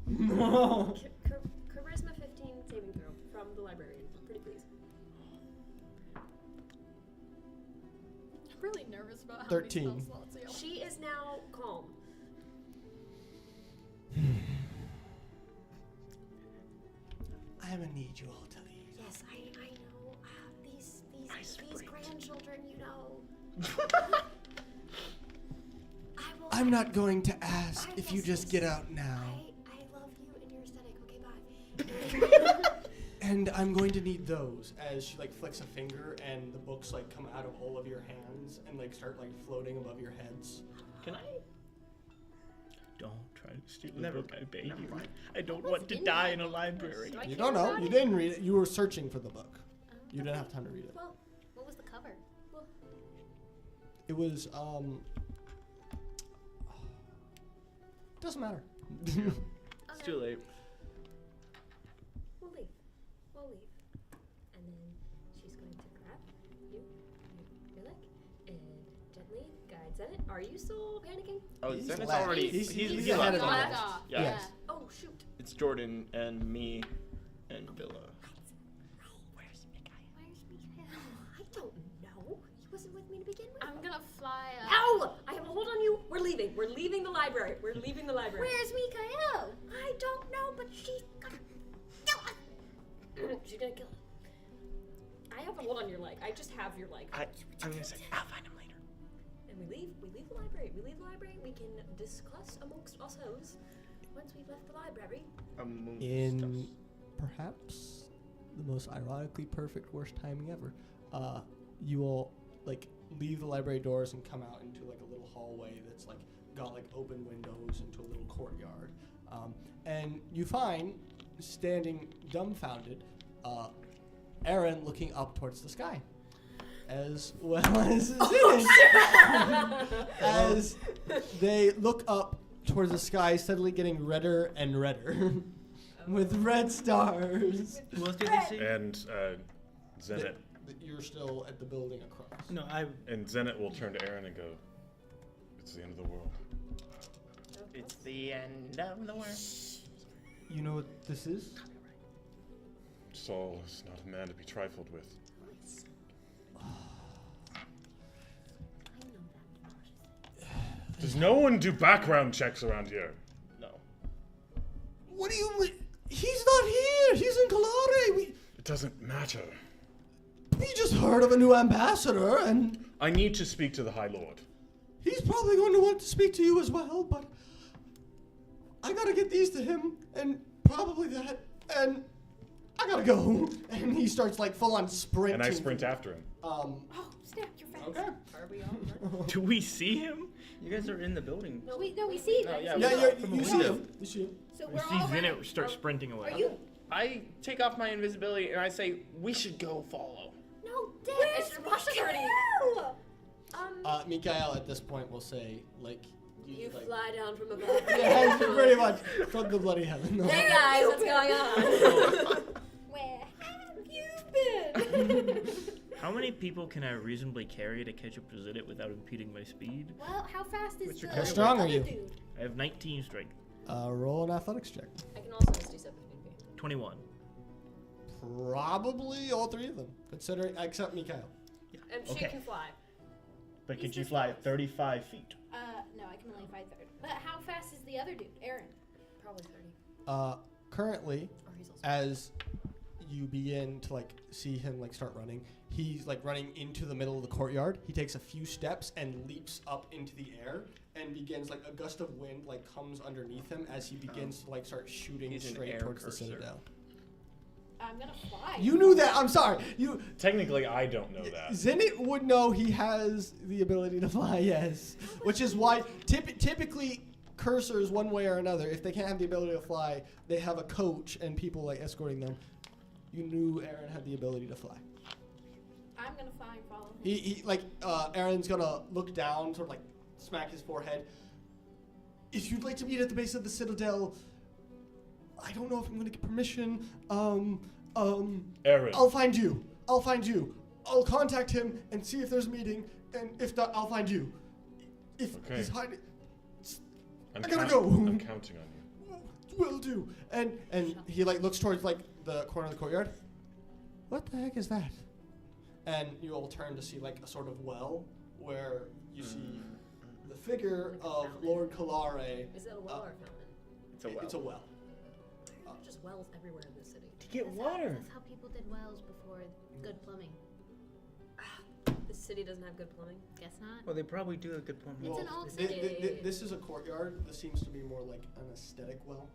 No. Charisma 15 saving throw from the librarian. Pretty please. I'm really nervous about how 13. many spell slots I have. She is now calm. I'm gonna need you all to leave. Yes, I know. These grandchildren, you know. I'm not going to ask I if you will just say get out now. I love you and your aesthetic. Okay, bye. And I'm going to need those as she like flicks a finger and the books like come out of all of your hands and like start like floating above your heads. can I? Don't try to steal the Never book, I beg never you. mind. I don't What's want to in die that in a book? library. Do I You care don't know. about You it? didn't read it. You were searching for the book. You didn't have time to read it. Well, What was the cover? It was doesn't matter. It's too late. we'll leave. And then she's going to grab you, your leg, and gently guide Zenith. Are you still panicking? Oh, He's Zenith's left. already. He's He ahead left. of Left us. off. Yeah. Yes. Oh, shoot. It's Jordan and me and Villa. Where's Mikhail? I don't know. He wasn't with me to begin with. I'm gonna fly up. No! I have a hold on you. We're leaving. We're leaving the library. Where's Mikael? I don't know, but she's gonna kill us. She's gonna kill us. I have a hold on your leg. I just have your leg. I'm gonna say, I'll find him later. And we leave the library. We can discuss amongst ourselves once we left the library. In perhaps the most ironically perfect worst timing ever, you all like leave the library doors and come out into like a little hallway that's like got like open windows into a little courtyard, and you find standing dumbfounded Aaron looking up towards the sky, as well as as they look up towards the sky, suddenly getting redder and redder with red stars. Who else did they see? And Zenit. You're still at the building across. No, And Zenit will turn to Aaron and go, "It's the end of the world." It's the end of the world. You know what this is? Saul is not a man to be trifled with. Does no one do background checks around here? No. What do you mean? He's not here. He's in Calare. It doesn't matter. We just heard of a new ambassador, and I need to speak to the High Lord. he's probably going to want to speak to you as well, but I gotta get these to him, and probably that, and I gotta go. And he starts like full on sprinting. And I sprint after him. Oh, snap, you're fast. Okay. Are we all? Do we see him? you guys are in the building. No, we see. Oh, right? yeah, Yeah, From a you see window. him. You see him. So We we're see all Zenit running. start sprinting away. Are you? I take off my invisibility and I say, we should go follow. No, Dad. It's Russia's already. Mikhail at this point will say, like, You like, fly down from above. yeah, pretty much from the bloody heaven. Hey guys, what's going on? Where have you been? How many people can I reasonably carry to catch up to Zenit without impeding my speed? Well, how fast is the How strong are other you? dude? I have 19 strength. Roll an athletics check. I can also misty step if need be. 21. Probably all three of them, considering except Mikhail. And she Okay. can fly. But He's could you the fly slowest. 35 feet? No, I can only fly third. But how fast is the other dude, Aaron? Probably 30. Currently, Or he's also. as you begin to like see him like start running, he's like running into the middle of the courtyard. He takes a few steps and leaps up into the air and begins like a gust of wind like comes underneath him as he begins to like start shooting He's an straight air towards the cursor. citadel. I'm gonna fly. You knew that. I'm sorry. You Technically, I don't know that. Zenit would know he has the ability to fly, yes. Which is why typically cursors, one way or another, if they can't have the ability to fly, they have a coach and people like escorting them. You knew Aaron had the ability to fly. I'm gonna fly and follow him. He like Aaron's gonna look down, sort of like smack his forehead. If you'd like to meet at the base of the citadel, I don't know if I'm gonna get permission. Aaron. I'll find you. I'll contact him and see if there's a meeting, and if not, I'll find you. If Okay. he's hiding, I'm I gotta count- go. I'm counting on you. will do. And he like looks towards like the corner of the courtyard. What the heck is that? And you all turn to see like a sort of well where you see the figure of Lord Calare. Is it a well or a fountain? It's a well. It's a well. There are just wells everywhere in this city. To get That's water. That's how people did wells before good plumbing. This city doesn't have good plumbing. Guess not. Well, they probably do a good plumbing. It's an old This is a courtyard. This seems to be more like an aesthetic well.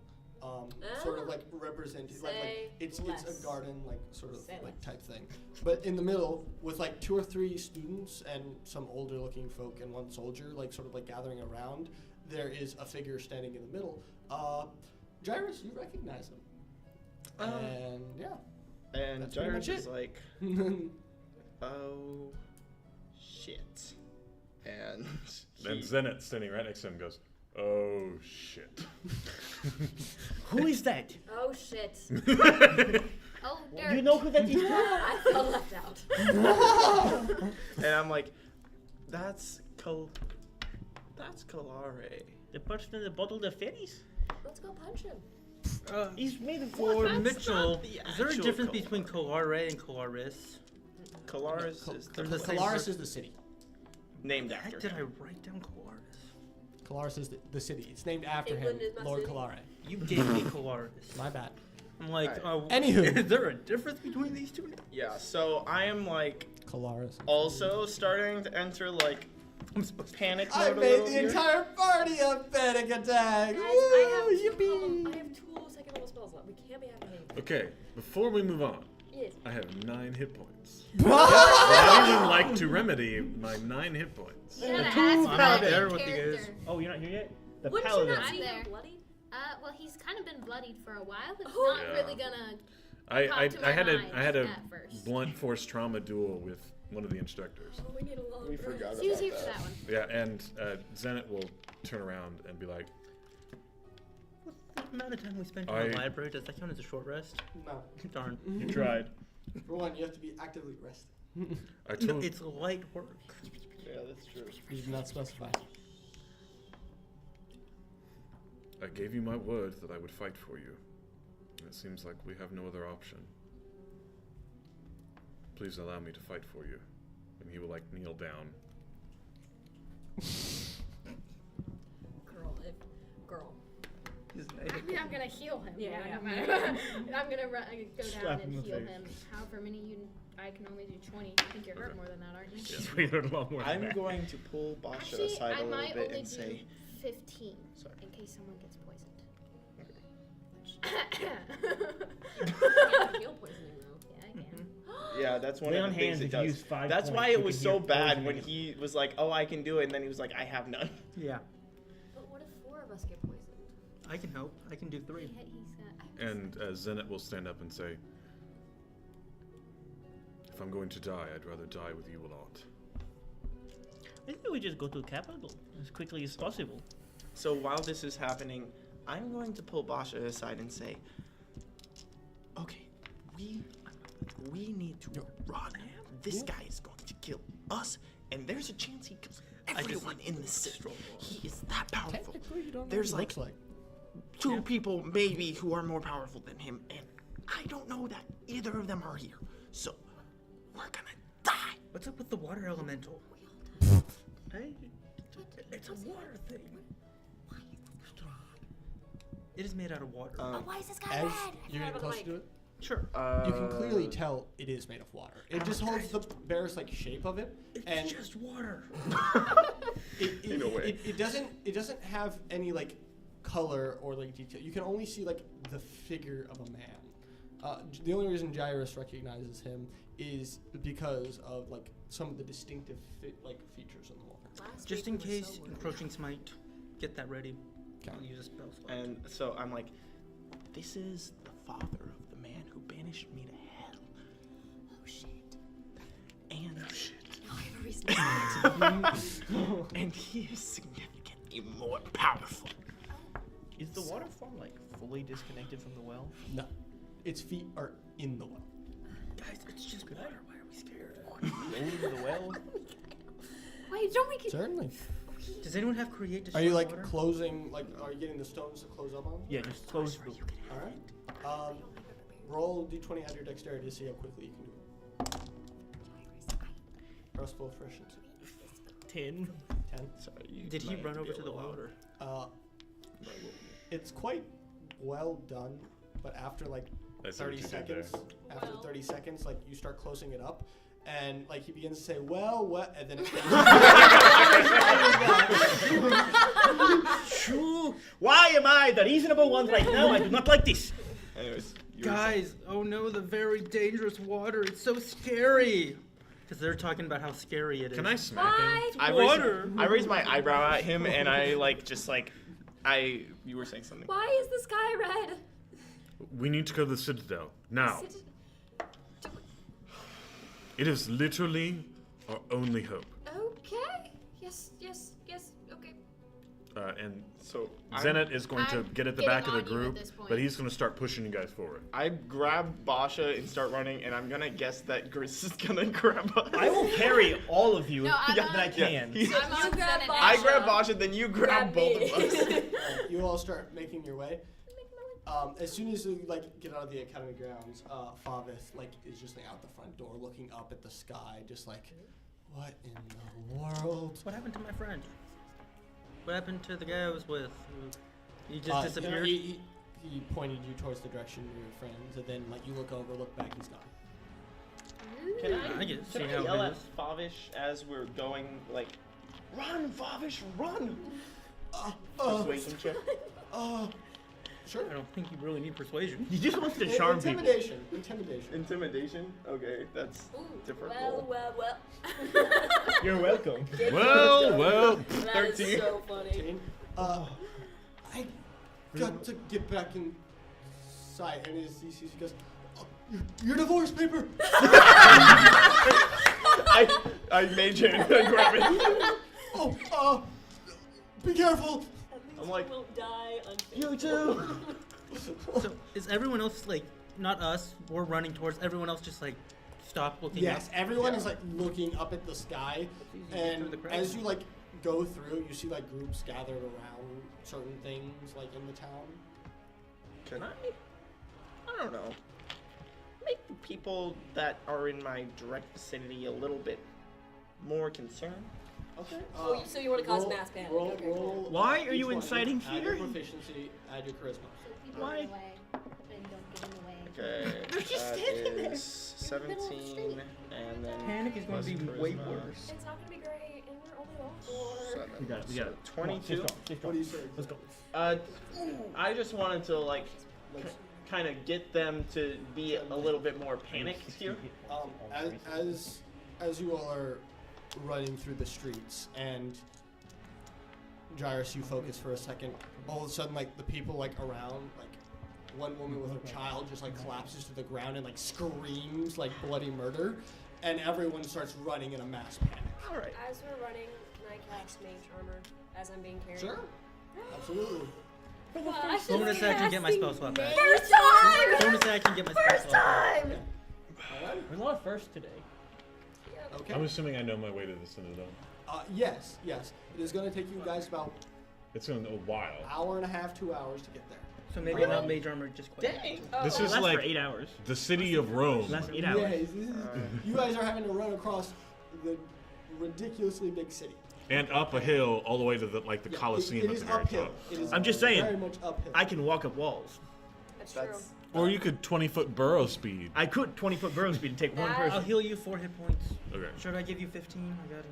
Sort of like represented, like Say it's less. a garden, like sort of Say like less. type thing. But in the middle, with like 2 or 3 students and some older looking folk and one soldier, like sort of like gathering around, there is a figure standing in the middle. Gyrus, you recognize him. And yeah. And That's pretty Gyrus much is it. like, oh, shit. And Then Zenit, standing right next to him, goes, "Oh shit." Who is that? Oh shit. Oh, dirt. You know who that is? I felt left out. and I'm like, that's Calare. The person that bottled the Faeries? Let's go punch him. He's made of For That's Mitchell, not the is there a actual difference Calare. between Calare and Calaris? Calaris is They're the same Calaris person. is the city. named How the after heck did I him. write down Calaris? Calaris is the city. It's named after England him, is my Lord city. Calare. You gave me Calaris. My bad. I'm like, Alright. Anywho. is there a difference between these two? Yeah, so I am like Calaris. also starting to enter like panic I mode a made little the here. entire party a panic attack. Guys, Woo, I have yippee. tools. I can roll spells. We can't be having anything. Okay, before we move on, Yes. I have 9 hit points. Would anyone like to remedy my 9 hit points? You gotta ask I'm about not the there with you character. guys. Oh, you're not here yet? The Wouldn't paladin. you not I'm see there. him bloody? Well, he's kind of been bloodied for a while. It's Oh. not Yeah. really gonna. I Pop to my I had a mind at first. blunt force trauma duel with one of the instructors. Oh, we need a long We rest. forgot He was about here for that. that one. Yeah, and Zenit will turn around and be like, What amount of time we spent in the library, does that count as a short rest? No. Darn. You tried. For one, you have to be actively resting. I No, told it's light work. Yeah, that's true. You did not specify. I gave you my word that I would fight for you. And it seems like we have no other option. Please allow me to fight for you. And he will kneel down. Girl. I mean, I'm gonna heal him. Yeah, no yeah. matter. I'm gonna go Slap down him and in the heal face. him. However many I can only do 20. I think you're hurt Okay. more than that, aren't you? Yeah. We heard a lot more than I'm that. going to pull Basha Actually, aside I a little might bit only and do say, 15 Sorry. in case someone gets poisoned. Heal poisoning though. Yeah, I can. yeah, that's one Lay of on the things hands it if you does. use 5 That's points, why you it was can so heal bad poison when him. he was like, oh, I can do it, and then he was like, I have none. Yeah, But what if 4 of us get poisoned? I can help. I can do 3. He's got. And Zenit will stand up and say, if I'm going to die, I'd rather die with you a lot. I think we just go to the capital as quickly as possible. So while this is happening, I'm going to pull Basha aside and say, okay, we need to run. This guy is going to kill us, and there's a chance he kills everyone in the city. He is that powerful. Technically, you don't know There's what he looks like 2 people maybe who are more powerful than him, and I don't know that either of them are here. So we're gonna die. What's up with the water elemental? Hey, it's a water thing. It is made out of water. Why is this guy As red? you're getting close to it, Sure. you can clearly tell it is made of water. It just holds the barest shape of it, It's and just water. In a way. it doesn't have any color or detail. You can only see the figure of a man. The only reason Jairus recognizes him is because of some of the distinctive features in the water. Just in case encroaching smite, get that ready. Okay. I'll use a spell slot. And so I'm like, this is the father of the man who banished me to hell. Oh shit. And I have a reason. and he is significantly more powerful. Is the water form fully disconnected from the well? No, its feet are in the well. Guys, it's just water. Why are we scared? Go into the well? Wait, don't make it. Certainly. Does anyone have create Are destroy you water? closing? Are you getting the stones to close up on? Yeah, just close the. All right. Roll d20 out your dexterity to see how quickly you can do it. Restful efficiency. 10. 10. Sorry, you Did he might run be over a to the little water? It's quite well done, but after I see 30 what you did seconds, there. after Well. 30 seconds, you start closing it up, and he begins to say, "Well, what?" And then it Shoo! Why am I the reasonable one right now? I do not like this. Anyways, you were Guys, oh no, the very dangerous water. It's so scary. Because they're talking about how scary it is. Can I smack him? I raised my eyebrow at him, and I you were saying something. Why is the sky red? We need to go to the Citadel. Now. It is literally our only hope. Okay. Yes. Okay. And So Zenit is going to I'm get at the getting back of the on you at group, this point. but he's going to start pushing you guys forward. I grab Basha and start running, and I'm gonna guess that Gris is gonna grab us. I will carry all of you No, I'm that I on- can. Yeah. I'm on grab Zenit. Basha. I grab Basha, then you grab both of us. you all start making your way. As soon as you get out of the academy grounds, Favith is just out the front door, looking up at the sky, just what in the world? What happened to my friend? What happened to the guy I was with? He just disappeared? He pointed you towards the direction of your friends, and then you look over, look back, he's gone. Can I get to see can how I yell it at is. Favish as we're going Run, Favish, run! Persuasion check. Sure. I don't think you really need persuasion. He just wants to charm people. Intimidation. Intimidation? Okay, that's Ooh, different well, roll. well, well. You're welcome. Well. That is 13. so funny. I got to get back inside. And he goes, oh, your divorce paper. I made you grab it. Oh, be careful. I'm like, Won't die you too. So is everyone else like not us? We're running towards everyone else. Just like stop looking. Yes, up? everyone is like looking up at the sky, and as you like go through, you see like groups gathered around certain things like in the town. Can I don't know, make the people that are in my direct vicinity a little bit more concerned? Okay. So you want to cause mass panic? Okay, cool. Why are you each one. inciting Add your fear? proficiency, add your charisma. So people Why? run away and don't get in the way. Okay, They're just that standing there. is You're in the middle of the 17, street. and then Panic is going plus to be way charisma, worse. It's not gonna be great, and we're only level 4. 7. We got it. We got it. So 22. What do you say? Let's go. I just wanted to like kind of get them to be a little bit more panicked here. As you all are running through the streets, and Gyrus, you focus for a second. All of a sudden, like the people like around, like one woman with her child just like collapses to the ground and like screams like bloody murder, and everyone starts running in a mass panic. All right. As we're running, can I cast mage armor as I'm being carried? Sure, absolutely. Bonus that I can get my spell slot back. First time! Bonus that I can get my spell First slot back. time! Alright. There's a lot of firsts today. Okay. I'm assuming I know my way to the Citadel. Yes. It is going to take you guys about It's in a while. hour and a half, 2 hours to get there. So maybe not mage armor, just quite. Dang. This is Lasts like for 8 hours. the city of Rome. Lasts 8 hours. Yes, you guys are having to run across the ridiculously big city. And up a hill all the way to the Yeah, Colosseum it at is the very uphill. top. It is I'm just saying, very much uphill. I can walk up walls. That's true. That's Or you could 20-foot burrow speed. I could 20-foot burrow speed and take one That- I'll person. heal you 4 hit points. Okay. Should I give you 15? I got it.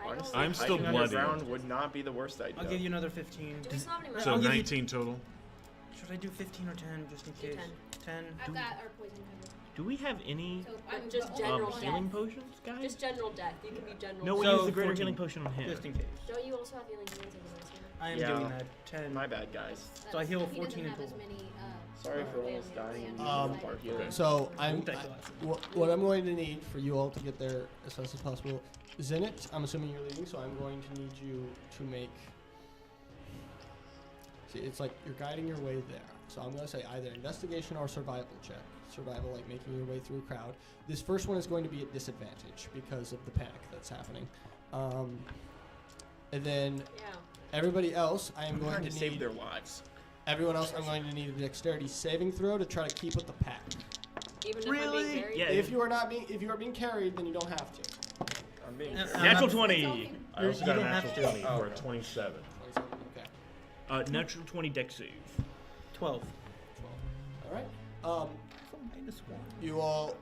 honestly, I'm still hiking bloody. underground would not be the worst idea. I'll give you another 15. Do we still have any money? So I'll give you- 19 total. Should I do 15 or 10 just in Do case? 10. 10. I've got our poison covered. Do we have any So I'm Just the only general one healing that- potions, guys? Just general death. You can be general. No, we So, use the greater 14. healing potion on him. Just in case. Don't you also have healing hands as a master? I am Yeah. doing that. 10. My bad, guys. So I heal He 14 in doesn't have total. as many, Sorry for Yeah. almost dying in Um, the part here. okay. So Won't take the last one. what I'm going to need for you all to get there as fast as possible, Zenit, I'm assuming you're leaving, so I'm going to need you to make. See, it's like you're guiding your way there. So I'm going to say either investigation or survival check. Survival, like making your way through a crowd. This first one is going to be at disadvantage because of the panic that's happening. And then Yeah. everybody else, I am I'm going trying to to save need. their lives. Everyone else, I'm going to need a dexterity saving throw to try to keep with the pack. Even if I'm Really? being carried? Yeah. If you are being carried, then you don't have to. I'm being Natural 20. I also You got a don't have natural to. 20 Oh, for a okay. 27. 27, okay. Natural 20 dex save. 12. 12. All right. So -1. You all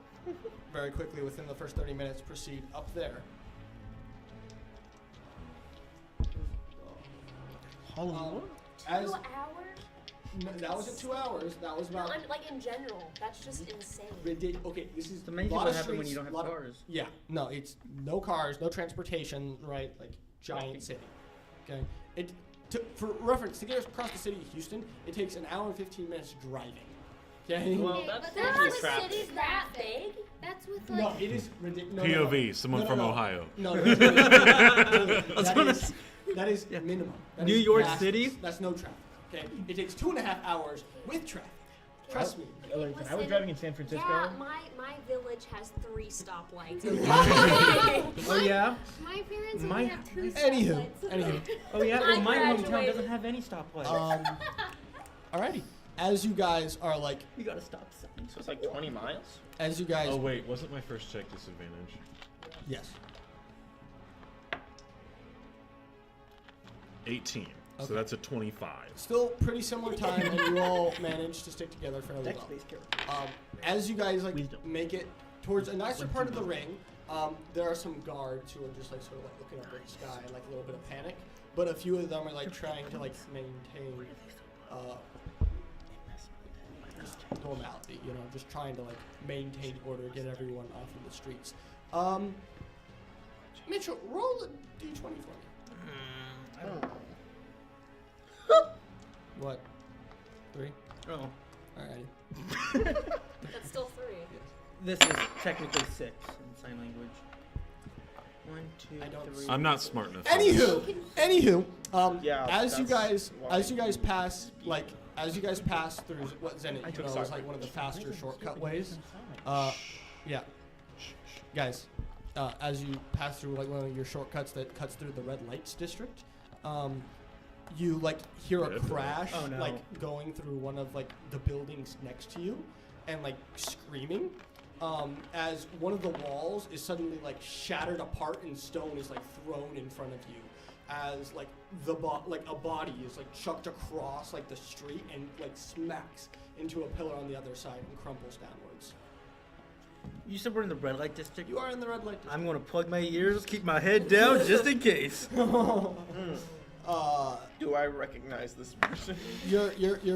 very quickly within the first 30 minutes proceed up there. As 2 hours? that wasn't 2 hours. That was No, about. I'm like in general. That's just insane. Okay, this is The main a thing lot what of happen when streets, you don't have lot of- cars. Yeah, no, it's no cars, no transportation, right? Like giant city. Okay, for reference, to get across the city of Houston, it takes an hour and 15 minutes driving. Okay. Well, Okay, that's but There that's are with traffic. cities that big? That's with no, like. it is ridiculous. POV, someone from Ohio. No, that is minimum. That New is York vast. City? That's no traffic. Okay, it takes 2.5 hours with traffic. Trust me. When I was Listen, driving in San Francisco, Yeah, my village has 3 stoplights. Oh yeah? My parents My- only have 2 Anywho, stoplights. Oh yeah? Well, my hometown graduated. doesn't have any stoplights. Alrighty. As you guys are like, We got a stop sign. So it's like 20 miles? as you guys, Oh wait, wasn't my first check disadvantage? yes. 18. Okay. So that's a 25. Still pretty similar time, and you all managed to stick together fairly well. Dex-based character. As you guys like Wisdom. make it towards a nicer part of the ring, there are some guards who are just like sort of like looking up at the sky in like a little bit of panic, but a few of them are like trying to like maintain just normality, you know, just trying to like maintain order, get everyone off of the streets. Mitchell, roll a d20 for me. I don't know. What? 3? Oh, Alrighty. That's still 3. this is technically 6 in sign language. 1, 2, I don't 3. I'm not smart enough. Anywho, Yeah, as you that's guys why pass through what Zenit you know is like one of the faster shortcut ways. Yeah, guys, as you pass through like one of your shortcuts that cuts through the red lights district, you like hear a crash Oh, no. like going through one of like the buildings next to you, and like screaming. As one of the walls is suddenly like shattered apart and stone is like thrown in front of you, as like a body is like chucked across like the street and like smacks into a pillar on the other side and crumples downwards. You said we're in the red light district? You are in the red light district. I'm gonna plug my ears, keep my head down just in case. Do I recognize this person? You're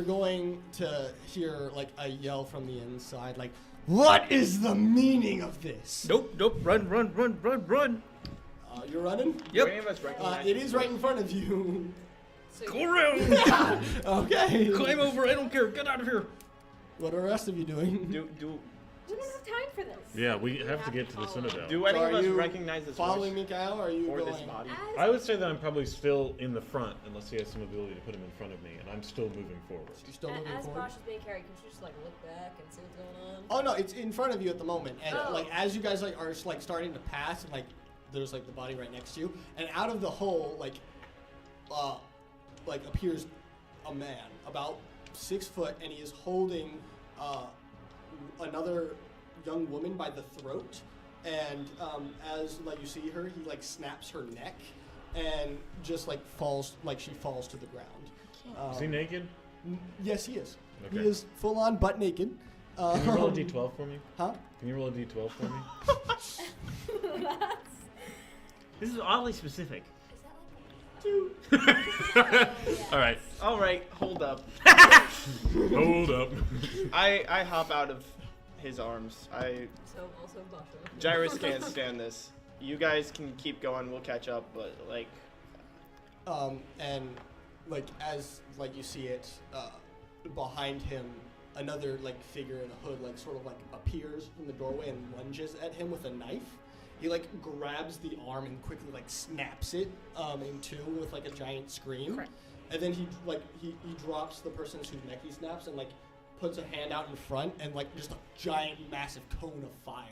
going to hear like a yell from the inside, like, "What is the meaning of this?" Nope, run. You're running? Do any of us recognize It is right in front of you. So Go around! Okay. Climb over, I don't care, get out of here! What are the rest of you doing? Do We don't have time for this. Yeah, we have to get to the Citadel. do any So of are us you recognize this following voice Mikael, or are you or going? this body? I would say that I'm probably still in the front, unless he has some ability to put him in front of me, and I'm still moving forward. You still moving as forward? Bosch is being carried, can she just like look back and see what's going on? Oh no, it's in front of you at the moment, and Oh. like as you guys like are like starting to pass, and like there's like the body right next to you, and out of the hole like appears a man about 6 foot, and he is holding another young woman by the throat, and as like you see her, he like snaps her neck, and just like she falls to the ground. Is he naked? Yes, he is. Okay. He is full on butt naked. Can you roll a d12 for me? Huh? Can you roll a d12 for me? This is oddly specific. All right. All right, hold up. Hold up. I hop out of his arms. So also Basha. Gyrus can't stand this. You guys can keep going. We'll catch up, but like. And like as like you see it behind him, another like figure in a hood like sort of like appears from the doorway and lunges at him with a knife. He like grabs the arm and quickly like snaps it in two with like a giant scream. Correct. And then he drops the person whose neck he snaps and like puts a hand out in front, and like just a giant massive cone of fire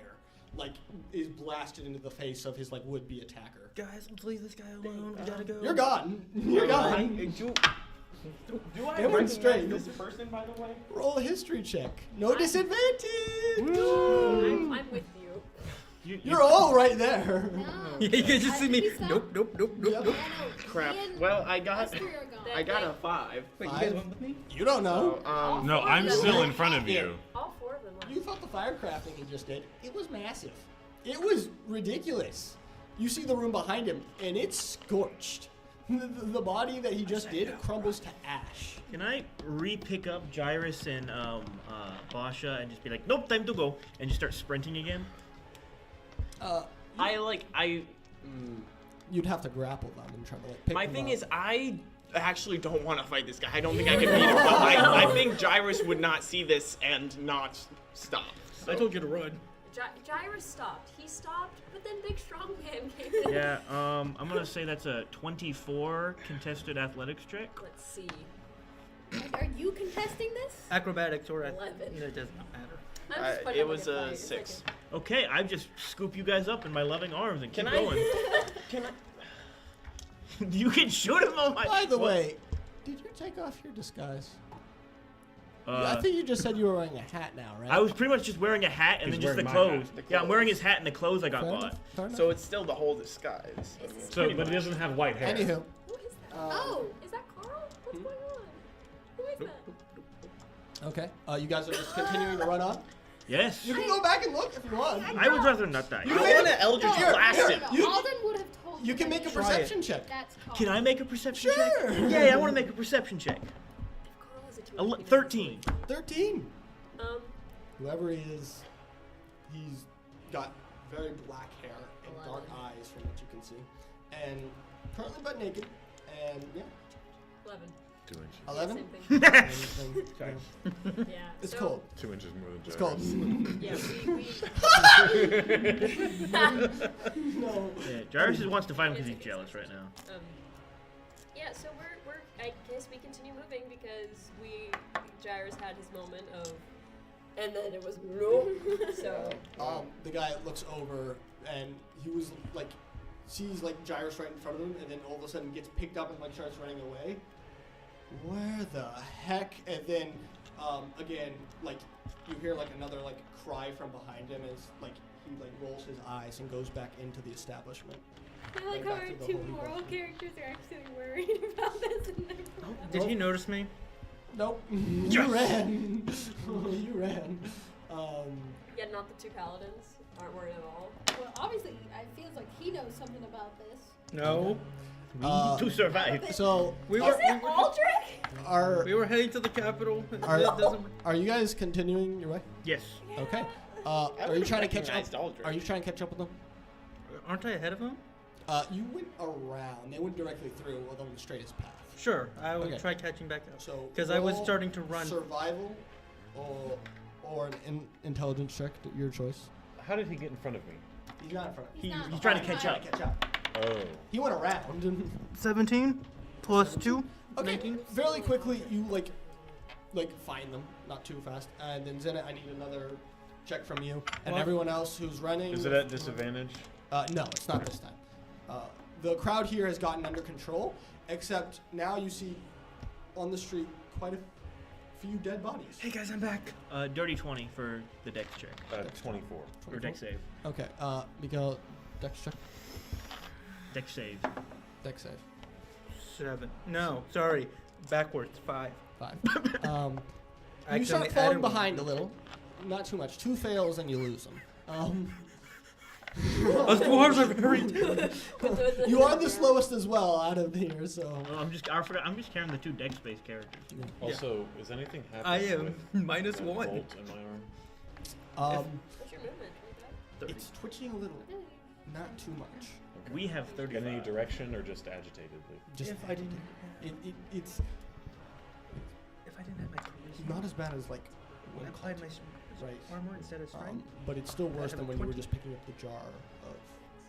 like is blasted into the face of his like would-be attacker. Guys, let's leave this guy alone, we gotta go. You're gone. You're gone. Do I Demonstrate. recognize this person, by the way? Roll a history check. No disadvantage. I'm with you. You're all right there. No. Yeah, you guys just see me. Please stop. Nope. Yep. Yeah, no. Crap. Me and Well, I got us three are gone. I got a 5. Wait, you Five? guys went with me? You don't know. So, No, I'm still in front of you. All 4 of them left. You thought the firecrafting he just did, it was massive. It was ridiculous. You see the room behind him, and it's scorched. The body that he just did crumbles to ash. Can I re-pick up Gyrus and Basha and just be like, nope, time to go, and just start sprinting again? You'd have to grapple them and try to like pick my them thing up. is, I actually don't want to fight this guy. I don't think I can beat him, but I think Gyrus would not see this and not stop. So. I told you to run. Gyrus stopped. He stopped, but then Big Strong Man came in. Yeah, I'm gonna say that's a 24 contested athletics check. Let's see. Are you contesting this? Acrobatics or 11. it does not matter. I'm just putting It up was a a fight. It's 6. Okay, I just scoop you guys up in my loving arms and keep Can going. Can I? You can shoot him on my. By the What? way, did you take off your disguise? I Uh, think you just said you were wearing a hat now, right? I was pretty much just wearing a hat and He's then just the wearing my clothes. hat. The Yeah, I'm wearing clothes. his hat and the clothes I got Fair bought. enough, fair enough. So it's still the whole disguise. I mean, So, but he doesn't have white hair. Anywho, Who is that? Oh. Is that Carl? What's going on? Who is that? okay. You guys are just continuing to run on. Yes. You can go back and look if you want. I would rather not die. I want to Eldritch Here, Blast here, him. you- Alden would have told You can make a Try it. perception check. That's hard. Can I make a perception Sure. check? Yeah, I want to make a perception check. If Carl has a 2, 13. 13. Um, Whoever he is, he's got very black hair and dark eyes from what you can see. And currently butt naked. And yeah, 11. 2 inches. 11. Same thing. Anything, Sorry. Yeah. It's so, cold. 2 inches more than It's Jairus. cold. Yeah, No. Yeah, Jairus wants to fight him because he's jealous right now. yeah, so we're I guess we continue moving because Jairus had his moment of, and then it was no. So The guy looks over and he was like, sees like Jairus right in front of him, and then all of a sudden gets picked up and like starts running away. Where the heck? And then again, like you hear like another like cry from behind him as like he like rolls his eyes and goes back into the establishment. I like how Back our to the two holy moral ground. characters are actually worried about this and they're Did he notice me? Nope. You ran. You ran. yeah, not the 2 paladins aren't worried at all. well, obviously, it feels like he knows something about this. No. We need to survive. So We Is were it Aldrich? are we were heading to the Capitol. Are- It doesn't- are you guys continuing your way? Yes. Okay. I Are you would've trying to catch up? recognized Aldrich. Are you trying to catch up with them? Aren't I ahead of him? You went around. They went directly through along the straightest path. Sure, I will Okay. try catching back up. So Because I was roll starting to run. Survival or an intelligence check, your choice. How did he get in front of me? He's not in front of you. He's trying to catch up. Catch up. Oh. He went around. 17 plus 2. Okay. 19. Fairly quickly, you like find them. Not too fast. And then Zenna, I need another check from you. And What? everyone else who's running. Is it at disadvantage? No, it's not this time. The crowd here has gotten under control, except now you see on the street quite a few dead bodies. Hey guys, I'm back. Dirty 20 for the dex check. 24. Or dex save. Okay, Miguel, dex check. Dex save. Dex save. 7. No, sorry. Backwards. 5. 5. I You start accidentally falling added one. behind a little. Not too much. 2 fails and you lose them. Us dwarves are very. You are the slowest as well out of here, so. Well, I forgot. I'm just carrying the 2 dex-based characters. Also, is anything happening I am with minus that 1. bolt in my arm? What's your movement? 25? It's twitching a little. Not too much. We have 35. In any direction or just agitatedly? Just If I didn't it's If I didn't have my charisma, not as bad as like I applied my right. armor instead of strength. But it's still worse have than a when you were 20. just picking up the jar of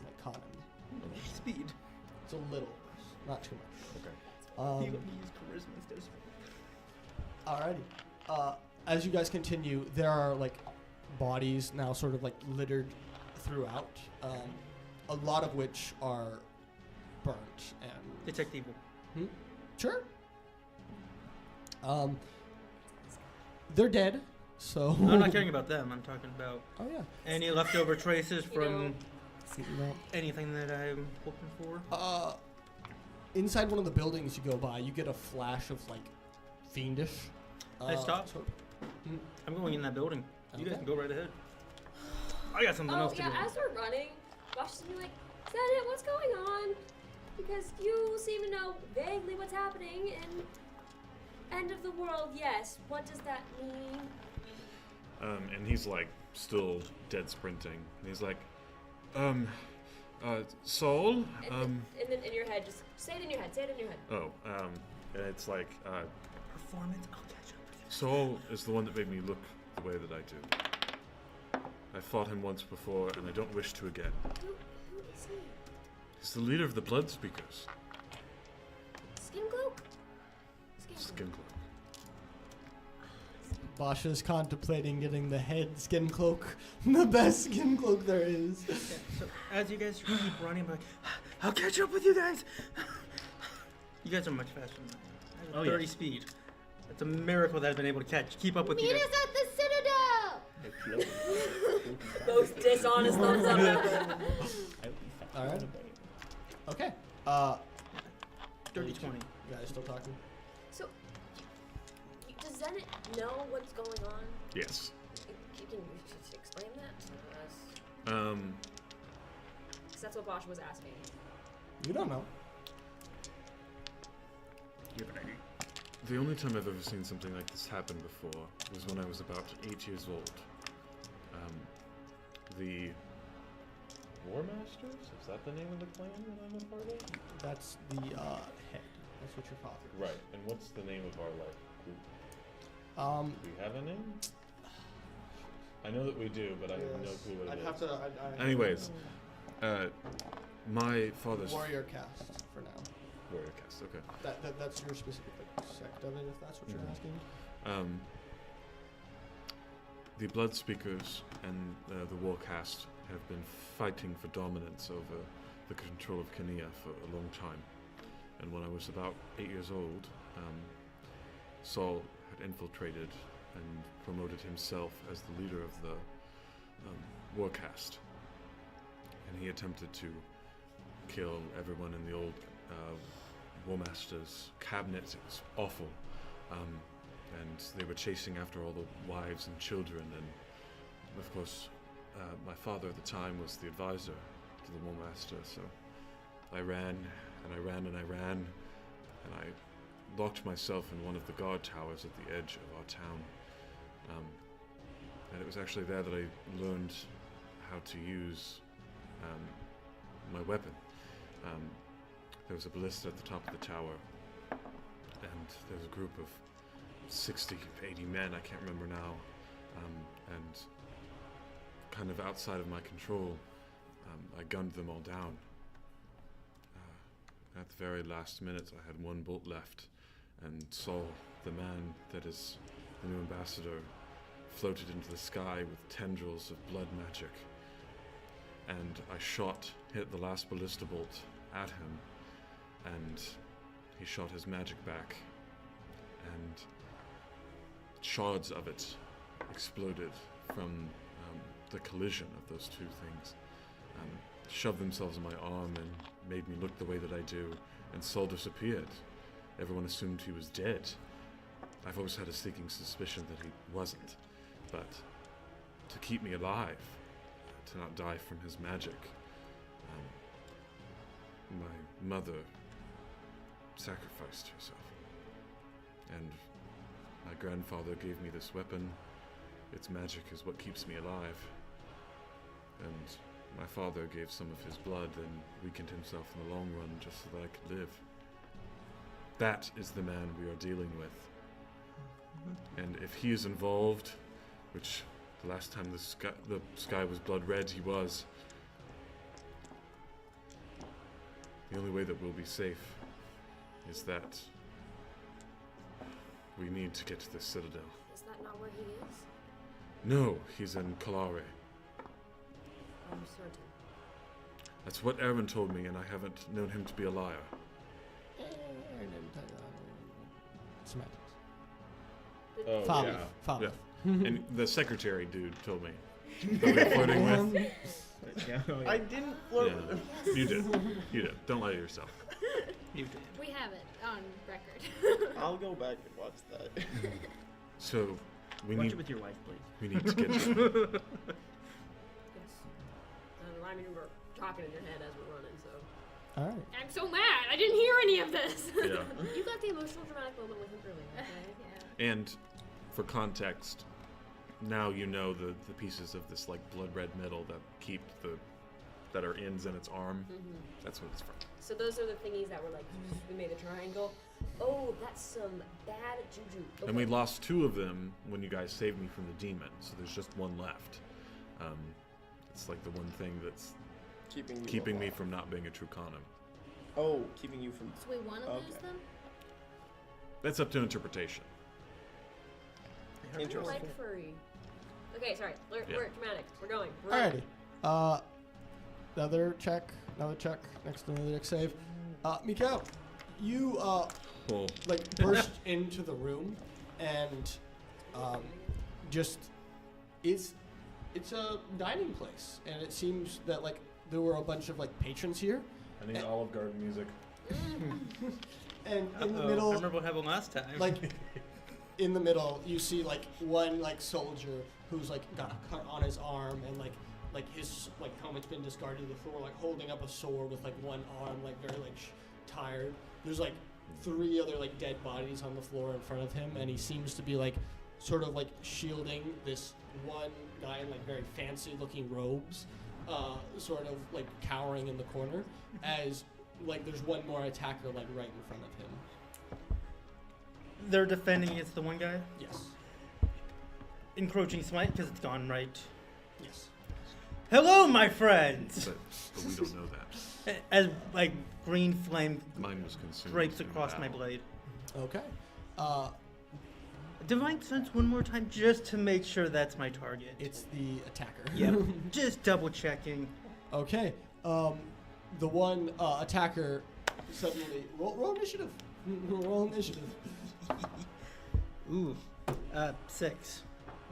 like cotton. Speed. It's a little worse, not too much. Okay. He let me use charisma instead of strength. Alrighty. As you guys continue, there are like bodies now sort of like littered throughout. A lot of which are burnt and Detect evil. sure. They're dead. So I'm not caring about them. I'm talking about Oh yeah. any leftover traces You from know, anything that I'm looking for. Inside one of the buildings you go by, you get a flash of like fiendish. I stop. sort- I'm going in that building. You guys Okay. can go right ahead. I got something Oh else to yeah, do. as we're running, Wash is gonna be like, Senate, what's going on? Because you seem to know vaguely what's happening and end of the world, yes. What does that mean? And he's like still dead sprinting. And he's like, Saul? And then in your head, just say it in your head, say it in your head. And it's like, Performance. I'll catch up with you. Saul is the one that made me look the way that I do. I fought him once before, and I don't wish to again. Who is he? He's the leader of the Blood Speakers. Skin cloak? Skin cloak. Basha's contemplating getting the head skin cloak, the best skin cloak there is. Yeah, so as you guys keep running, I'm like, I'll catch up with you guys. You guys are much faster than I am. I have 30 speed. It's a miracle that I've been able to keep up with you Meet guys. us at the Citadel! Most dishonest thumbs up. Alright. Okay. Dirty 20. You guys still talking? So, does Zenit know what's going on? Yes. Can you explain that to us? Um, Because that's what Bosch was asking. You don't know. the only time I've ever seen something like this happen before was when I was about 8 years old. The War Masters? Is that the name of the clan that I'm a part of? That's the head. That's what your father is. Right. And what's the name of our group? Do we have a name? I know that we do, but I have no clue what it is. I'd have to. Anyways, my father's Warrior caste for now. Warrior cast. Okay. That's your specific sect of it, if that's what you're asking. The Blood Speakers and the War Caste have been fighting for dominance over the control of Kania for a long time. And when I was about 8 years old, Saul had infiltrated and promoted himself as the leader of the War Caste. And he attempted to kill everyone in the old War Master's cabinet. It was awful. And they were chasing after all the wives and children, and of course my father at the time was the advisor to the War Master, so I ran and I ran and I ran, and I locked myself in one of the guard towers at the edge of our town, and it was actually there that I learned how to use my weapon. There was a ballista at the top of the tower, and there was a group of 60, 80 men, I can't remember now, and kind of outside of my control, I gunned them all down. At the very last minute, I had one bolt left, and Saul, the man that is the new ambassador, floated into the sky with tendrils of blood magic. And I hit the last ballista bolt at him, and he shot his magic back, and shards of it exploded from the collision of those two things, shoved themselves in my arm and made me look the way that I do, and Saul disappeared. Everyone assumed he was dead. I've always had a sneaking suspicion that he wasn't, but to keep me alive, to not die from his magic, my mother sacrificed herself, and my grandfather gave me this weapon. Its magic is what keeps me alive. And my father gave some of his blood and weakened himself in the long run just so that I could live. That is the man we are dealing with. And if he is involved, which the last time the sky was blood red, he was, the only way that we'll be safe is that we need to get to the Citadel. Is that not where he is? No, he's in Kalare. I'm certain. That's what Aaron told me, and I haven't known him to be a liar. Semantics. Oh, Folly. Yeah. And the secretary dude told me that we were flirting with. I didn't flirt with him. You did. You did. Don't lie to yourself. You did. We have it on record. I'll go back and watch that. So, we Watch need. it with your wife, please. We need to get. Yes. I remember talking in your head as we're running, so. All right. I'm so mad. I didn't hear any of this. Yeah. You got the emotional dramatic moment with him earlier, okay? Yeah. And for context, now you know the pieces of this like blood red metal that are in Zenith's arm. Mm-hmm. That's what it's from. So those are the thingies that were like, we made a triangle. Oh, that's some bad juju. Okay. And we lost 2 of them when you guys saved me from the demon, so there's just 1 left. It's like the one thing that's keeping me from not being a true Khanum. Oh, keeping you from. So we want to lose them? That's up to interpretation. I like furry. Okay, sorry. We're dramatic. We're going. We're Alrighty. Another check next to another deck save. Mikhail, you burst into the room, and it's a dining place, and it seems that like there were a bunch of like patrons here. I need Olive Garden music. And in the middle, I remember what happened last time. like in the middle, you see like one like soldier who's like got a cut on his arm and like his like helmet's been discarded to the floor, like holding up a sword with like one arm, like very like tired. There's like 3 other like dead bodies on the floor in front of him, and he seems to be like sort of like shielding this one guy in like very fancy looking robes, sort of like cowering in the corner as like there's one more attacker like right in front of him. They're defending against the one guy? Yes. Encroaching smite because it's gone right. Yes. Hello, my friends! But we don't know that. As like green flame Mine was consumed. breaks in across my battle. blade. Okay. Divine Sense one more time just to make sure that's my target. It's the attacker. Yep. Just double checking. Okay. The one attacker suddenly roll initiative. Roll initiative. Ooh. 6.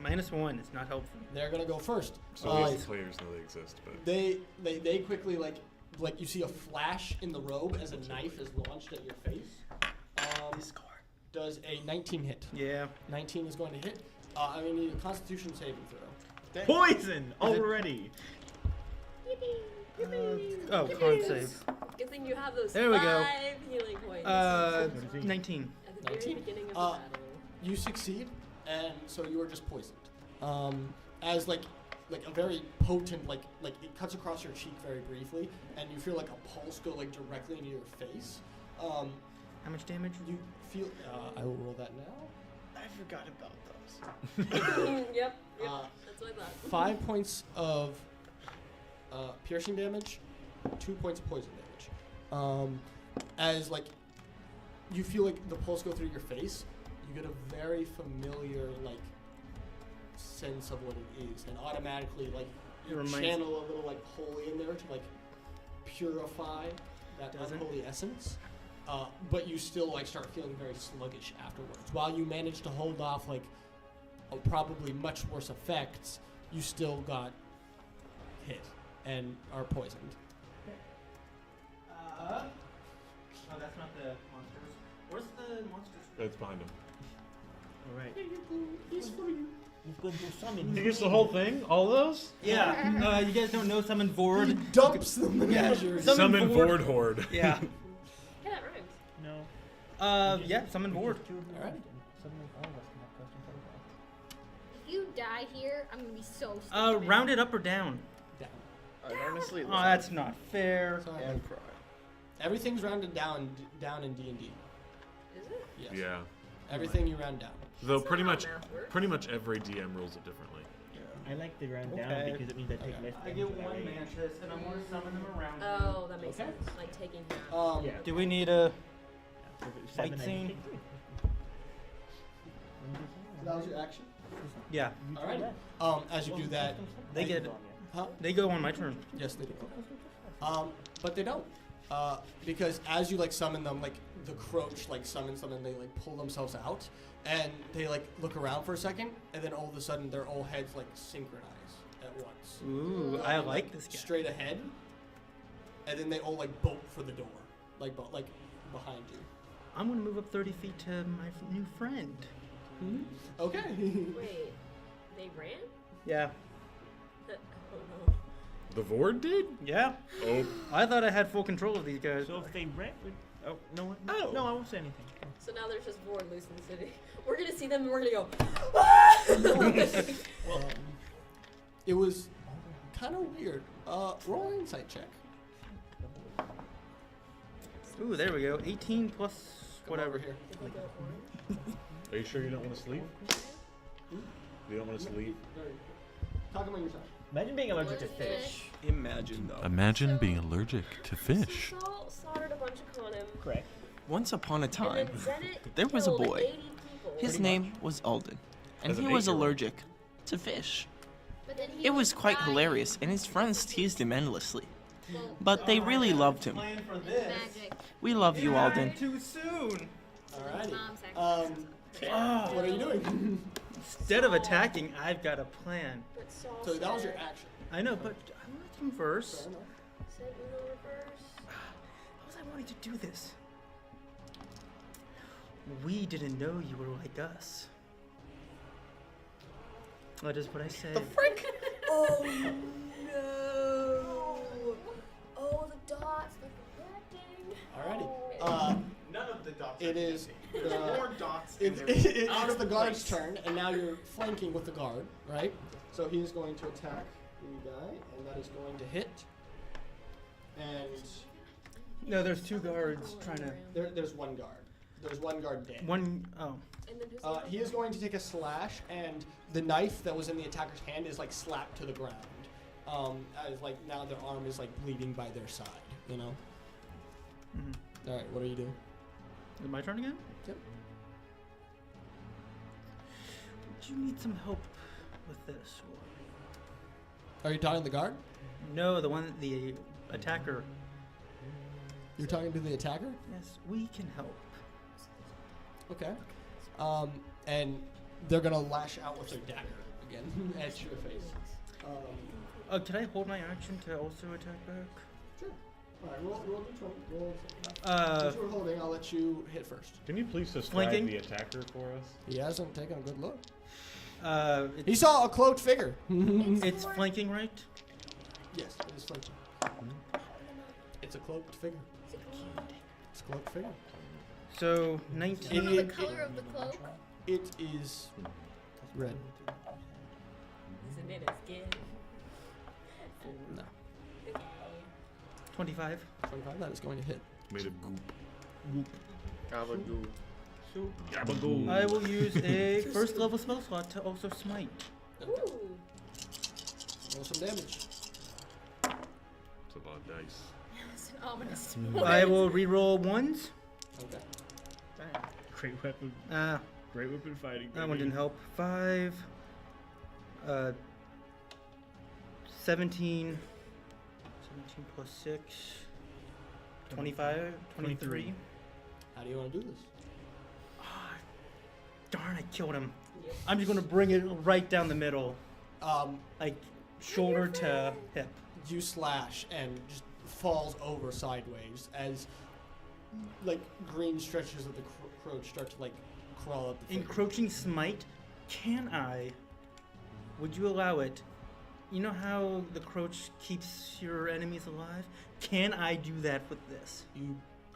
-1 is not helpful. They're gonna go first. So at least the players know they exist, but They quickly like you see a flash in the robe as a knife is launched at your face. Does a 19 hit? Yeah. 19 is going to hit. I'm gonna need a Constitution saving throw. Poison already. Oh, con save. Good thing you have those There we go. 5 healing points. 19. At the very 19. beginning of the battle. You succeed, and so you are just poisoned. As like a very potent like it cuts across your cheek very briefly, and you feel like a pulse go like directly into your face. How much damage? You feel. I will roll that now. I forgot about those. Yep. That's what I thought. 5 points of piercing damage, 2 points of poison damage. As like you feel like the pulse go through your face, you get a very familiar like sense of what it is, and automatically like you channel a little like holy in there to like purify that unholy essence. But you still like start feeling very sluggish afterwards. While you manage to hold off like probably much worse effects, you still got hit and are poisoned. Oh, that's not the monsters. Where's the monsters? it's behind him. Alright. He's for you. We've got to summon. He gets the whole thing? All those? Yeah. You guys don't know Summon Vord? He dumps the menagerie. Summon Vord Horde. Yeah. Yeah, that rhymes. No. Yeah, Summon Vord. Alright. If you die here, I'm gonna be so stupid. Round it up or down? Down. Honestly, Oh, that's not fair. Sorry. and cry. Everything's rounded down in D&D. Is it? Yes. Yeah. Everything you round down. Though That's pretty not much how math works. pretty much every DM rules it differently. I like the round Okay. down because it means I take less I damage. get than one raise. mantis, and I'm going to summon them around. Oh, that makes Okay. sense. Like taking half. Yeah. Do we need a So if it's fight 7, I scene? take 3. That was your action? Yeah. Alright. As you do that, They get. huh? They go on my turn. Yes, they do. But they don't. Because as you like summon them, like the Croach like summons them and they like pull themselves out, and they like look around for a second, and then all of a sudden their all heads like synchronize at once. Ooh, I like this guy. Straight ahead, and then they all like bolt for the door, like behind you. I'm going to move up 30 feet to my new friend. Okay. Wait, they ran? Yeah. Oh no. The Vord did? Yeah. Oh. I thought I had full control of these guys. So if they rent, oh no, Oh. no, I won't say anything. So now there's just Vord loose in the city. We're gonna see them and we're gonna go. It was kind of weird. Roll an insight check. Ooh, there we go. 18 plus Come whatever. over here. Are you sure you don't want to sleep? You don't want to sleep? Talk among yourself. Imagine being allergic to fish. Imagine though. Imagine being allergic to fish. Saul slaughtered a bunch of Conim. Correct. Once upon a And time, then Zenit there was a killed boy. 80 people. His name was Alden, and As an he was 8-year-old. allergic to fish. But then he It was quite dying. hilarious, and his friends teased him endlessly. Well, But they really loved him. Plan for it's this. magic. We love you, Alden. Too soon. Alrighty. Mom sacrificed. Oh. What are you doing? Instead of attacking, I've got a plan. But Saul So that was your said- action. I know, but I want to converse. Fair enough. Said Uno reverse. How was I wanting to do this? We didn't know you were like us. That is what I said. The frick? Oh no! Oh, the dots, they're connecting. Alrighty. None of the dots. It is There's more dots. it's the guard's turn, and now you're flanking with the guard, right? So he's going to attack the guy, and that is going to hit. And No, there's 2 guards trying to. there's one guard. There's one guard dead. One. Oh. And then who's the other He is going to take a slash, and the knife that was in the attacker's hand is like slapped to the ground. As like now their arm is like bleeding by their side. You know. Mm-hmm. All right. What are you doing? Is it my turn again? Yep. Do you need some help with this? Are you talking to the guard? No, the attacker. You're talking to the attacker? Yes, we can help. Okay. And they're gonna lash out with their dagger again at your face. Can I hold my action to also attack back? Sure. All right, roll d20. Roll. Uh, Since we're holding, I'll let you hit first. Can you please describe Flanking? the attacker for us? He hasn't taken a good look. It's, He saw a cloaked figure. it's flanking, right? Yes, it is flanking. It's a cloaked figure. It's a cloaked figure. So Do 19. you know the color of the cloak? It is red. Is it made of skin? No. Okay. 25. 25. That is going to hit. Made of goop. Gabagoo. So Gabagoo. I will use a first level spell slot to also smite. Okay. Ooh. Roll some damage. It's a lot of dice. It's an ominous I will reroll ones. Okay. Great weapon. Great weapon fighting. That one didn't help. 5. 17. 17 plus 6. 25. 23. How do you want to do this? Darn, I killed him. I'm just going to bring it right down the middle. Like shoulder to hip. You slash and just falls over sideways as like green stretches of the croach start to like crawl up the figure. Encroaching smite. Would you allow it? You know how the croach keeps your enemies alive? Can I do that with this? You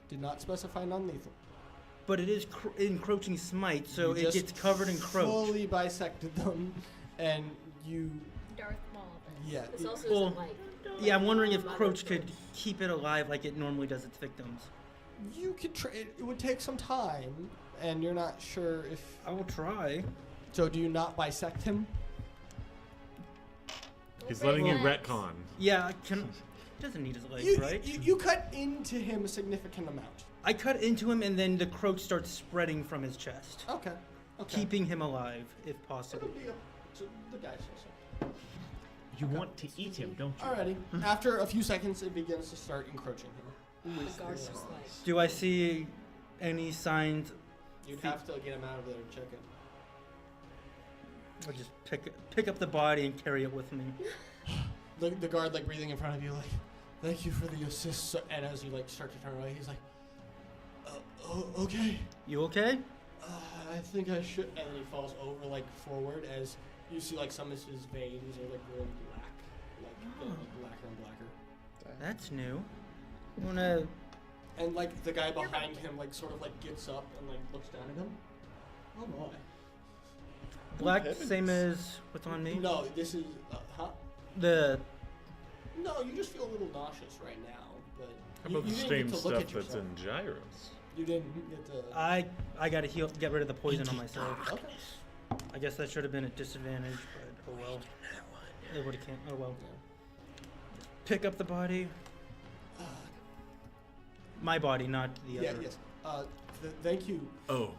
did not specify non-lethal. But it is encroaching smite, so You it just gets covered in croach. Fully bisected them, and you. Darth Maul. Yeah. This also Well, isn't like. Yeah, I'm wondering if croach could keep it alive like it normally does its victims. You could try. It would take some time, and you're not sure if. I will try. So do you not bisect him? He's letting you retcon. Yeah, he doesn't need his legs, right? You cut into him a significant amount. I cut into him, and then the croach starts spreading from his chest. Okay. Keeping him alive, if possible. It'll be up to the guys also. You want to eat him, don't you? Alrighty. After a few seconds, it begins to start encroaching him. The guards just like. Do I see any signs? You'd have to get him out of there and check it. I'll just pick up the body and carry it with me. The guard like breathing in front of you, like, thank you for the assist. So, and as you like start to turn away, he's like, okay. You okay? I think I should. And then he falls over like forward as you see like some of his veins are like going black, like getting blacker and blacker. That's new. You wanna? And like the guy behind him like sort of like gets up and like looks down at him. Oh my. Black, same as what's on me? No, this is huh? The. No, you just feel a little nauseous right now, but How you about the didn't same get to look stuff at that's yourself. in gyros? You didn't get to. I gotta get rid of the poison on myself. Okay. I guess that should have been a disadvantage, but oh well. It would have can't. Oh well. Pick up the body. My body, not the Yeah. other. Yes. Thank you. Oh.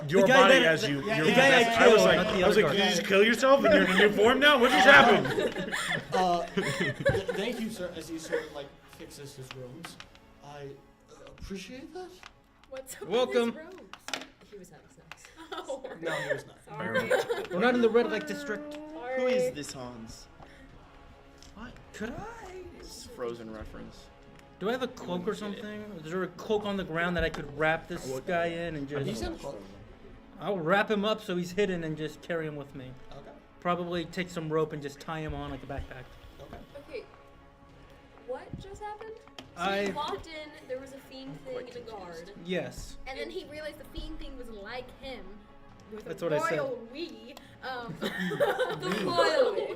Your The guy body that- as the- you. yeah, your the guy I possessed- killed, was like, not the I was other like, guy. did you just kill yourself and you're in a new form now? What just happened? Thank you, sir. As he sort of like fixes his robes, I appreciate that. What's up Welcome. with his robes? He was nice. Oh. No, he was not. Sorry. We're not in the red light district. Who is this Hans? What? Could I? It's Frozen reference. Do I have a cloak or something? Is there a cloak on the ground that I could wrap this guy in and He's just? in close. I'll wrap him up so he's hidden and just carry him with me. Okay. Probably take some rope and just tie him on like a backpack. Okay. What just happened? So I- you walked in, there was a fiend thing and a guard. Yes. And then he realized the fiend thing was like him. With That's a what I said. royal we. The royal we.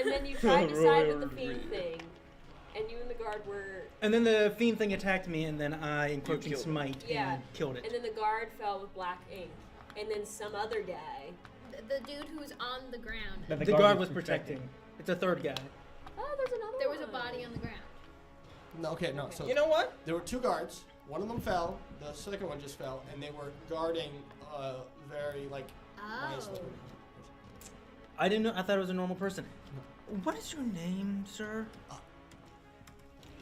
And then you tried to side with the fiend thing. And you and the guard were... And then the fiend thing attacked me, and then I encroaching smite and killed it. And then the guard fell with black ink. And then some other guy... The dude who's on the ground. The guard was protecting. It's a third guy. Oh, there's another There was a one. body on the ground. No, okay, no. So You know what? there were 2 guards. One of them fell. The second one just fell, and they were guarding very like nice Oh. looking person. I didn't know. I thought it was a normal person. What is your name, sir?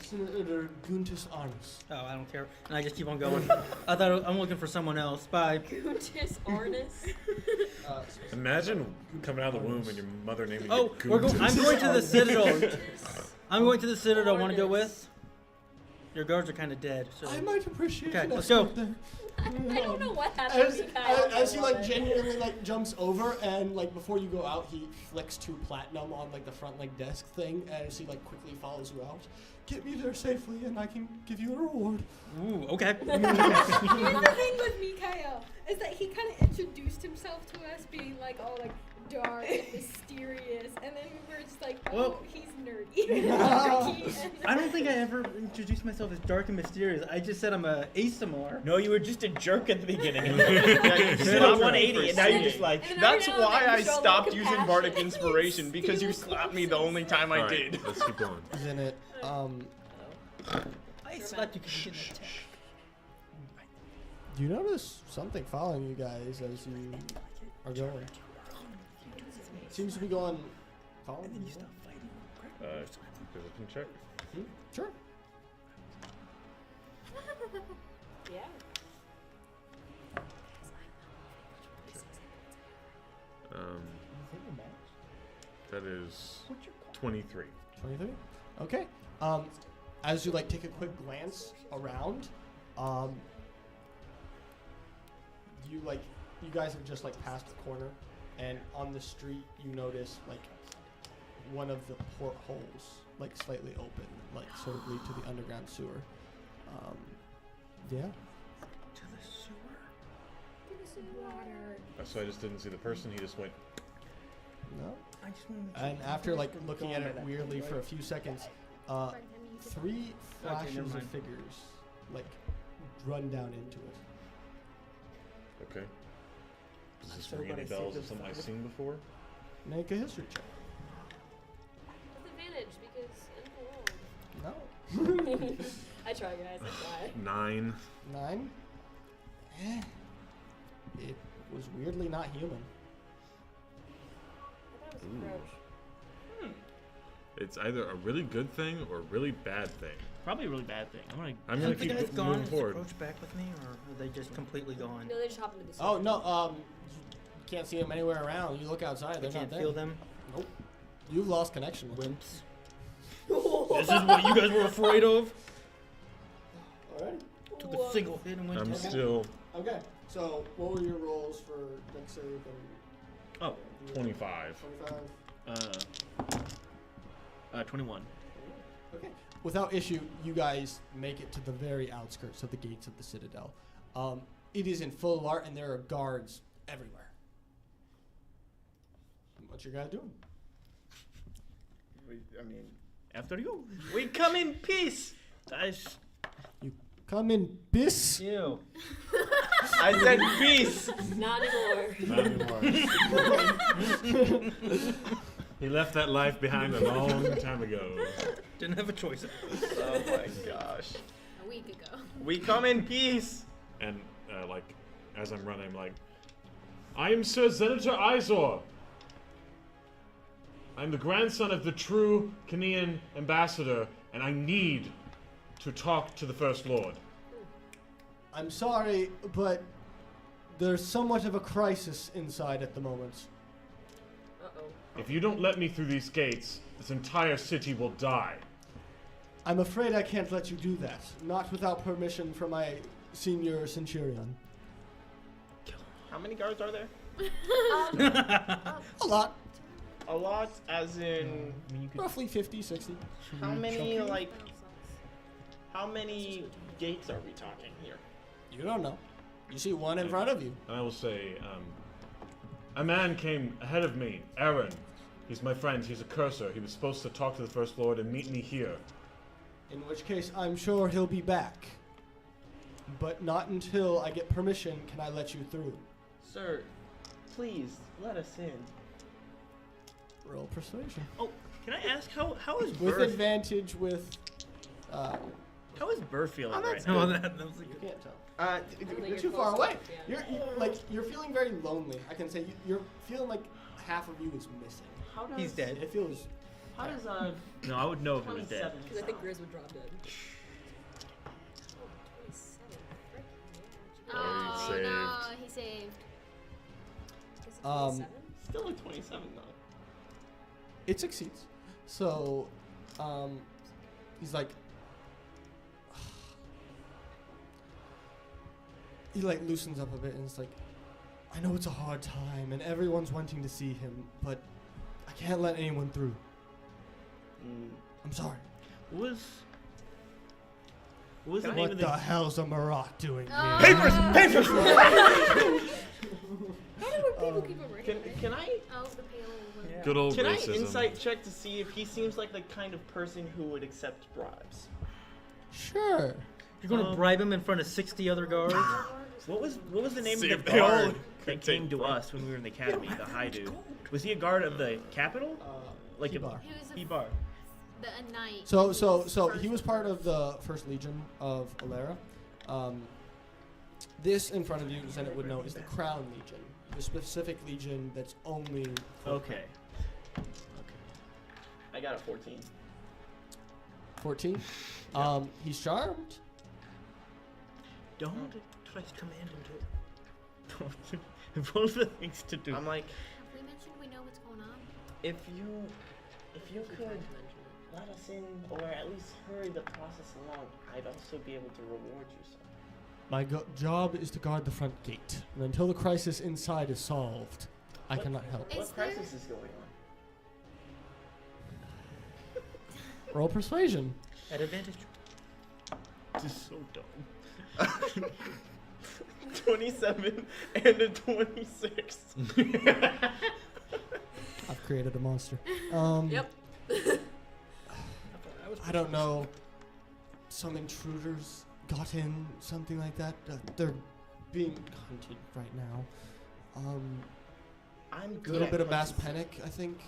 Senator Guntis Arnus. Oh, I don't care. And I just keep on going. I thought I'm looking for someone else. Bye. Guntis Arnus. Imagine coming out of the womb and your mother naming Oh, you I'm Goontis. going to the Citadel. I'm going to the Citadel. Want to go with? Your guards are kind of dead. So. I might appreciate Okay, an let's go. escort there. I don't know what happened. As he like genuinely like jumps over and like before you go out he flicks 2 platinum on like the front like desk thing as he like quickly follows you out. Get me there safely and I can give you a reward. Ooh, okay. Here's the thing with Mikael is that he kind of introduced himself to us being like all like dark and mysterious, and then we were just like, oh, Well- he's nerdy. I don't think I ever introduced myself as dark and mysterious. I just said I'm a Asamor. No, you were just a jerk at the beginning. Yeah, You did a 180, and now you're And just like, then That's every now and why then I you show a little stopped using compassion. bardic inspiration because you slapped me the only time I All right, did. let's keep going. Isn't it? I slapped you because you didn't attack. You notice something following you guys as you are going. Seems to be going. Following you. Perception check. Sure. Yeah. That is 23. 23. Okay. As you like take a quick glance around, you guys have just like passed the corner, and on the street you notice like one of the portholes like slightly open, like sort of lead to the underground sewer. Yeah. To the sewer. Water. So I just didn't see the person. He just went. No. I just want to And after like looking at it weirdly for a few seconds, 3 flashes never of mind. figures like run down into it. Okay. Does this So ring any what I see bells of goes something I've forward. seen before? Make a history check. With advantage because in the world. No. I try, guys. I try. 9. 9. It was weirdly not human. I thought it was a approach. It's either a really good thing or a really bad thing. probably a really bad thing. I'm Have gonna the keep guys gone? moving Is forward. the approach back with me, or are they just completely gone? No, they just hop into the sewer. Oh no. You can't see them anywhere around. You look outside. I They're not can't there. feel them. Nope. You've lost connection with them. Wimps. This is what you guys were afraid of? Alright. Took a single hit and went I'm down. still Okay. So what were your rolls for dex save and? Oh, 25. 25. 21. Okay. Without issue, you guys make it to the very outskirts of the gates of the Citadel. It is in full alert, and there are guards everywhere. What's your guy doing? I mean, After you. we come in peace. Guys, Come in, bis. Ew. I said peace. Not anymore. Not anymore. He left that life behind a long time ago. Didn't have a choice. Oh my gosh. A week ago. We come in peace. And like, as I'm running, I'm like, I am Sir Senator Izor. I'm the grandson of the true Kenian ambassador, and I need to talk to the First Lord. I'm sorry, but there's somewhat of a crisis inside at the moment. Uh-oh. If you don't let me through these gates, this entire city will die. I'm afraid I can't let you do that. Not without permission from my senior centurion. How many guards are there? A lot. A lot, as in I mean, you could. Roughly 50, 60. how many how many gates are we talking here? You don't know. You see one in front of you. And I will say, a man came ahead of me, Aaron. He's my friend. He's a cursor. He was supposed to talk to the First Lord and meet me here. In which case, I'm sure he'll be back. But not until I get permission can I let you through. Sir, please let us in. Roll persuasion. Oh, can I ask how is With Burr? advantage with... How is Burr feeling right Oh, now? that was a you good. can't tell. Like You're you're too far close away. enough, yeah. You're feeling very lonely. I can say you're feeling like half of you is missing. How does He's dead. It feels... How does No, I would know if he was dead. 27 Because I think sound? Grizz would drop dead. Oh saved. no, he saved. Still a 27 though. It succeeds. So, he's like... He like loosens up a bit and it's like, I know it's a hard time and everyone's wanting to see him, but I can't let anyone through. I'm sorry. What was the name What of the the? hell's a Marat doing here? Papers! Papers! How do people keep him right? Can I Oh, the pale one. Yeah. Good old can I racism. insight check to see if he seems like the kind of person who would accept bribes? Sure. You're going to bribe him in front of 60 other guards? What was the name See of if the they all guard could that came take to us when we were in the academy? The high dude. Was he a guard of the Capitol? Like T-Bar. He was a T-Bar. a knight. So he was part of the First Legion of Alera. This in front of you, Zenit would know, is the Crown Legion, the specific legion that's only. for Okay. I got a 14. 14. He's charmed. Don't Trust command him to. don't. One of the things to do. I'm like, Have we mentioned we know what's going on? if you could let us in, or at least hurry the process along, I'd also be able to reward you some. My job is to guard the front gate, and until the crisis inside is solved, I What- cannot help. Is What crisis is going on? Roll persuasion. At advantage. This is so dumb. 27 and a 26. I've created a monster. Yep. I don't know. Some intruders got in, something like that. They're being hunted right now. I'm A good. little at bit of mass crisis. panic, I think.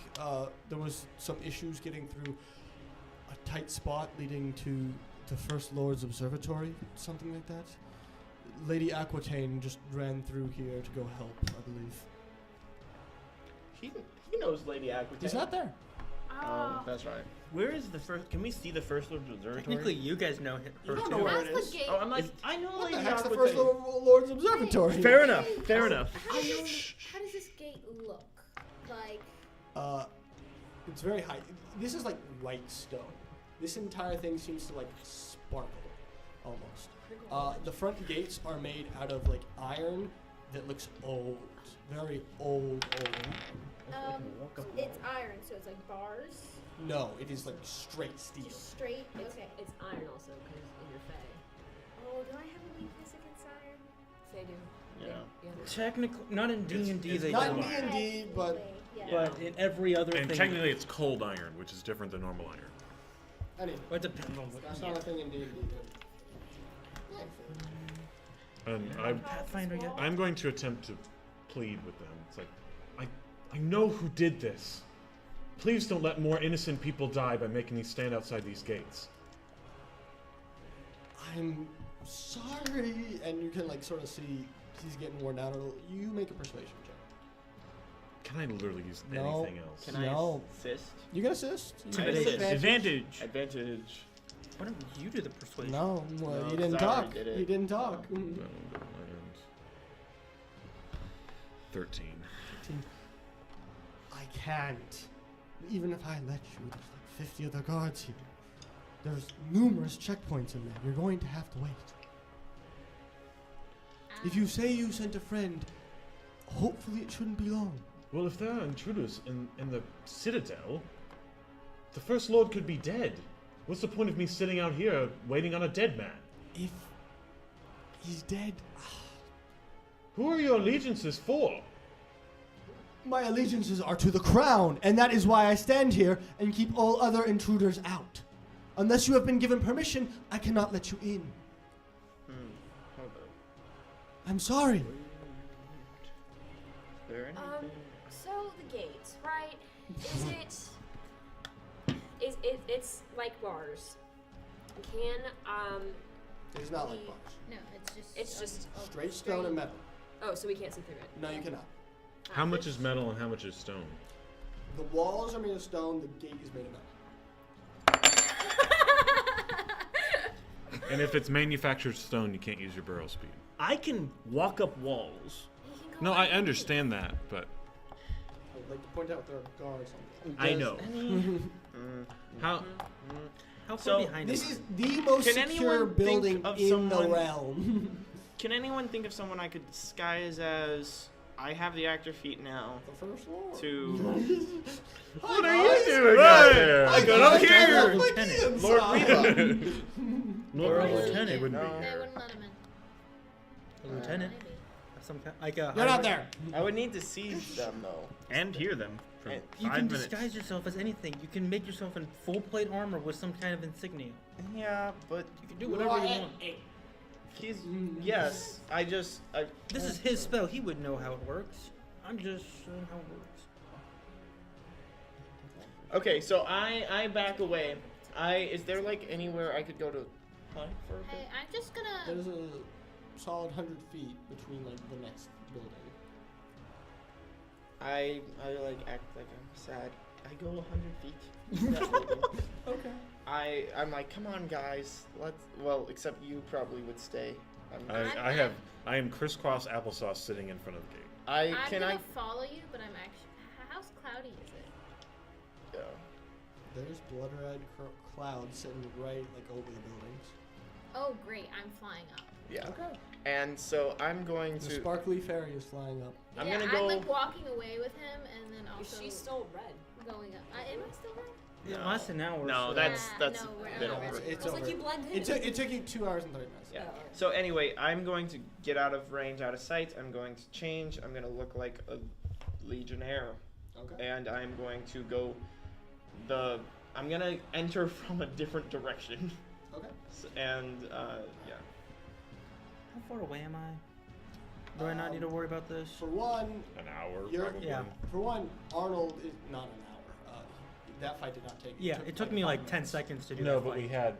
There was some issues getting through a tight spot leading to the First Lord's observatory, something like that. Lady Aquitaine just ran through here to go help, I believe. He knows Lady Aquitaine. He's not there. Oh, That's right. Where is the first? Can we see the first Lord's observatory? Technically, you guys know him. You her don't too. know where that's it the is. gate. Oh, I'm like, Is- I know What Lady the heck's the Aquitaine. First Lord's observatory? Fair enough. Fair enough. How does this gate look? Like, It's very high. This is like white stone. This entire thing seems to like sparkle, almost. The front gates are made out of like iron that looks old, very old. It's iron, so it's like bars. No, it is like straight steel. Just straight. It's, Okay. it's iron also, because in your Fae. Oh, do I have a weakness against iron? Fae do. Yeah. Yeah. Technically, not in D&D they Not in don't. D&D, but Yeah. But in every other And thing. technically, it's cold iron, which is different than normal iron. anyway, Well, it depends on what. that's not a thing in D&D. And Pathfinder yet? I'm going to attempt to plead with them. It's like, I know who did this. Please don't let more innocent people die by making me stand outside these gates. I'm sorry, and you can like sort of see he's getting worn down a little. You make a persuasion check. Can I literally use No. anything else? Can No. I assist? You can assist. You can Intimidation. assist. Advantage. Advantage. Why don't you do the persuasion? No, well, No, you didn't 'cause I already talk. did it. You didn't talk. No, and 13. I can't. Even if I let you, there's like 50 other guards here. There's numerous checkpoints in there. You're going to have to wait. If you say you sent a friend, hopefully it shouldn't be long. Well, if there are intruders in the Citadel, the First Lord could be dead. What's the point of me sitting out here waiting on a dead man? If he's dead, Who are your allegiances for? my allegiances are to the crown, and that is why I stand here and keep all other intruders out. Unless you have been given permission, I cannot let you in. Hold on. I'm sorry. Is there anything? So the gates, right? It's like bars. Can It's not like bars. No, it's just. It's just Straight stone and metal. oh, so we can't see through it. No, you cannot. How much is metal and how much is stone? The walls are made of stone. The gate is made of metal. And if it's manufactured stone, you can't use your burrow speed. I can walk up walls. No, I understand that, but I would like to point out there are guards on I know. how? How far So, behind This us? is the most Can secure anyone building think of in the someone- realm. Can anyone think of someone I could disguise as? I have the actor feet now. The First Lord. To What are you doing out there? I got up here. Lord Rita. Or a It lieutenant. wouldn't No. be They here. wouldn't let him in. A lieutenant? Maybe. Some kind, like a You're not there. I would need to see them though. And hear them for And You 5 can minutes. disguise yourself as anything. You can make yourself in full plate armor with some kind of insignia. Yeah, but You can do whatever you want. he's yes. I This is his spell. He would know how it works. I'm just showing how it works. Okay, so I back away. Is there like anywhere I could go to hunt for? a Hey, bit? I'm just gonna. There's a solid 100 feet between like the next building. I like act like I'm sad. I go 100 feet. in that building. Okay. I'm like, come on, guys. Except you probably would stay. I am crisscross applesauce sitting in front of the gate. I'm gonna follow you, but I'm actually. How cloudy is it? Yeah. There's blood red clouds sitting right like over the buildings. Oh, great! I'm flying up. Yeah. Okay. And so I'm going The to. sparkly fairy is flying up. I'm yeah, gonna go. I'm like walking away with him, and then also. She's still red. going up. Am I still red? Yeah, less an hour. No, so. that's Yeah, that's no, we're been not. over. It's It's like over. you blend in. It took you 2 hours and 30 minutes. Yeah. Oh. So anyway, I'm going to get out of range, out of sight. I'm going to change. I'm going to look like a legionnaire, Okay. and I'm going to go. I'm going to enter from a different direction, Okay. and yeah. How far away am I? Do I not need to worry about this? For one, An hour, You're- probably. Yeah. for one, Arnold is not an hour. That fight did not take. Yeah, it took me like 10 seconds to do No, that but fight.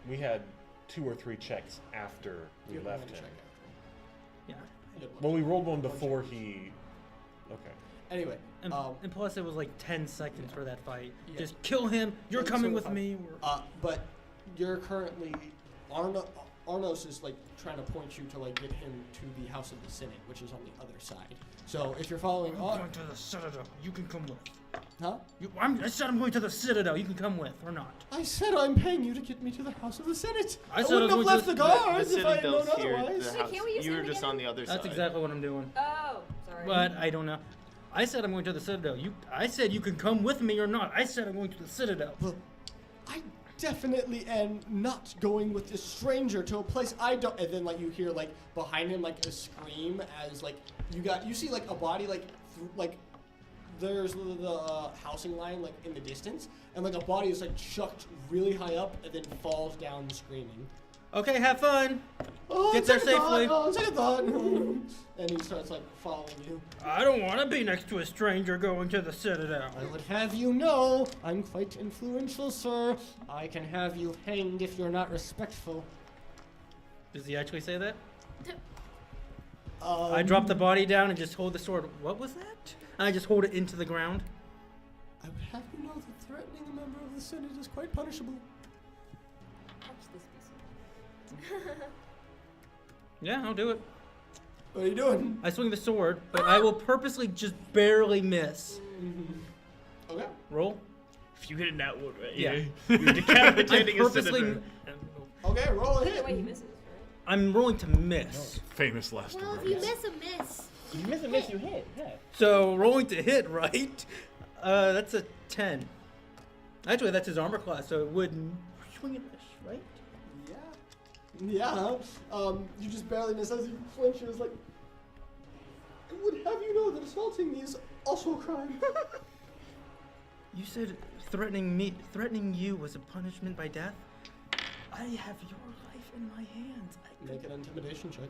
we had 2 or 3 checks after we You left had to him. check Yeah. after. I did one Well, we check. rolled one One before check. he. Okay. Anyway, And plus, it was like 10 seconds for that fight. Yeah. Just kill him. You're Yeah, coming so with fine. me. Or... but you're currently Arnos is like trying to point you to like get him to the House of the Senate, which is on the other side. So if you're following, I'm going to the Citadel. You can come with. huh? I said I'm going to the Citadel. You can come with or not. I said I'm paying you to get me to the House of the Senate. I I said I wouldn't have was left going the to guards if I had known Citadel's here. otherwise. The Wait, can't we house. use You were him just again? on the other That's side. exactly what I'm doing. Oh, sorry. But I don't know. I said I'm going to the Citadel. I said you can come with me or not. I said I'm going to the Citadel. Well, I definitely am not going with this stranger to a place I don't. And then like you hear like behind him like a scream as like you see like a body like there's the housing line like in the distance, and like a body is like chucked really high up and then falls down screaming. Okay, have fun. Oh, Get there second safely. Thought, oh, second thought. And he starts like following you. I don't want to be next to a stranger going to the Citadel. I would have you know, I'm quite influential, sir. I can have you hanged if you're not respectful. Does he actually say that? I drop the body down and just hold the sword. What was that? I just hold it into the ground. I would have you know that threatening a member of the Senate is quite punishable. Watch this be so. Yeah, I'll do it. What are you doing? I swing the sword, but I will purposely just barely miss. Okay. Roll. If you hit it that one, right? Yeah. You're decapitating I'm a purposely. senator. Okay, roll a The hit. way he misses, right? I'm rolling to miss. Famous last Well, if words. you miss a miss. You miss, you hit. Yeah. So rolling to hit, right? That's a 10. Actually, that's his armor class, so it wouldn't swing and miss, right? Yeah. You just barely miss as you flinch. It's like, I would have you know that assaulting me is also a crime. You said threatening you was a punishment by death? I have your life in my hands. Make an intimidation check.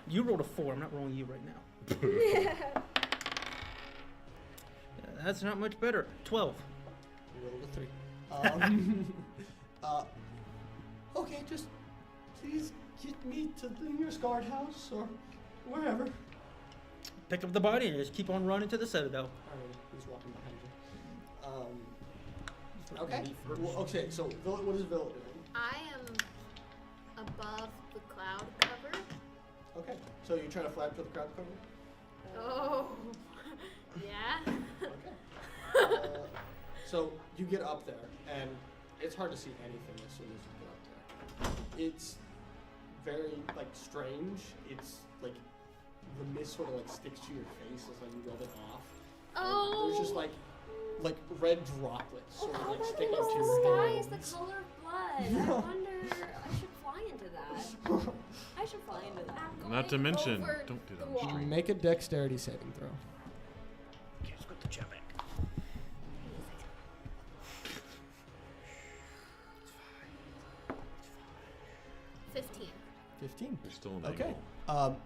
You rolled a 4. I'm not rolling you right now. Yeah. That's not much better. 12. You rolled a 3. Okay, just please get me to the nearest guardhouse or wherever. Pick up the body and just keep on running to the Citadel. Alright, he's walking behind you. Okay. Well, okay, so what is Villa doing? I am above the cloud cover. Okay, so you're trying to fly up to the crowd cover? Oh, yeah. Okay. So you get up there, and it's hard to see anything as soon as you get up there. It's very strange. It's like the mist sort of sticks to your face as you rub it off. Oh. And there's just like red droplets sort of Oh my sticking goodness, to the your sky hands. is the color of blood. I wonder, I should fly into that. I should fly into that. I'm Not to going mention, over don't do that the on wall. stream. Make a dexterity saving throw. Okay, let's go to Japan. 15. 15. You're still in Okay. angle.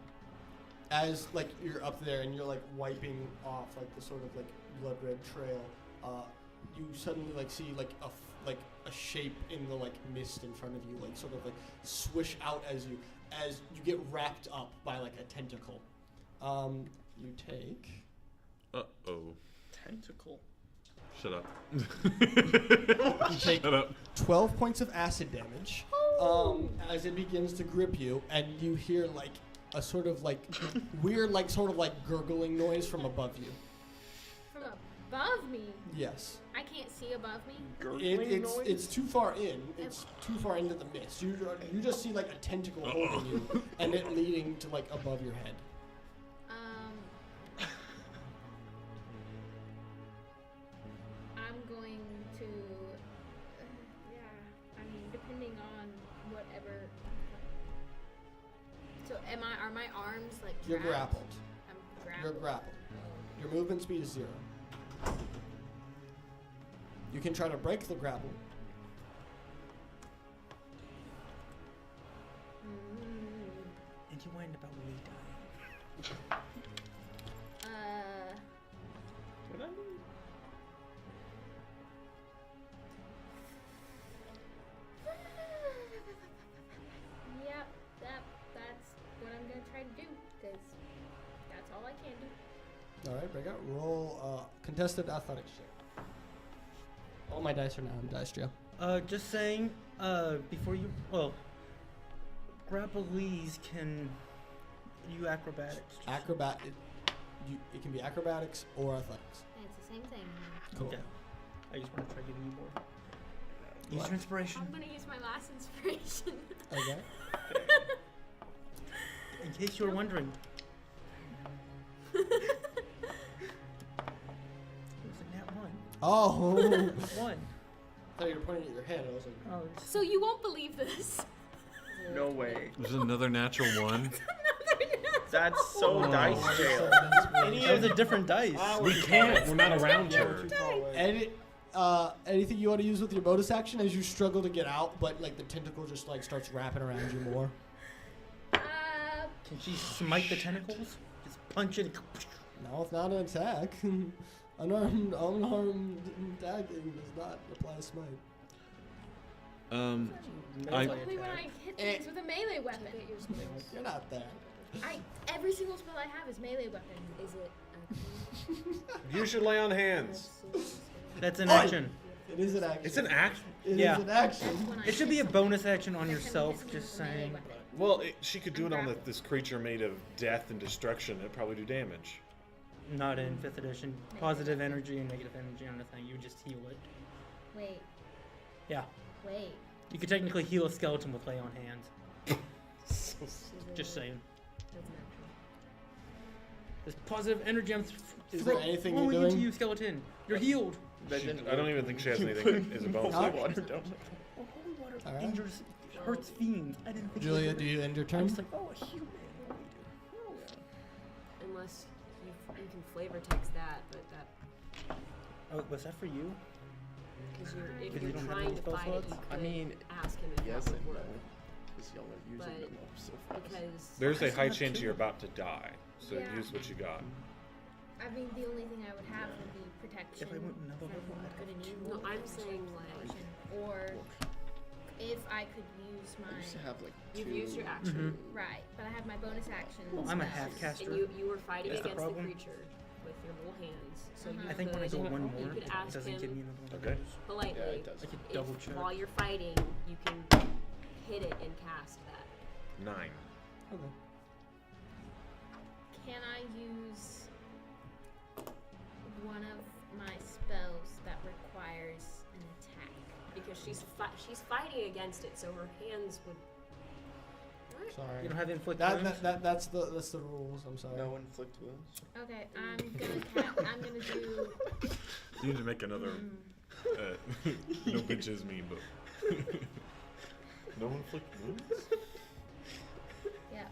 As you're up there and you're wiping off the sort of blood red trail, you suddenly see a shape in the mist in front of you sort of swish out as you get wrapped up by a tentacle. You take Uh-oh. Tentacle. Shut up. You take Shut up. 12 points of acid damage as it begins to grip you, and you hear a sort of weird gurgling noise from above you. From above me? Yes. I can't see above me? It's too far in. It's too far into the mist. You just see a tentacle holding you, and it leading to above your head. I'm going to, depending on whatever. So are my arms You're trapped? grappled. I'm grappled. You're grappled. Your movement speed is 0. You can try to break the grapple. And you whined about me dying. What I mean? Yep, that's what I'm gonna try to do, because that's all I can do. All right, break out. Roll contested athletics check. All my dice are now in dice jail. Just saying, before you, grapplees can you acrobatics. It can be acrobatics or athletics. And it's the same thing. Cool. Okay. I just want to try giving you more. Use What? your inspiration. I'm gonna use my last inspiration. Okay. In case you were wondering. It was a nat 1. Oh. 1. I thought you were pointing at your head. I was like, Oh, it's- So you won't believe this. No way. There's another natural one. That's so dice jail. that was a different dice. We can't. We're not around her. Anything you want to use with your bonus action as you struggle to get out, but the tentacle just starts wrapping around you more. Can she smite the tentacles? Just punch it. No, it's not an attack. Unarmed attacking does not apply smite. Melee Only when I hit things with a melee weapon. You're not there. Every single spell I have is melee weapon. Is it? You should lay on hands. That's an action. It is an action. It's an action. It Yeah. is an action. It should be a bonus action on yourself, just saying. Well, she could do it on this creature made of death and destruction. It'd probably do damage. Not in 5th edition. Positive energy and negative energy on the thing. You just heal it. Wait. Yeah. Wait. You could technically heal a skeleton with lay on hands. Just saying. That's an This positive energy I'm Is there anything you're throwing into doing? you, skeleton. You're healed. I don't even think she has anything as a bonus. Huh? Water down. Oh, holy water All right. injures, hurts fiends. I didn't think. Julia, it do you end your I'm turn? just like, oh, a human. What do you do? Unless you can flavor text that, but that Oh, was that for you? because if Because you you're don't have trying any to spell fight it, slots? you I could mean, ask him if yes that and would no. work. Because y'all are using But them up so fast. Because There's I a still high have chance two. you're about to die, so Yeah. use what you got. I mean, the only thing I would have would be protection If I went another from level, I'd good and have evil. No, I'm saying, like- protection, or if I could use I my used to have like you've two. used your action, right, but I have my bonus action. Well, I'm a spells. half caster. and you were fighting That's the against the problem. creature with your little hands. So you Mhm. I think when I could go one more, you could it ask doesn't give me him another one. Okay. politely. Yeah, it does. I could if double check. while you're fighting, you can hit it and cast that. 9. Okay. Can I use one of my spells that requires an attack? Because she's fighting against it, so her hands would. Sorry. You don't have inflict That, wounds? that's the rules. I'm sorry. No inflict wounds. Okay, I'm gonna do. You need to make another. No bitches meme, but. No inflict wounds? Yeah,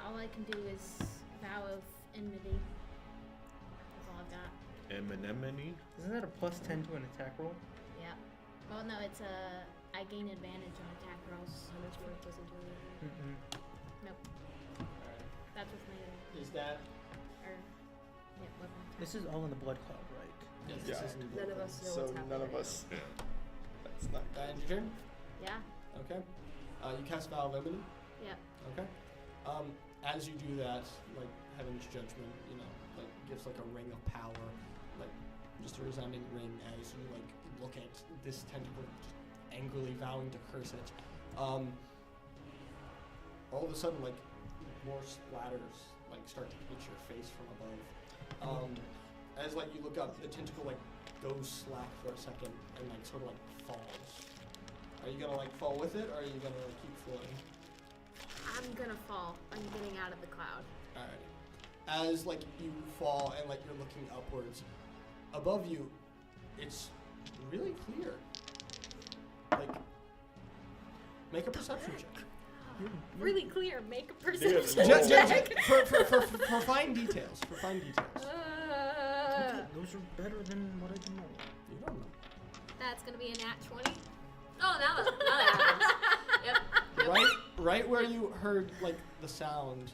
all I can do is vow of enmity. That's all I've got. Anemone? Isn't that a plus 10 to an attack roll? Yeah. Well, no, it's I gain advantage on attack rolls. How much work doesn't do anything? Mm-mm. That's with my Is that? weapon attack. This is all in the blood cloud, right? Yes, Yeah. this isn't None of us know So what's happening. none of us. Yeah. That's not. End your turn. Yeah. Okay. You cast Vow of Enmity. Yeah. Okay. As you do that, like Heaven's Judgment, like gives like a ring of power, like just a resounding ring as you like look at this tentacle, just angrily vowing to curse it. All of a sudden, like more splatters like start to hit your face from above. As like you look up, the tentacle like goes slack for a second and like sort of like falls. Are you gonna like fall with it, or are you gonna like, keep floating? I'm gonna fall. I'm getting out of the cloud. Alright. As like you fall and like you're looking upwards, above you, it's really clear. Like, make a perception check. Really clear. Make a Yeah, perception just- check. for fine details. For fine details. Okay, those are better than what I can roll. You don't know. That's gonna be a nat 20. Oh, now that happens. Yep. Right where you heard like the sound.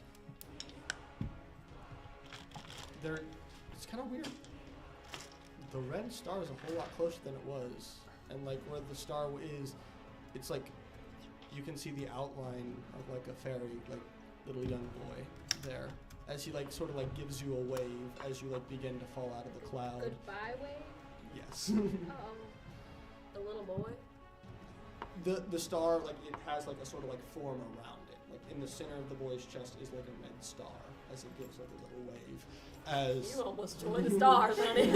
It's kind of weird. The red star is a whole lot closer than it was, and like where the star is, it's like you can see the outline of like a fairy, like little young boy there, as he like sort of like gives you a wave as you like begin to fall out of the cloud. Goodbye wave. Yes. The little boy. The star, like it has like a sort of like form around it. Like in the center of the boy's chest is like a red star, as it gives like a little wave. As You almost joined the stars, honey.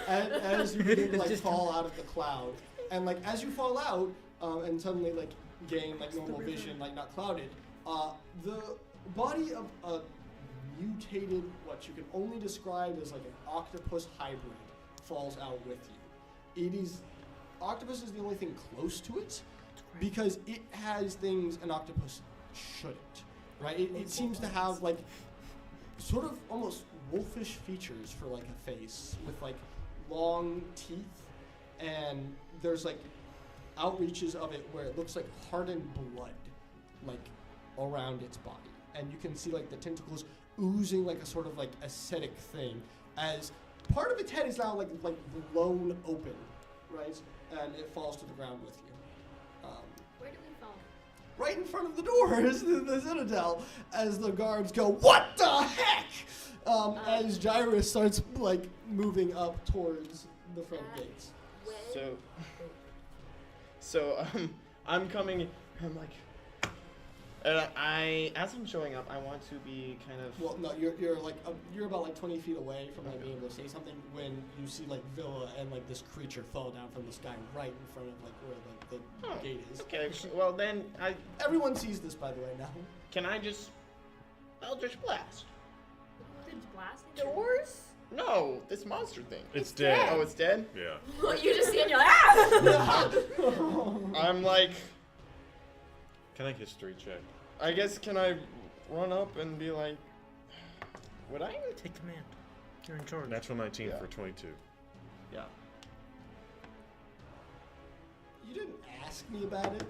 as you begin to like fall out of the cloud, and like as you fall out, and suddenly like gain like normal vision, like not clouded, the body of a mutated, what you can only describe as like an octopus hybrid, falls out with you. It is octopus is the only thing close to it, because it has things an octopus shouldn't, right? It seems to have like sort of almost wolfish features for like a face with like long teeth, and there's like outreaches of it where it looks like hardened blood like around its body, and you can see like the tentacles oozing like a sort of like acidic thing, as part of its head is now like blown open, right? And it falls to the ground with you. Where do we fall? Right in front of the doors, the Citadel, as the guards go, "What the heck?" As Gyrus starts like moving up towards the front gates. So I'm coming. I'm like, as I'm showing up, I want to be kind of. Well, no, you're about like 20 feet away from like being able to say something when you see like Villa and like this creature fall down from the sky right in front of like where like the gate is. Okay, well then Everyone sees this, by the way, now. Can I just Eldritch Blast? Savage blasting Doors? No, this monster thing. It's dead. Oh, it's dead? Yeah. Well, you just see and you're like, ah! I'm like, Can I history check? I guess, can I run up and be like, would I? Take command. You're in charge. Natural 19 Yeah. for 22. Yeah. You didn't ask me about it,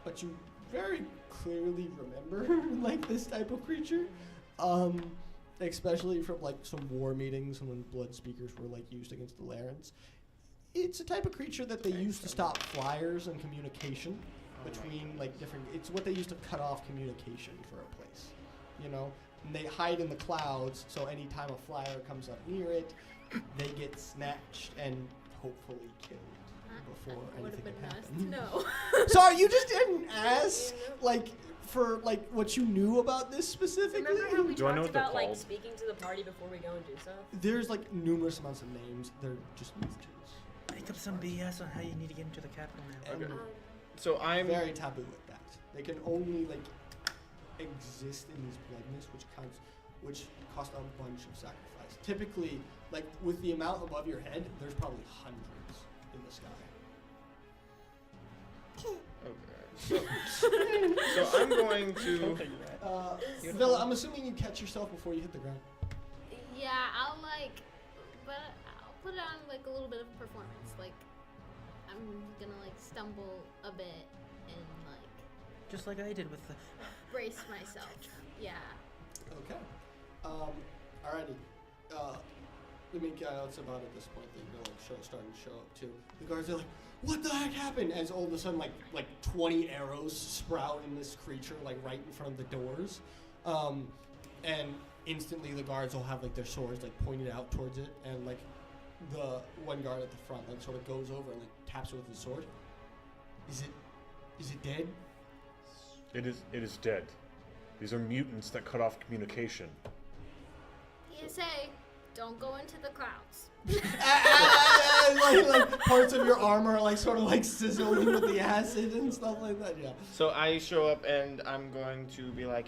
but you very clearly remember like this type of creature. Especially from like some war meetings and when blood speakers were like used against the Alerans. It's a type of creature that they use to stop flyers and communication between like different. It's what they use to cut off communication for a place, you know. And they hide in the clouds, so anytime a flyer comes up near it, they get snatched and hopefully killed before anything can happen. No. Sorry, you just didn't ask like for like what you knew about this specifically. Remember how we Do I know talked what they're about like called? speaking to the party before we go and do stuff? There's like numerous amounts of names. They're just mutagens. Make up some BS on how you need to get into the capital now. And Okay. So I'm very taboo with that. They can only like exist in these blood mists, which cost a bunch of sacrifice. Typically, like with the amount above your head, there's probably hundreds in the sky. Okay. So I'm going to. Villa, I'm assuming you catch yourself before you hit the ground. Yeah, I'll but I'll put on like a little bit of performance. Like, I'm gonna like stumble a bit and like Just like I did with the. brace myself. Yeah. Okay. Alrighty. Let me get out about at this point. They're starting to show up too. The guards are like, "What the heck happened?" As all of a sudden, like 20 arrows sprout in this creature, like right in front of the doors, and instantly the guards all have like their swords like pointed out towards it, and like the one guard at the front like sort of goes over and like taps it with his sword. Is it dead? It is dead. These are mutants that cut off communication. PSA, don't go into the clouds. like parts of your armor like sort of like sizzling with the acid and stuff like that. Yeah. So I show up and I'm going to be like,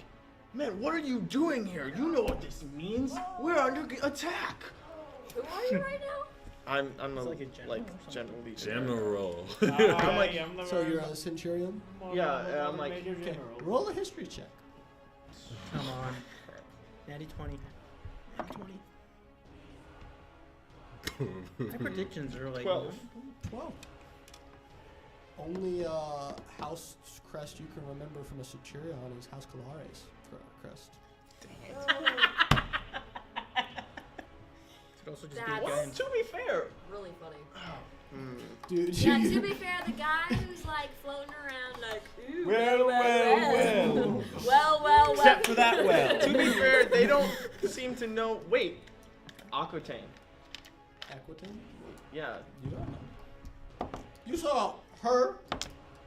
man, what are you doing here? You know what this means. We're under attack. Who are you right now? I'm a It's like a general or something. general leader. General. I'm like, So you're a centurion. yeah, I'm like, Okay. Roll a history check. Come on. Natty 20. Natty 20. My predictions are like 12. 12. Only house crest you can remember from a centurion is House Calares crest. Could also just That's be a guy in to be fair. really funny. Dude, Yeah, to be fair, the guy who's like floating around like, ooh, Well. well. Except for that well. To be fair, they don't seem to know. Wait, Aquitaine. Aquitaine? Yeah. You don't know. You saw her,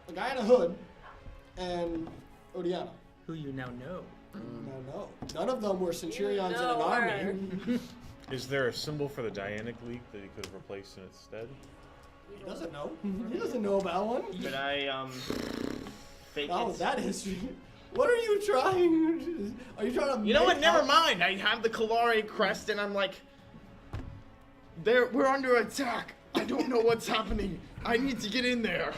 a guy in a hood, and Odiana. who you now know. No. None of them were centurions in an know army. Is there a symbol for the Dianic League that he could have replaced in its stead? He doesn't know. He doesn't know about one. But I fake Oh, it. that history. What are you trying? Are you trying to? You know what? make Never up- mind. I have the Kalari crest, and I'm like, we're under attack. I don't know what's happening. I need to get in there.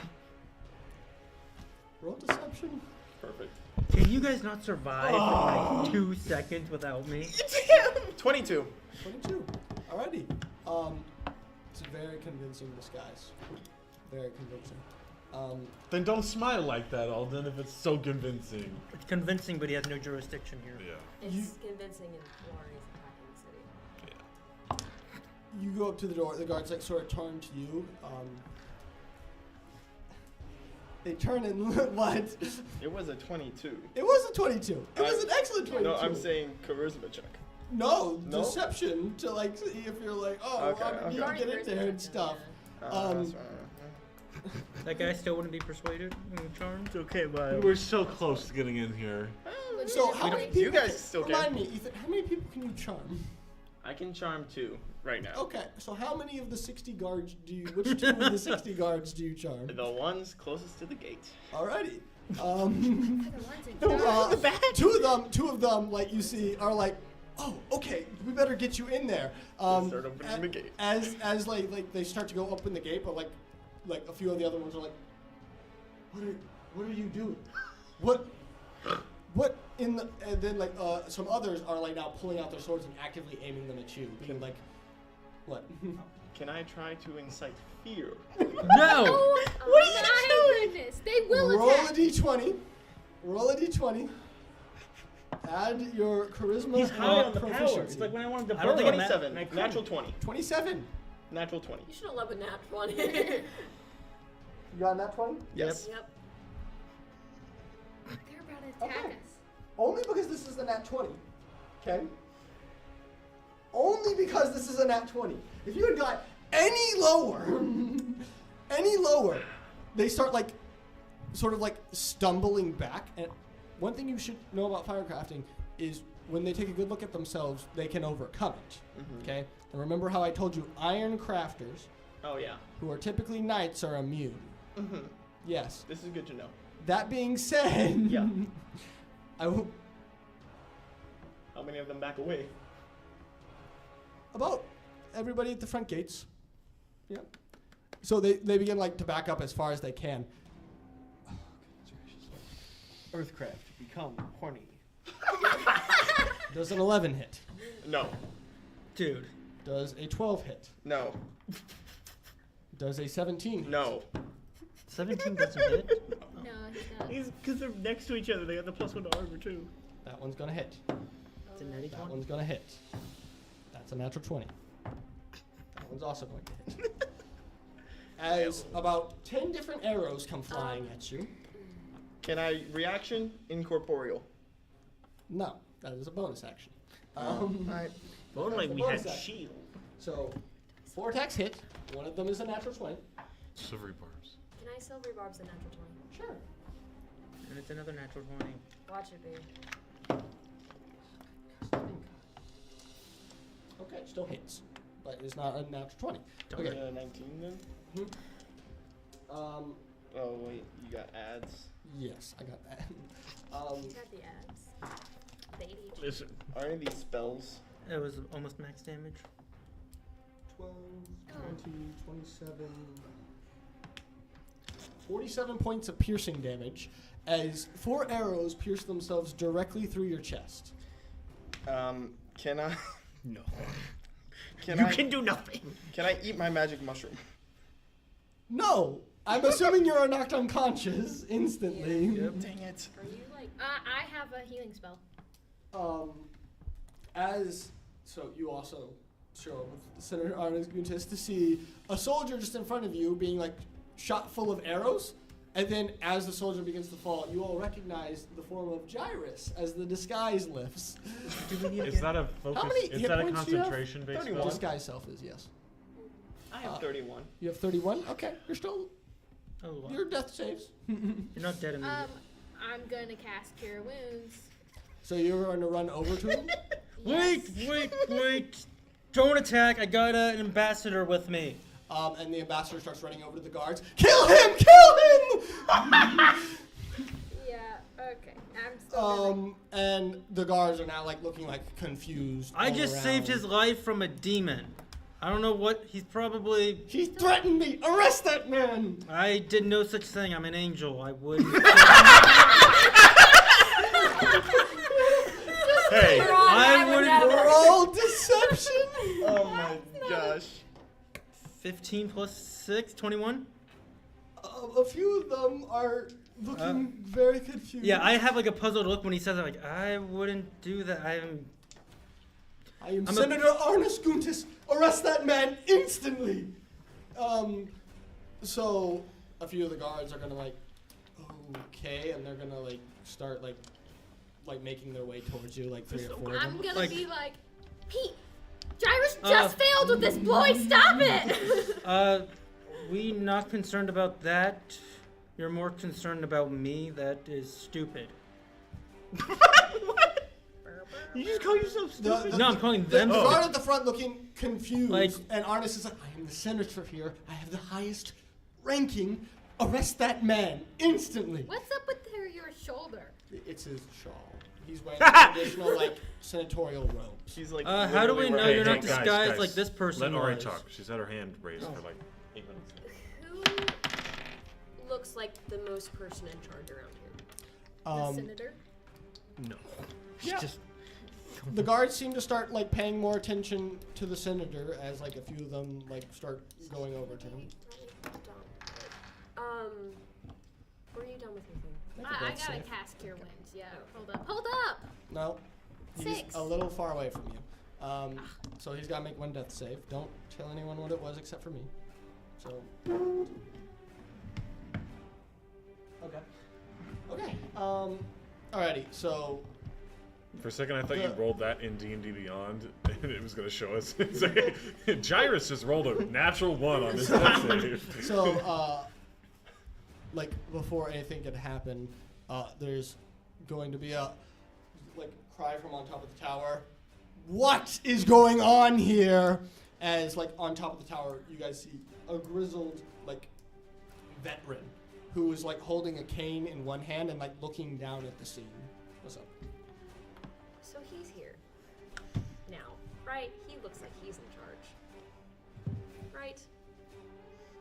Roll deception. Perfect. Can you guys not survive for like 2 seconds without me? It's him. 22. 22. Alrighty. It's a very convincing disguise. Very convincing. Then don't smile like that, Alden, if it's so convincing. It's convincing, but he has no jurisdiction here. Yeah. It's convincing in Flori's attacking the city. You go up to the door. The guards like sort of turn to you. They turn and what? It was a 22. It was a 22. It was an excellent 22. No, I'm saying charisma check. No, No? deception to like see if you're like, oh, Okay, well, you okay. can get in there and stuff. That's right. That guy still wouldn't be persuaded and charmed? Okay, We but were so close to getting in here. So how many people? You guys still remind can. me, Ethan. How many people can you charm? I can charm 2 right now. Okay, so how many of the 60 guards do you? Which 2 of the 60 guards do you charm? The ones closest to the gate. Alrighty. The ones in charge. 2 of them, like you see, are like, oh, okay, we better get you in there. Start opening the gate. As like they start to go open the gate, but like a few of the other ones are like, what are you doing? What in the, and then like some others are like now pulling out their swords and actively aiming them at you, being like, what? Can I try to incite fear? No! Oh, my goodness. They will Roll attack. a d20. Roll a d20. Add your charisma He's high and on the power. proficiency. It's like when I wanted to I don't think it 27. and I couldn't. Natural 20. 27. Natural 20. You should have led with nat 20. You got that 20? Yes. Yep. They're about to attack Okay. us. Only because this is a nat 20. Okay? Only because this is a nat 20. If you had got any lower, they start like, sort of like stumbling back. And one thing you should know about firecrafting is when they take a good look at themselves, they can overcome it. Mhm. Okay? And remember how I told you iron crafters, Oh yeah. who are typically knights, are immune. Mm-hmm. Yes. This is good to know. That being said, Yeah. I will. How many of them back away? About everybody at the front gates. Yeah. So they begin like to back up as far as they can. Earthcraft, become horny. Does an 11 hit? No. Dude. Does a 12 hit? No. Does a 17 hit? No. 17 doesn't hit. No, he's not. He's because they're next to each other. They got the +1 to armor too. That one's gonna hit. It's a natty That 20. one's gonna hit. That's a natural 20. That one's also going to hit. As about 10 different arrows come flying at you. Can I reaction incorporeal? No, that is a bonus action. Alright. If only That's we the had bonus action. shield. So, 4 attacks hit. One of them is a natural 20. Silvery barbs. Can I silvery barbs a natural 20? Sure. And it's another natural 20. Watch it be. Okay, still hits, but it's not a natural 20. Okay. Okay. 19 then? Um, Oh wait, you got ads. yes, I got that. He's got the abs. The ADHD. Listen, Are any of these spells? It was almost max damage. 12, 20, 27, 47 points of piercing damage as 4 arrows pierce themselves directly through your chest. Can I? no. Can You I? can do nothing. Can I eat my magic mushroom? No! I'm assuming you are knocked unconscious instantly. Dang it. Are you like. I have a healing spell. So you also show up with Senator Arnis Guntis to see a soldier just in front of you being like shot full of arrows. And then as the soldier begins to fall, you all recognize the form of Gyrus as the disguise lifts. Is that a focus? many Is hit that a points do you have? concentration based 31. spell? Disguise self is, yes. I have 31. You have 31? Okay, you're still, Oh, wow. your death saves. You're not dead immediately. I'm gonna cast Cure Wounds. So you're going to run over to him? Wait! Don't attack. I got an ambassador with me. And the ambassador starts running over to the guards. Kill him! Kill him! Yeah, okay. I'm still And the guards are now like looking like confused. I all just saved around. his life from a demon. I don't know what he's probably. He threatened me! Arrest that man! I did no such thing. I'm an angel. I wouldn't. Hey, I wouldn't. Roll deception! Oh my gosh. 15 plus 6, 21. A few of them are looking very confused. Yeah, I have like a puzzled look when he says it. Like, I wouldn't do that. I'm Senator Arnis Guntis. Arrest that man instantly! So a few of the guards are gonna like, okay, and they're gonna like start like making their way towards you, like 3 or 4 of I'm them. gonna Like- be like, Pete, Gyrus just failed with this boy. Stop it! We not concerned about that. You're more concerned about me. That is stupid. You just call yourself stupid? No, I'm calling The them guard stupid. at the front looking confused, Like- and Arnis is like, I am the senator here. I have the highest ranking. Arrest that man instantly. What's up with your shoulder? It's his shawl. He's wearing the traditional like senatorial robes. She's like. How do we know Hey, you're hey, not guys, disguised guys, like this person Let Ari was? talk. She's had her hand raised for like 8 minutes. Who looks like the most person in charge around here? The senator. No. Yeah. Just The guards seem to start like paying more attention to the senator as like a few of them like start going over to him. Were you done with your thing? I gotta cast Cure Winds. Yeah. Hold up. No, he's 6. a little far away from you. So he's gotta make one death save. Don't tell anyone what it was except for me. So. Okay. Alrighty. So. For a second, I thought you rolled that in D&D Beyond, and it was going to show us. It's like, Gyrus just rolled a natural 1 on his death save. So, like, before anything can happen, there's going to be a, like, cry from on top of the tower. What is going on here? As, like, on top of the tower, you guys see a grizzled, like, veteran who is, like, holding a cane in one hand and, like, looking down at the scene. What's up? So he's here. Now, right? He looks like he's in charge. Right?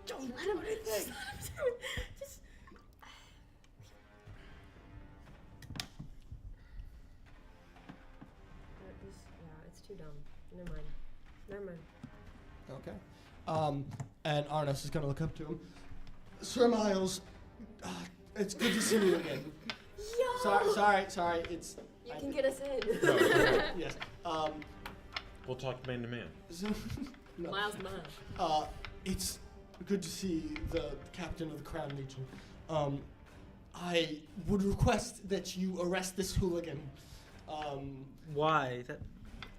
Don't let him. Just. Yeah, it's too dumb. Never mind. Okay. And Arnos is going to look up to him. Sir Miles, it's good to see you again. Yo! Sorry. It's. You can get us in. Yes. We'll talk man to man. No. Miles to miles. It's good to see the captain of the Crown Legion. I would request that you arrest this hooligan. Why?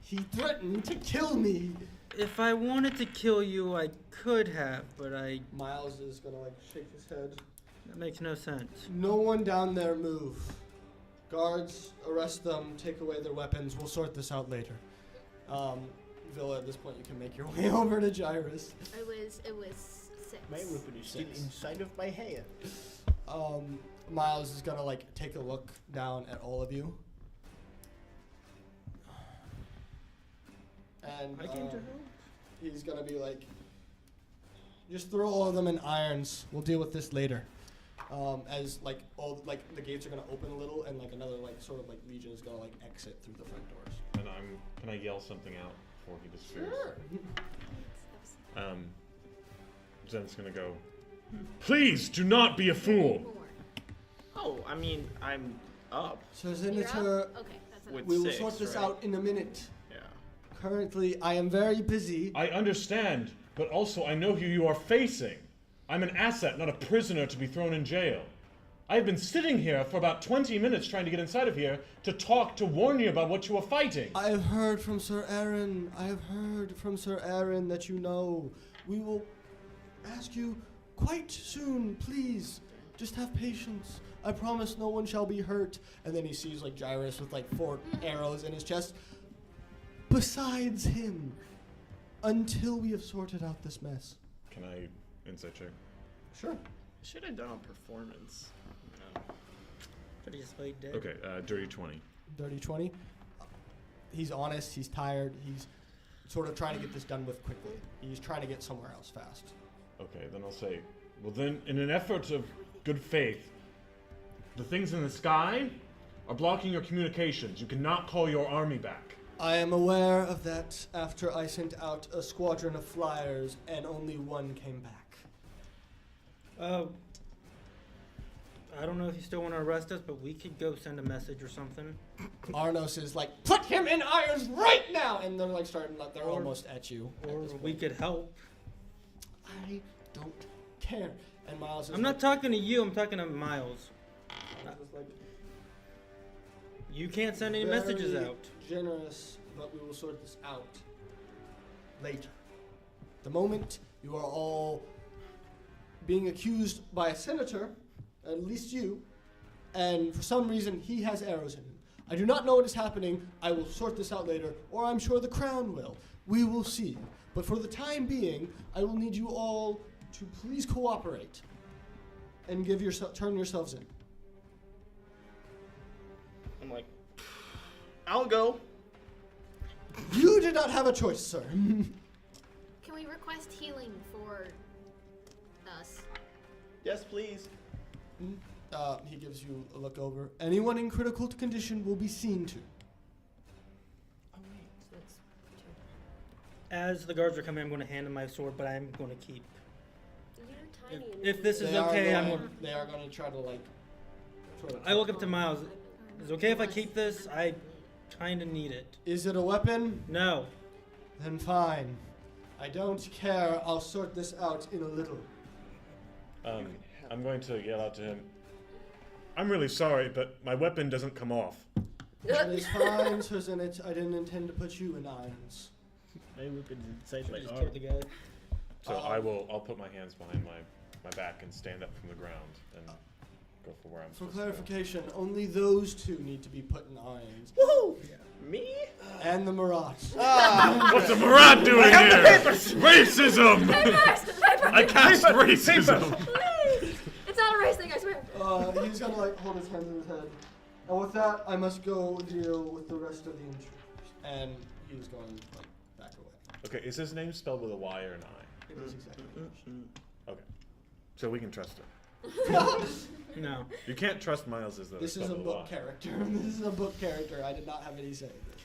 He threatened to kill me. If I wanted to kill you, I could have, but Miles is gonna like shake his head. That makes no sense. No one down there move. Guards, arrest them, take away their weapons. We'll sort this out later. Villa, at this point, you can make your way over to Gyrus. It was 6. my weapon is still 6. inside of my hand. Miles is gonna like take a look down at all of you. And I came to help. he's gonna be like, just throw all of them in irons. We'll deal with this later. As like all like the gates are gonna open a little, and like another like sort of like legion is gonna like exit through the front doors. And can I yell something out before he disappears? Sure. Zen's gonna go, please do not be a fool. Oh, I mean, I'm up. So You're Senator, up? Okay, that's enough. With we will 6, sort this right? out in a minute. Yeah. Currently, I am very busy. I understand, but also I know who you are facing. I'm an asset, not a prisoner to be thrown in jail. I've been sitting here for about 20 minutes trying to get inside of here to warn you about what you are fighting. I have heard from Sir Aaron. That you know. We will ask you quite soon, please. Just have patience. I promise no one shall be hurt. And then he sees like Gyrus with like 4 arrows in his chest. Besides him, until we have sorted out this mess. Can I insight check? Sure. Should have done a performance. Could have just played dead. Okay, dirty 20. Dirty 20. He's honest. He's tired. He's sort of trying to get this done with quickly. He's trying to get somewhere else fast. Okay, then I'll say, well then, in an effort of good faith, the things in the sky are blocking your communications. You cannot call your army back. I am aware of that after I sent out a squadron of flyers and only one came back. I don't know if you still want to arrest us, but we could go send a message or something. Arnos is like, put him in irons right now! And they're like starting, like, they're almost at you. Or we could help. I don't care. And Miles is I'm not talking to you, I'm talking to Miles. You can't send any messages very out. Generous, but we will sort this out later. The moment you are all being accused by a senator, at least you, and for some reason he has arrows in him. I do not know what is happening. I will sort this out later, or I'm sure the crown will. We will see. But for the time being, I will need you all to please cooperate and turn yourselves in. I'm like, I'll go. You did not have a choice, sir. Can we request healing for us? Yes, please. He gives you a look over. Anyone in critical condition will be seen to. So that's 2. As the guards are coming, I'm going to hand them my sword, but I'm going to keep. You're tiny. If this is They are okay, I'm going- going. They are going to try to like. Sort of I look up to Miles. Is it okay if I keep this? I kind of need it. Is it a weapon? No. Then fine. I don't care. I'll sort this out in a little. I'm going to yell out to him. I'm really sorry, but my weapon doesn't come off. That is fine, Sir Zenit. I didn't intend to put you in irons. My weapon's inside my Just arm. killed the guy. So I'll put my hands behind my back and stand up from the ground and go for where I'm For supposed to go. clarification, only those two need to be put in irons. Woohoo! Me? And the Marats. What's the Marat doing here? Racism! I cast racism! Please! It's not a race thing, I swear. He's gonna like hold his hands in his head. And with that, I must go deal with the rest of the intruders. And he's going like back away. Okay, is his name spelled with a Y or an I? It is exactly. Okay. So we can trust him. No. You can't trust Miles as though This it's is a spelled with book Y. character. This is a book character. I did not have any say. in this.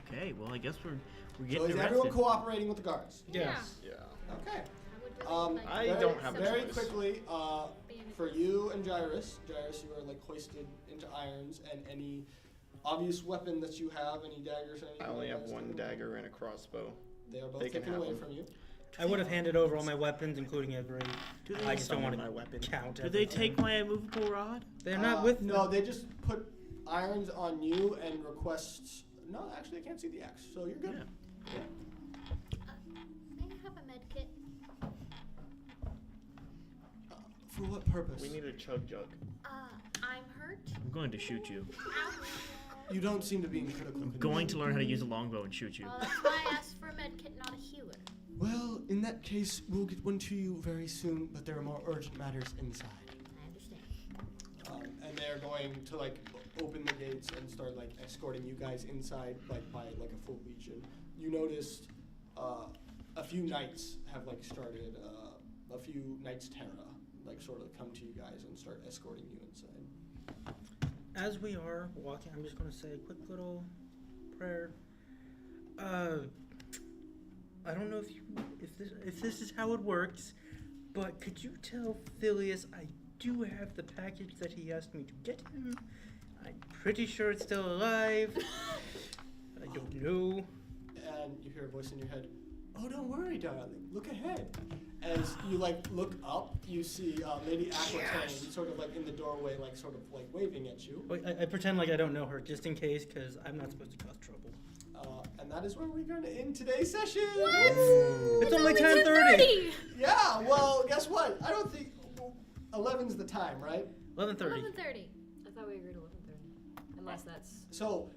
Okay, well I guess we're So getting is arrested. everyone cooperating with the guards? Yes. Yeah. Okay. I would really like I to don't have a very choice. quickly, be in a for group. you and Gyrus, you are like hoisted into irons, and any obvious weapon that you have, any daggers, or anything. I only like have that is one taken- dagger and a crossbow. They are both They can taken have away them. from you. I would have handed over all my weapons, including a great. Do they, I just don't want my to weapon. count. do they take my immovable rod? They're not with. No, they just put irons on you and request. No, actually, I can't see the axe, so you're good. Yeah. May I have a med kit? For what purpose? We need a chug jug. I'm hurt. I'm going to shoot you. Ow. You don't seem to be in critical I'm condition. going to learn how to use a longbow and shoot you. That's why I asked for a med kit, not a healer. Well, in that case, we'll get one to you very soon, but there are more urgent matters inside. I understand. And they're going to like open the gates and start like escorting you guys inside, like by like a full legion. You noticed a few knights have like started, a few Knights Terra like sort of come to you guys and start escorting you inside. As we are walking, I'm just going to say a quick little prayer. I don't know if this is how it works, but could you tell Phileas I do have the package that he asked me to get him? I'm pretty sure it's still alive. I don't know. And you hear a voice in your head, "Oh, don't worry, darling. Look ahead." As you like look up, you see Lady Aquitaine sort of like in the doorway, like sort of like waving at you. Wait, I pretend like I don't know her just in case, because I'm not supposed to cause trouble. And that is where we're going to end today's session. It's only 10:30. Yeah. Well, guess what? I don't think 11's the time, right? 11:30. 11:30. I thought we agreed 11:30. Unless that's. So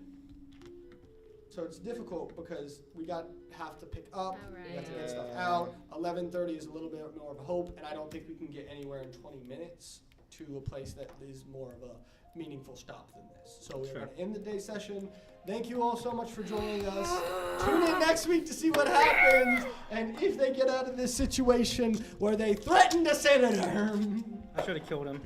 it's difficult because we have to pick up, we have to get stuff out. 11:30 is a little bit more of a hope, and I don't think we can get anywhere in 20 minutes to a place that is more of a meaningful stop than this. So we're going to end the day session. Thank you all so much for joining us. Tune in next week to see what happens and if they get out of this situation where they threatened a senator. I should have killed him.